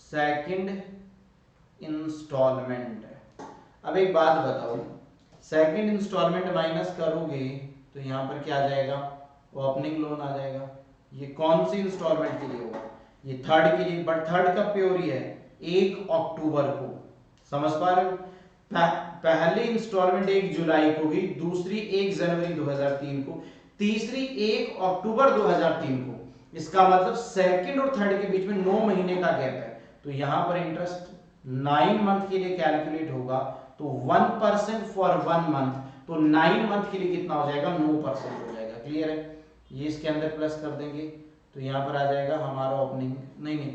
Second instalment. अब एक बात बताओ, सेकंड इंस्टॉलमेंट माइनस करोगे तो यहां पर क्या आ जाएगा, ओपनिंग लोन आ जाएगा। ये कौन सी इंस्टॉलमेंट के लिए होगा, ये थर्ड के लिए, बट थर्ड कब पे हो रही है 1 अक्टूबर को। समझ पा रहे हो? पहली इंस्टॉलमेंट 1 जुलाई को हुई, दूसरी 1 जनवरी 2003 को, तीसरी 1 अक्टूबर 2003 को। इसका मतलब सेकंड और थर्ड के बीच में 9 महीने का गैप है, तो यहां पर इंटरेस्ट 9 मंथ के लिए कैलकुलेट होगा, तो 1% फॉर 1 मंथ, तो 9 मंथ के लिए कितना हो जाएगा 9% हो जाएगा। क्लियर है? ये इसके अंदर प्लस कर देंगे तो यहां पर आ जाएगा हमारा ओपनिंग, नहीं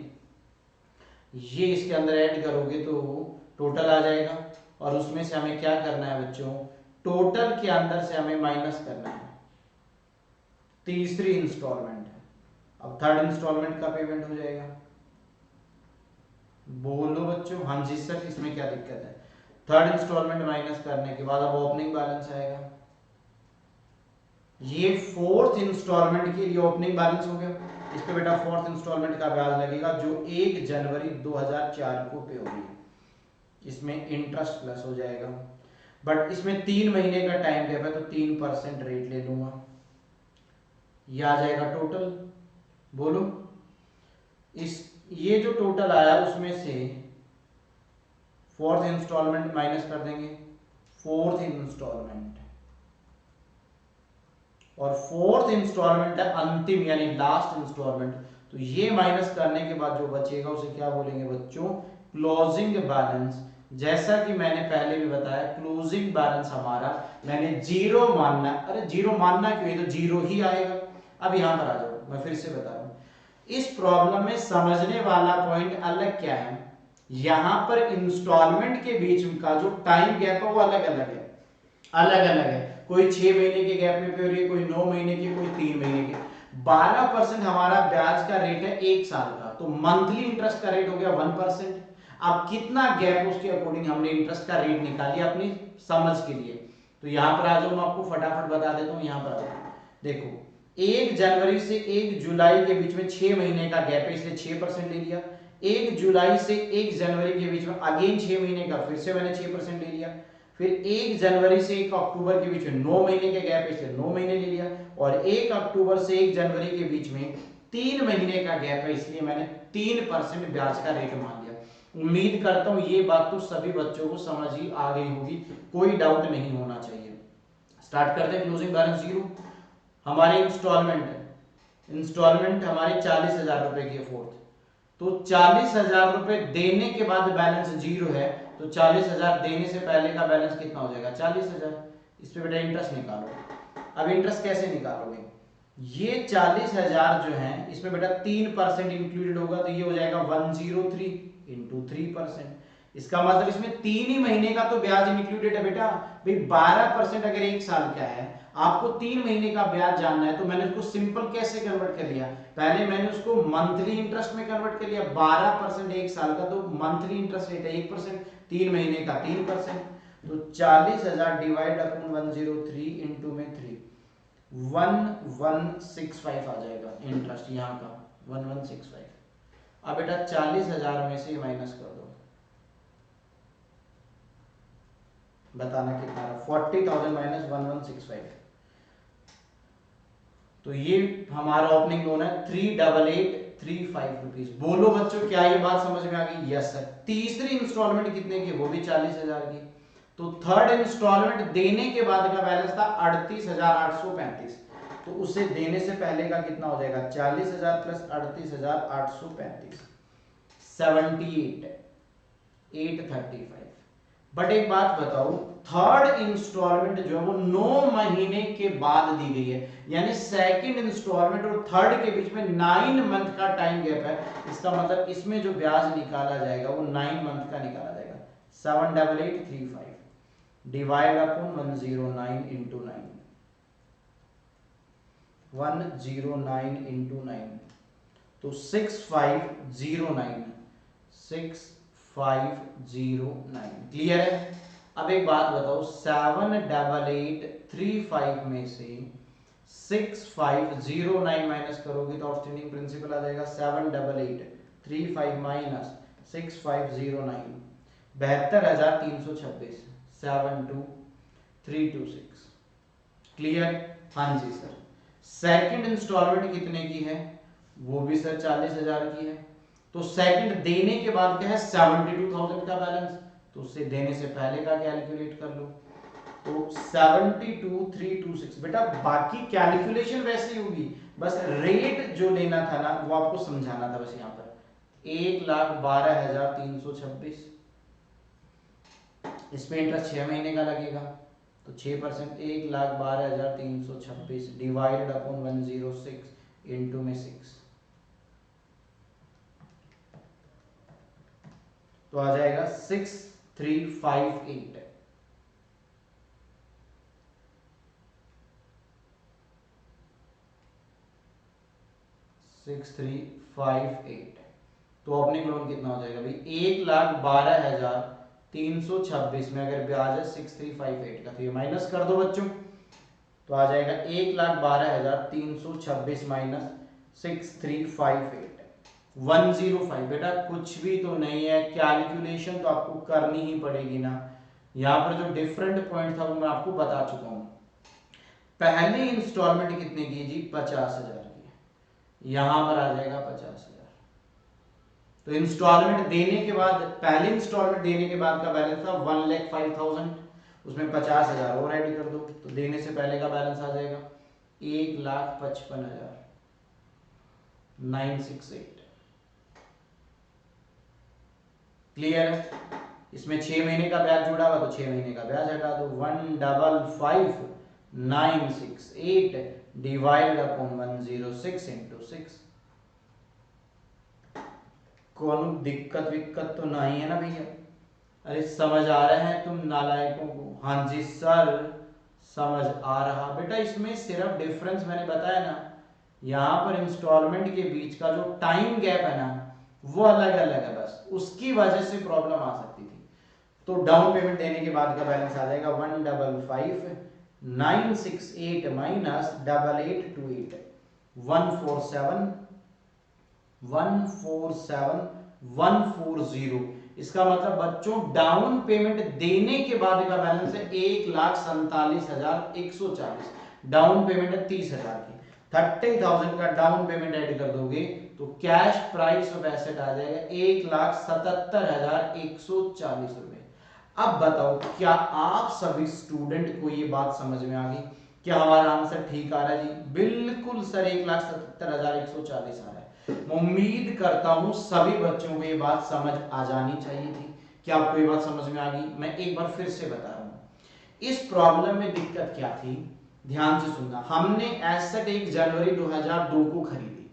ये इसके अंदर ऐड करोगे तो टोटल आ जाएगा, और उसमें से हमें क्या करना है बच्चों, टोटल के अंदर से हमें माइनस करना है तीसरी इंस्टॉलमेंट। अब थर्ड इंस्टॉलमेंट का पेमेंट हो जाएगा। बोलो बच्चों। हाँ जी सर, इसमें क्या दिक्कत है? थर्ड इंस्टॉलमेंट माइनस करने के बाद अब ओपनिंग बैलेंस आएगा। ये फोर्थ इंस्टॉलमेंट के लिए ओपनिंग बैलेंस हो गया। इस पे बेटा फोर्थ इंस्टॉलमेंट का ब्याज लगेगा जो 1 जनवरी 2004 को पे होगी। इसमें इंटरेस्ट प्लस हो जाएगा, बट इसमें 3 महीने का टाइम गैप है तो 3% रेट ले लूंगा। ये आ जाएगा टोटल। बोलो, इस ये जो टोटल आया उसमें से फोर्थ इंस्टॉलमेंट माइनस कर देंगे, फोर्थ इंस्टॉलमेंट, और फोर्थ इंस्टॉलमेंट है अंतिम यानी लास्ट इंस्टॉलमेंट, तो ये माइनस करने के बाद जो बचेगा उसे क्या बोलेंगे बच्चों, क्लोजिंग बैलेंस। जैसा कि मैंने पहले भी बताया, क्लोजिंग बैलेंस हमारा मैंने जीरो मानना। अरे जीरो मानना क्यों, तो जीरो ही आएगा। अब यहां पर आ जाओ, मैं फिर से बता रहा हूं, इस प्रॉब्लम में समझने वाला पॉइंट अलग क्या है, यहां पर इंस्टॉलमेंट के बीच का जो टाइम गैप है वो अलग अलग है, अलग अलग है। कोई 6 महीने के गैप में पे हो रही है, कोई 9 महीने की, कोई 3 महीने की। 12% हमारा ब्याज का रेट है 1 साल का, तो मंथली इंटरेस्ट का रेट हो गया 1%। अब कितना गैप, उसके अकॉर्डिंग हमने इंटरेस्ट का रेट निकालिए अपनी समझ के लिए। तो यहां पर आ जाओ, मैं आपको फटाफट बता देता हूं। यहां पर आ जाओ, देखो 1 जनवरी से 1 जुलाई के बीच में 6 महीने का गैप है, इसलिए 6% ले लिया। 1 जुलाई से 1 जनवरी के बीच में अगेन 6 महीने का, फिर से मैंने 6% ले लिया। फिर 1 जनवरी से 1 अक्टूबर के बीच में 9 महीने के गैप है, इसलिए 9 महीने ले लिया। और 1 अक्टूबर से 1 जनवरी के बीच में 3 महीने का गैप है, इसलिए मैंने 3% ब्याज का रेट मान लिया। उम्मीद करता हूं ये बात तो सभी बच्चों को समझ ही आ गई होगी, कोई डाउट नहीं होना चाहिए। स्टार्ट करते हैं। Closing balance zero. हमारे इंस्टॉलमेंट हमारे 40,000 रुपए की है फोर्थ, तो 40,000 रुपए देने के बाद बैलेंस जीरो है, तो 40,000 देने से पहले का बैलेंस कितना हो जाएगा 40,000। इस पे बेटा इंटरेस्ट निकालो। अब इंटरेस्ट कैसे निकालोगे, ये 40,000 जो है इसमें बेटा 3% इंक्लूडेड होगा, तो ये हो जाएगा 103 इंटू 3%। इसका मतलब इसमें 3 ही महीने का तो ब्याज इंक्लूडेड है बेटा। भाई 12% अगर एक साल का है, आपको 3 महीने का ब्याज जानना है, तो मैंने उसको सिंपल कैसे कन्वर्ट कर लिया, पहले मैंने उसको मंथली इंटरेस्ट में कन्वर्ट कर लिया। 12% एक साल का, तो मंथली इंटरेस्ट रेट है 1%, 3 महीने का 3%, तो 40,000 डिवाइड अपॉन 103 इंटू में 3, 1165 आ जाएगा इंटरेस्ट यहाँ का 1165। अब बेटा 40,000 में से माइनस कर दो, बताना कितना है। 40,000 माइनस 1165, तो ये हमारा ओपनिंग लोन है 38835 रुपीज। बोलो बच्चों क्या ये बात समझ में आ गई? Yes sir. तीसरी इंस्टॉलमेंट कितने की, वो भी 40,000 की। तो थर्ड इंस्टॉलमेंट देने के बाद का बैलेंस था 38,835, तो उसे देने से पहले का कितना हो जाएगा 40,000 प्लस 38,835, 78,835। बट एक बात बताओ, थर्ड इंस्टॉलमेंट जो है वो 9 महीने के बाद दी गई है, यानी सेकंड इंस्टॉलमेंट और थर्ड के बीच में 9 मंथ का टाइम गैप है। इसका मतलब इसमें जो ब्याज निकाला जाएगा वो 9 मंथ का निकाला जाएगा। 78835 डिवाइड अपॉन 109 इंटू 9, 109 इंटू 9, तो 6509, 6509। क्लियर है? अब एक बात बताओ, 78835 में से 6509 माइनस करोगे तो आउटस्टैंडिंग प्रिंसिपल आ जाएगा 78835 माइनस 6509, 72,326, 72326। क्लियर? हाँ जी सर। सेकंड इंस्टॉलमेंट कितने की है, वो भी सर 40,000 की है। तो सेकंड देने के बाद क्या है 72,000 का बैलेंस, तो उससे देने से पहले का कैलकुलेट कर लो, तो 72,326। बेटा बाकी कैलकुलेशन वैसी होगी, बस रेट जो लेना था ना वो आपको समझाना था बस। यहाँ पर 1,12,326, इसमें इंटरेस्ट 6 महीने का लगेगा, तो 6%, 1,12,326 डिवाइडेड अपॉन 106 इंटू में 6, तो आ जाएगा 6358। तो ओपनिंग लोन कितना हो जाएगा भाई 1,12,326 में अगर ब्याज है 6358 का, तो ये माइनस कर दो बच्चों, तो आ जाएगा 1,12,326 माइनस 6358, 105। बेटा कुछ भी तो नहीं है, कैलकुलेशन तो आपको करनी ही पड़ेगी ना। यहाँ पर जो डिफरेंट पॉइंट था वो मैं आपको बता चुका हूं। पहली इंस्टॉलमेंट कितने की जी 50,000 की, यहां पर आ जाएगा 50,000। तो इंस्टॉलमेंट देने के बाद, पहली इंस्टॉलमेंट देने के बाद का बैलेंस था 1,05,000, उसमें 50,000 और ऐड कर दो, तो देने से पहले का बैलेंस आ जाएगा 1,55,968। क्लियर है? इसमें 6 महीने का ब्याज जुड़ा हुआ, तो 6 महीने का ब्याज हटा दो, 155,968 डिवाइड अपॉन 106 इंटू 6। कौन दिक्कत विक्कत तो नहीं है ना भैया? अरे समझ आ रहे हैं तुम नालायकों को? हाँ जी सर समझ आ रहा। बेटा इसमें सिर्फ डिफरेंस मैंने बताया ना, यहाँ पर इंस्टॉलमेंट के बीच का जो टाइम गैप है ना वो अलग अलग है, बस उसकी वजह से प्रॉब्लम आ सकती थी। तो डाउन पेमेंट देने के बाद का बैलेंस आ जाएगा 155,968 माइनस 8828, 147,140। इसका मतलब बच्चों डाउन पेमेंट देने के बाद का बैलेंस है 1,47,140, डाउन पेमेंट है 30,000 की। 30,000 का डाउन पेमेंट ऐड कर दोगे तो कैश प्राइस ऑफ एसेट आ जाएगा 1,77,140 रुपए। अब बताओ क्या आप सभी स्टूडेंट को ये बात समझ में आ गई? क्या हमारा आंसर ठीक आ रहा है जी? बिल्कुल सर, 1,77,140 आ रहा है। मैं उम्मीद करता हूं सभी बच्चों को ये बात समझ आ जानी चाहिए थी। क्या आपको ये बात समझ में आ गई? मैं एक बार फिर से बता रहा हूं इस प्रॉब्लम में दिक्कत क्या थी, ध्यान से सुनना। हमने एसेट 1 जनवरी 2002 को खरीदी,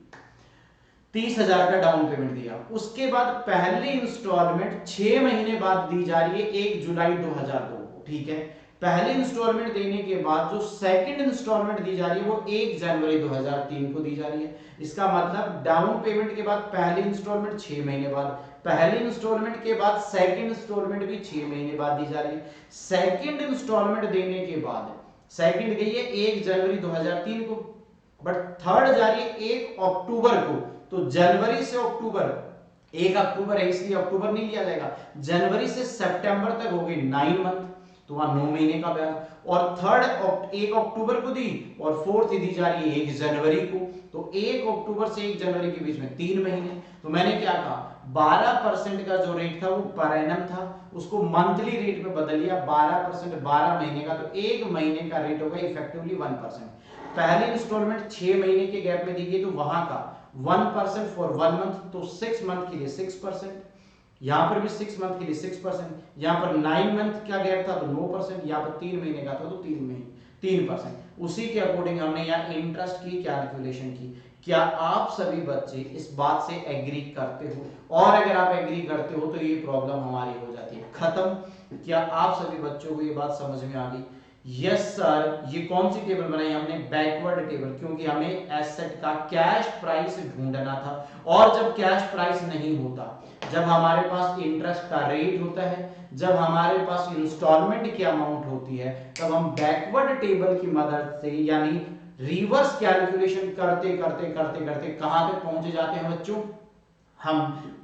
30,000 का डाउन पेमेंट दिया, उसके बाद पहली इंस्टॉलमेंट 6 महीने बाद दी जा रही है 1 जुलाई 2002 को, ठीक है। पहली इंस्टॉलमेंट देने के बाद जो सेकंड इंस्टॉलमेंट दी जा रही है वो 1 जनवरी 2003 को दी जा रही है। इसका मतलब डाउन पेमेंट के बाद पहली इंस्टॉलमेंट 6 महीने बाद, पहली इंस्टॉलमेंट के बाद सेकंड इंस्टॉलमेंट भी 6 महीने बाद दी जा रही है। सेकंड इंस्टॉलमेंट देने के बाद सेकंड गई है 1 जनवरी 2003 को, बट थर्ड जा रही है 1 अक्टूबर को। तो जनवरी से अक्टूबर, 1 अक्टूबर है इसलिए अक्टूबर नहीं लिया जाएगा, जनवरी से सितंबर तक हो गई 9 मंथ, तो वहां 9 महीने का ब्याज। और थर्ड 1 अक्टूबर को दी और फोर्थ दी जा रही है 1 जनवरी को, तो 1 अक्टूबर से 1 जनवरी के बीच में 3 महीने। तो मैंने क्या कहा, 12% का जो रेट था वो पर एनम था, उसको मंथली रेट में बदल लिया, 12% 12 महीने का, तो 1 महीने का रेट होगा इफेक्टिवली 1%। पहली इंस्टॉलमेंट 6 महीने के गैप में दी गई तो वहां का 1% फॉर 1 मंथ, तो 6 मंथ के लिए 6%, यहां पर भी 6 मंथ के लिए 6%, यहां पर 9 मंथ का गैप था तो 9%, यहां पर 3 महीने का था तो 3%। उसी के अकॉर्डिंग हमने यहाँ इंटरेस्ट की कैलकुलेशन की। क्या आप सभी बच्चे इस बात से एग्री करते हो? और अगर आप एग्री करते हो तो ये प्रॉब्लम हमारी हो जाती है खत्म। क्या आप सभी बच्चों को ये बात समझ में आ गई? Yes sir. ये कौन सी टेबल बनाई हमने? बैकवर्ड टेबल, क्योंकि हमें एसेट का कैश प्राइस ढूंढना था। और जब कैश प्राइस नहीं होता, जब हमारे पास इंटरेस्ट का रेट होता है, जब हमारे पास इंस्टॉलमेंट की अमाउंट होती है, तब हम बैकवर्ड टेबल की मदद से यानी रिवर्स कैलकुलेशन करते करते करते करते कहां तक पहुंच जाते हैं बच्चों? हम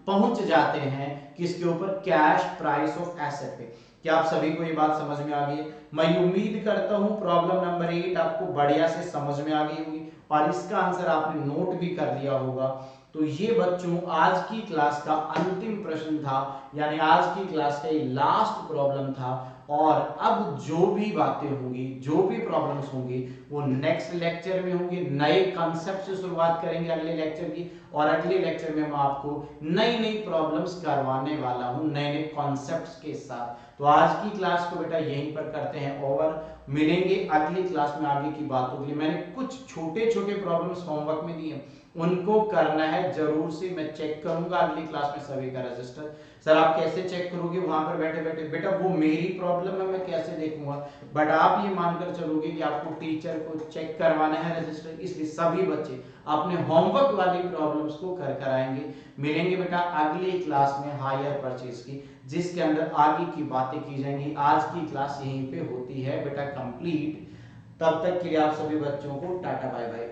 पहुंच जाते हैं किसके ऊपर? कैश प्राइस ऑफ एसेट पे। क्या आप सभी को ये बात समझ में आ गई है? मैं उम्मीद करता हूं प्रॉब्लम नंबर 8 आपको बढ़िया से समझ में आ गई होगी और इसका आंसर आपने नोट भी कर लिया होगा। तो ये बच्चों आज की क्लास का अंतिम प्रश्न था, यानी आज की क्लास का ये लास्ट प्रॉब्लम था। और अब जो भी बातें होंगी, जो भी प्रॉब्लम्स होंगी, वो नेक्स्ट लेक्चर में होंगे। नए कॉन्सेप्ट से शुरुआत करेंगे अगले लेक्चर की, और अगले लेक्चर में मैं आपको नई नई प्रॉब्लम्स करवाने वाला हूं नए नए कॉन्सेप्ट्स के साथ। तो आज की क्लास को बेटा यहीं पर करते हैं ओवर। मिलेंगे अगली क्लास में आगे की बातों के लिए। मैंने कुछ छोटे छोटे प्रॉब्लम्स होमवर्क में दिए, उनको करना है जरूर से। मैं चेक करूंगा अगली क्लास में सभी का रजिस्टर। सर आप कैसे चेक करोगे वहां पर बैठे बैठे? बेटा वो मेरी प्रॉब्लम है, मैं कैसे देखूंगा, बट आप ये मानकर चलोगे कि आपको टीचर को चेक करवाना है रजिस्टर, इसलिए सभी बच्चे अपने होमवर्क वाली प्रॉब्लम्स को कर कराएंगे। मिलेंगे बेटा अगली क्लास में हायर परचेज की, जिसके अंदर आगे की बातें की जाएंगी। आज की क्लास यहीं पे होती है बेटा कंप्लीट। तब तक के लिए आप सभी बच्चों को टाटा बाय बाय।